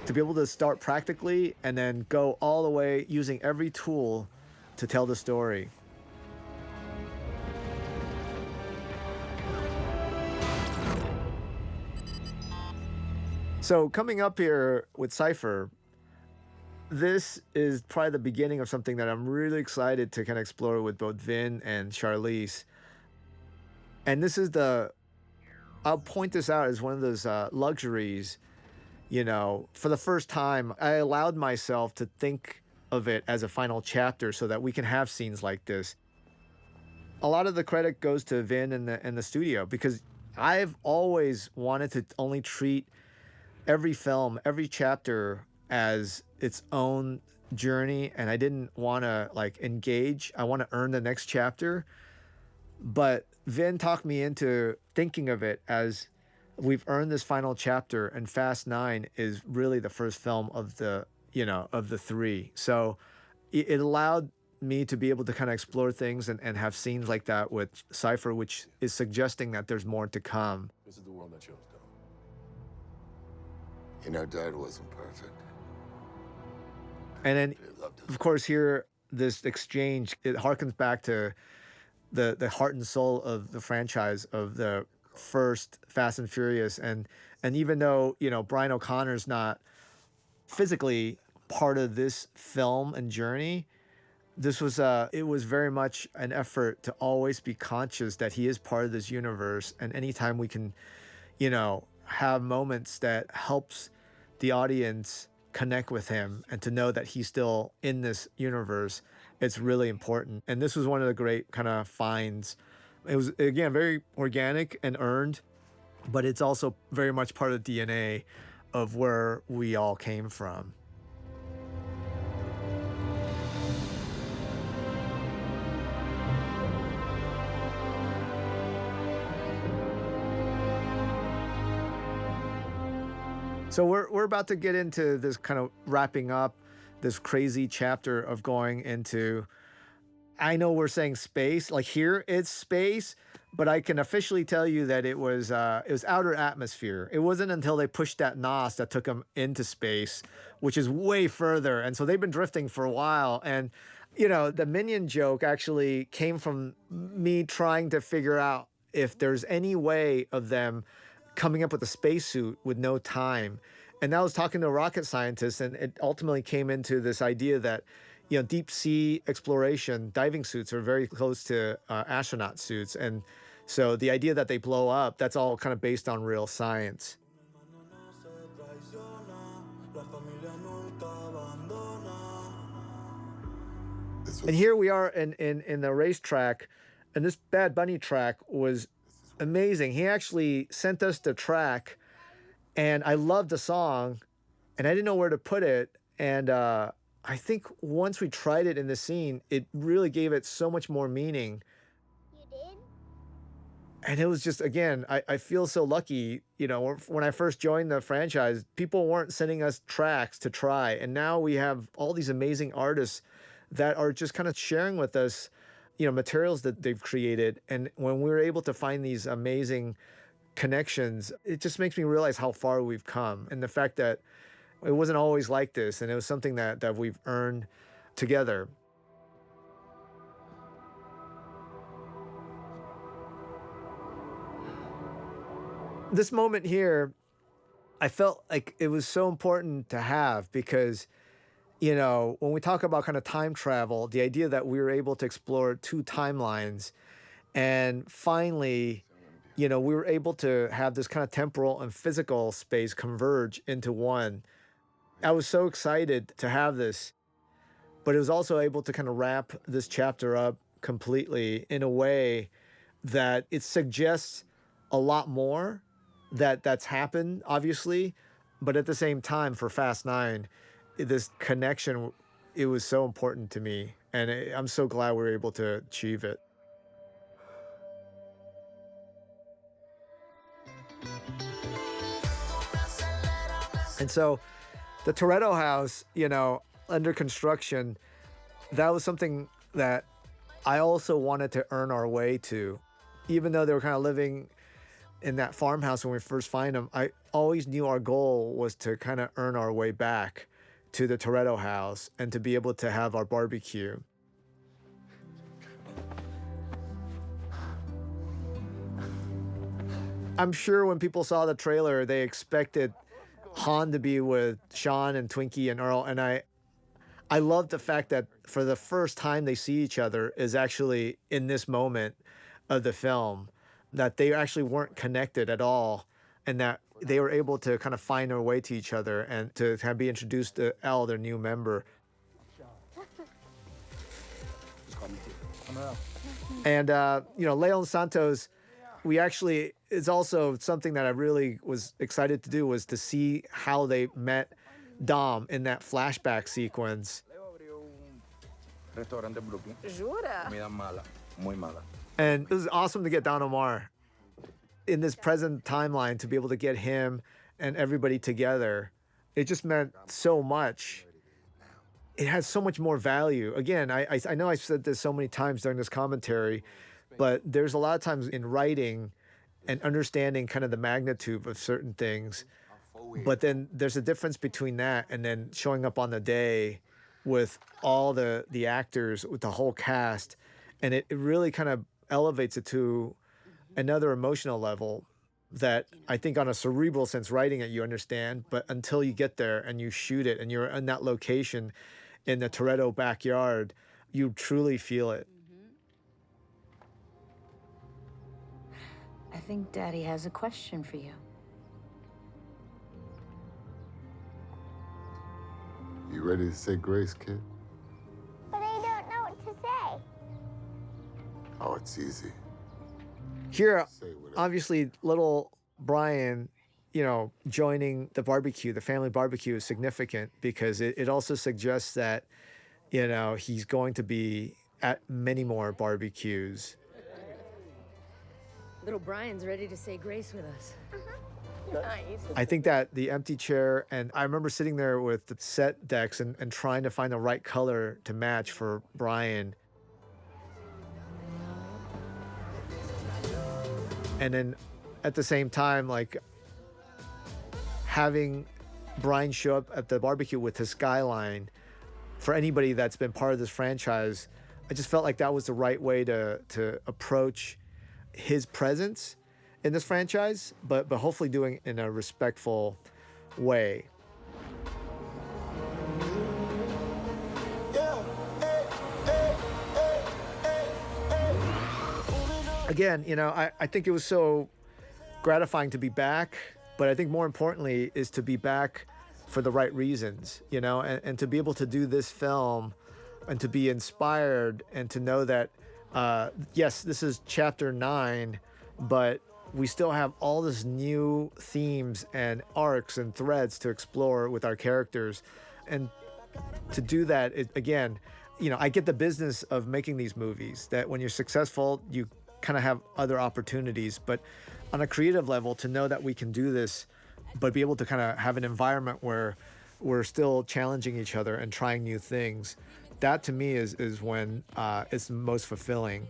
to be able to start practically and then go all the way using every tool to tell the story. So coming up here with Cypher, this is probably the beginning of something that I'm really excited to kind of explore with both Vin and Charlize. And this is I'll point this out as one of those luxuries. For the first time, I allowed myself to think of it as a final chapter so that we can have scenes like this. A lot of the credit goes to Vin and the studio, because I've always wanted to only treat every film, every chapter as its own journey, and I didn't want to engage. I want to earn the next chapter. But Vin talked me into thinking of it as we've earned this final chapter, and Fast 9 is really the first film of the three. So it allowed me to be able to kind of explore things and have scenes like that with Cypher, which is suggesting that there's more to come. This is the world I chose, though. Dad wasn't perfect. And then, of course, here, this exchange, it harkens back to the heart and soul of the franchise, of the first Fast and Furious. And even though, Brian O'Connor's not physically part of this film and journey, it was very much an effort to always be conscious that he is part of this universe. And anytime we can, have moments that helps the audience connect with him and to know that he's still in this universe, it's really important. And this was one of the great kind of finds. It was, again, very organic and earned, but it's also very much part of the DNA of where we all came from. So we're about to get into this kind of wrapping up this crazy chapter of going into, I know we're saying space, like here it's space, but I can officially tell you that it was outer atmosphere. It wasn't until they pushed that NOS that took them into space, which is way further. And so they've been drifting for a while. And, the Minion joke actually came from me trying to figure out if there's any way of them coming up with a spacesuit with no time. And I was talking to a rocket scientist, and it ultimately came into this idea that, deep sea exploration, diving suits are very close to astronaut suits. And so the idea that they blow up, that's all kind of based on real science. And here we are in the racetrack, and this Bad Bunny track was amazing. He actually sent us the track, and I loved the song, and I didn't know where to put it. And I think once we tried it in the scene, it really gave it so much more meaning. You did? And it was just, again, I feel so lucky. When I first joined the franchise, people weren't sending us tracks to try. And now we have all these amazing artists that are just kind of sharing with us materials that they've created. And when we were able to find these amazing connections, it just makes me realize how far we've come. And the fact that it wasn't always like this, and it was something that we've earned together. This moment here, I felt like it was so important to have, because when we talk about kind of time travel, the idea that we were able to explore two timelines, and finally, we were able to have this kind of temporal and physical space converge into one. I was so excited to have this, but it was also able to kind of wrap this chapter up completely in a way that it suggests a lot more that's happened, obviously, but at the same time, for Fast 9, this connection, it was so important to me, and I'm so glad we were able to achieve it. And so the Toretto house, under construction, that was something that I also wanted to earn our way to. Even though they were kind of living in that farmhouse when we first find them, always knew our goal was to kind of earn our way back to the Toretto house and to be able to have our barbecue. I'm sure when people saw the trailer, they expected Han to be with Sean and Twinkie and Earl, and I love the fact that for the first time they see each other is actually in this moment of the film, that they actually weren't connected at all, and that they were able to kind of find their way to each other and to kind of be introduced to Elle, their new member. And, Leon Santos, we actually, it's also something that I really was excited to do, was to see how they met Dom in that flashback sequence. And it was awesome to get Don Omar in this present timeline, to be able to get him and everybody together. It just meant so much. It has so much more value. Again, I know I've said this so many times during this commentary, but there's a lot of times in writing and understanding kind of the magnitude of certain things. But then there's a difference between that and then showing up on the day with all the actors, with the whole cast. And it really kind of elevates it to another emotional level that I think on a cerebral sense, writing it, you understand. But until you get there and you shoot it and you're in that location in the Toretto backyard, you truly feel it. I think Daddy has a question for you. You ready to say grace, kid? But I don't know what to say. Oh, it's easy. Here, obviously, little Brian, joining the barbecue, the family barbecue, is significant because it also suggests that, he's going to be at many more barbecues. Little Brian's ready to say grace with us. Nice. I think that the empty chair, and I remember sitting there with the set decks and trying to find the right color to match for Brian. And then at the same time, like having Brian show up at the barbecue with his skyline, for anybody that's been part of this franchise, I just felt like that was the right way to approach his presence in this franchise, but hopefully doing it in a respectful way. Again, I think it was so gratifying to be back, but I think more importantly is to be back for the right reasons, and to be able to do this film and to be inspired and to know that, yes, this is chapter 9, but we still have all this new themes and arcs and threads to explore with our characters. And to do that, again, I get the business of making these movies, that when you're successful, you kind of have other opportunities. But on a creative level, to know that we can do this, but be able to kind of have an environment where we're still challenging each other and trying new things, that to me is when it's most fulfilling.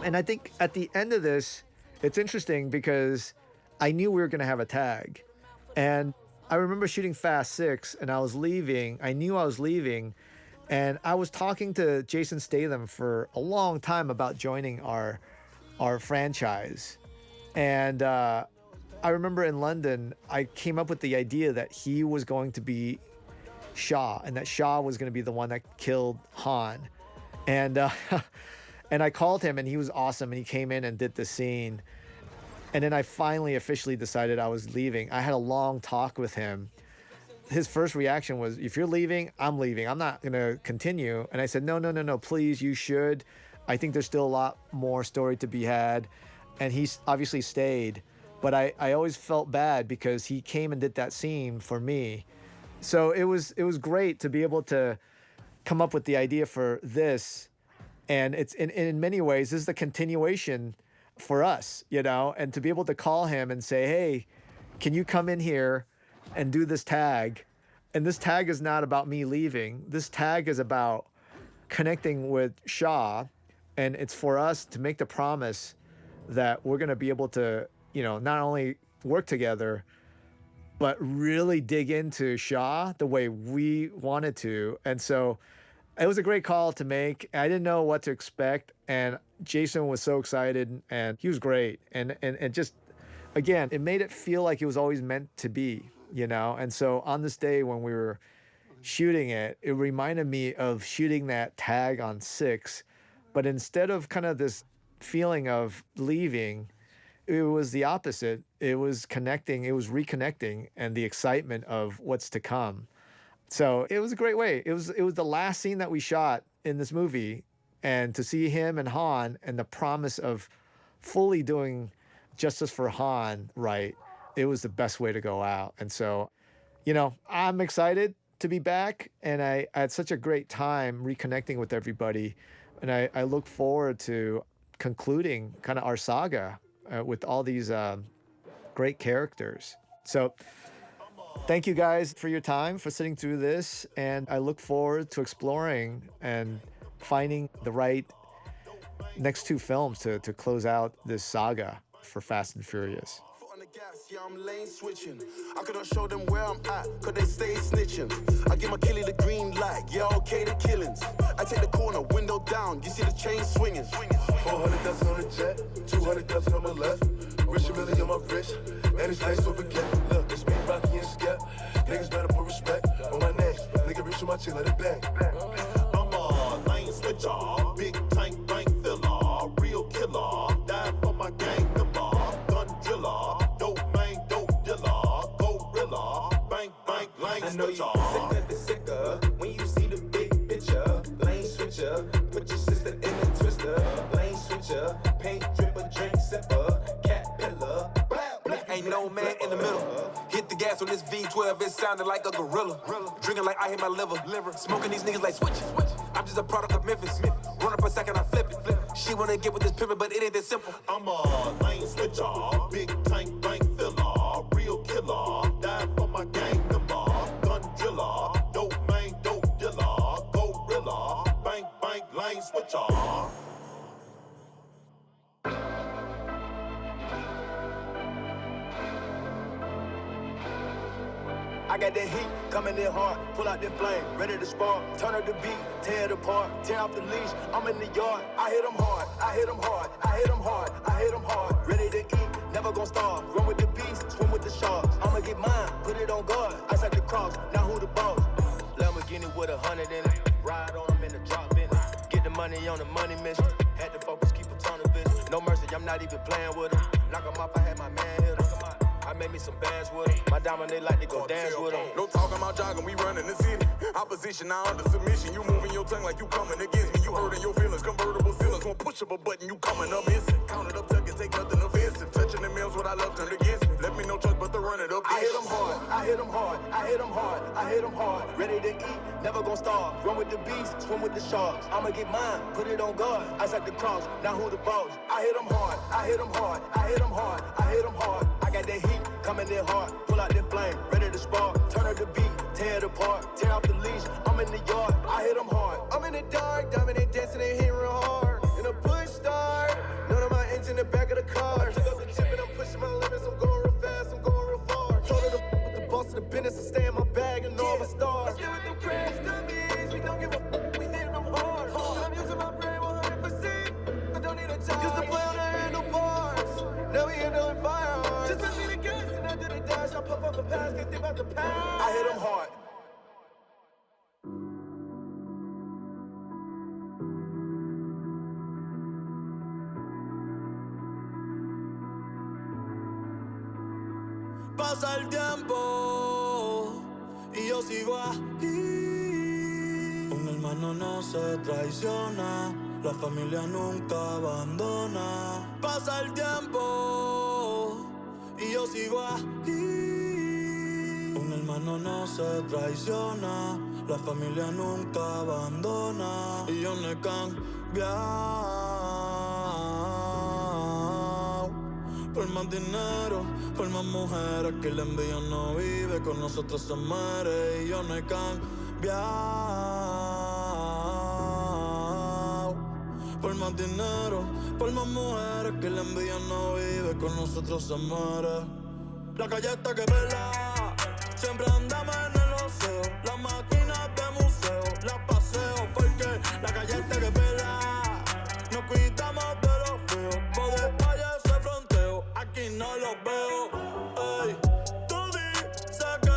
And I think at the end of this, it's interesting because I knew we were going to have a tag. And I remember shooting Fast 6 and I was leaving. I knew I was leaving. And I was talking to Jason Statham for a long time about joining our franchise. And I remember in London, I came up with the idea that he was going to be Shaw and that Shaw was going to be the one that killed Han. And and I called him and he was awesome and he came in and did the scene. And then I finally officially decided I was leaving. I had a long talk with him. His first reaction was, if you're leaving, I'm leaving. I'm not going to continue. And I said, no, please, you should. I think there's still a lot more story to be had. And he's obviously stayed. But I always felt bad because he came and did that scene for me. So it was great to be able to come up with the idea for this. And it's in many ways, this is the continuation for us, and to be able to call him and say, hey, can you come in here and do this tag? And this tag is not about me leaving. This tag is about connecting with Shaw And it's for us to make the promise that we're going to be able to, not only work together, but really dig into Shaw the way we wanted to. And so it was a great call to make. I didn't know what to expect. And Jason was so excited and he was great. And just, again, it made it feel like it was always meant to be, And so on this day when we were shooting it, it reminded me of shooting that tag on 6. But instead of kind of this feeling of leaving, it was the opposite. It was connecting, it was reconnecting, and the excitement of what's to come. So it was a great way. It was the last scene that we shot in this movie, and to see him and Han and the promise of fully doing justice for Han right, it was the best way to go out. And so, I'm excited to be back, and I had such a great time reconnecting with everybody. And I look forward to concluding kind of our saga with all these great characters. So thank you guys for your time, for sitting through this. And I look forward to exploring and finding the right next 2 films to close out this saga for Fast and Furious. Yeah, I'm lane switching. I couldn't show them where I'm at, cause they stay snitching. I give my killie the green light, yeah, okay, the killings. I take the corner, window down, you see the chain swinging. 400,000 on the jet, 200,000 on my left. Rich million on my wrist, and it's nice for a Look, it's me, Rocky, and Skep. Niggas better put respect on my neck. Nigga, reach on my chin, let it bang. I'm a lane switcher, big tank, bank filler, real killer. Die for my gang member, gun driller. I know you sicker the sicker when you see the big picture. Lane switcher, put your sister in a twister. Lane switcher, paint dripper, drink sipper, cat pillar. Ain't no man in the middle. Hit the gas on this V12, it sounded like a gorilla. Drinking like I hit my liver. Smoking these niggas like switches. I'm just a product of Memphis. Run up a second, I flip it. She wanna get with this pimpin', but it ain't that simple. I'm a lane switcher, big tank, bank filler, real killer. Die for my gang member. Dope man, dope dealer, gorilla, bank, lane switcher. I got that heat coming in hard, pull out that flame, ready to spark, turn up the beat, tear it apart, tear off the leash, I'm in the yard, I hit them hard, I hit them hard, I hit them hard, I hit them hard, ready to eat, never gonna starve, run with the beast, swim with the sharks, I'ma get mine, put it on guard, I set the cross, now who the boss? Lamborghini with 100 in it, ride on them in the drop in it, get the money on the money mission, had to focus, keep a ton of vision, no mercy, I'm not even playing with them, knock 'em off, I had my man hit 'em. I made me some bands with them. My diamond, they like to go dance with them. No talking about jogging, we running the city. Opposition now under submission. You moving your tongue like you coming against me. You hurting your feelings, convertible ceilings. Won't push up a button, you coming up missing. Count it up, tuck it, take nothing offensive. Touching the mills, what I love turned against me. Let me no choice but to run it up. I hit them hard, I hit them hard, I hit them hard, I hit them hard. Ready to eat, never gonna starve. Run with the beast, swim with the sharks. I'ma get mine, put it on guard. I set the cross, now who the boss? I hit them hard, I hit them hard, I hit them hard, I hit them hard. I got that heat coming in hard, pull out that flame, ready to spark. Turn up the beat, tear it apart, tear off the leash. I'm in the yard, I hit them hard. I'm in the dark, dominant dancing and hitting real hard. In a push start, none of my engine in the back of the car. Took up the chip and I'm pushing my limits. I'm going real fast, I'm going real far. Told her to with the boss of the business and stay in my bag and all my stars. Let's get with them crash dummies, we don't give a we hitting them hard. And I'm using my brain 100%. I don't need a job. Used to play on the handlebars, now we handling firearms. Just let me the gas and I did a dash. I pop up a pass, can't think about the past. I hit them hard. Pasa el tiempo y yo sigo aquí. Un hermano no se traiciona, la familia nunca abandona. Pasa el tiempo y yo sigo aquí. Un hermano no se traiciona, la familia nunca abandona. Y yo no he cambiado. Por más dinero, por más mujeres, que la envidia no vive, con nosotros se muere. Y yo no he cambiado. por más dinero, por más mujeres que la envidia no vive, con nosotros se muere. La calle está que pela, siempre andamos en el oseo, las máquinas de museo, las paseo porque la calle está que pela, nos cuidamos de los feos, por España ese fronteo, aquí no los veo, ey, tú dices que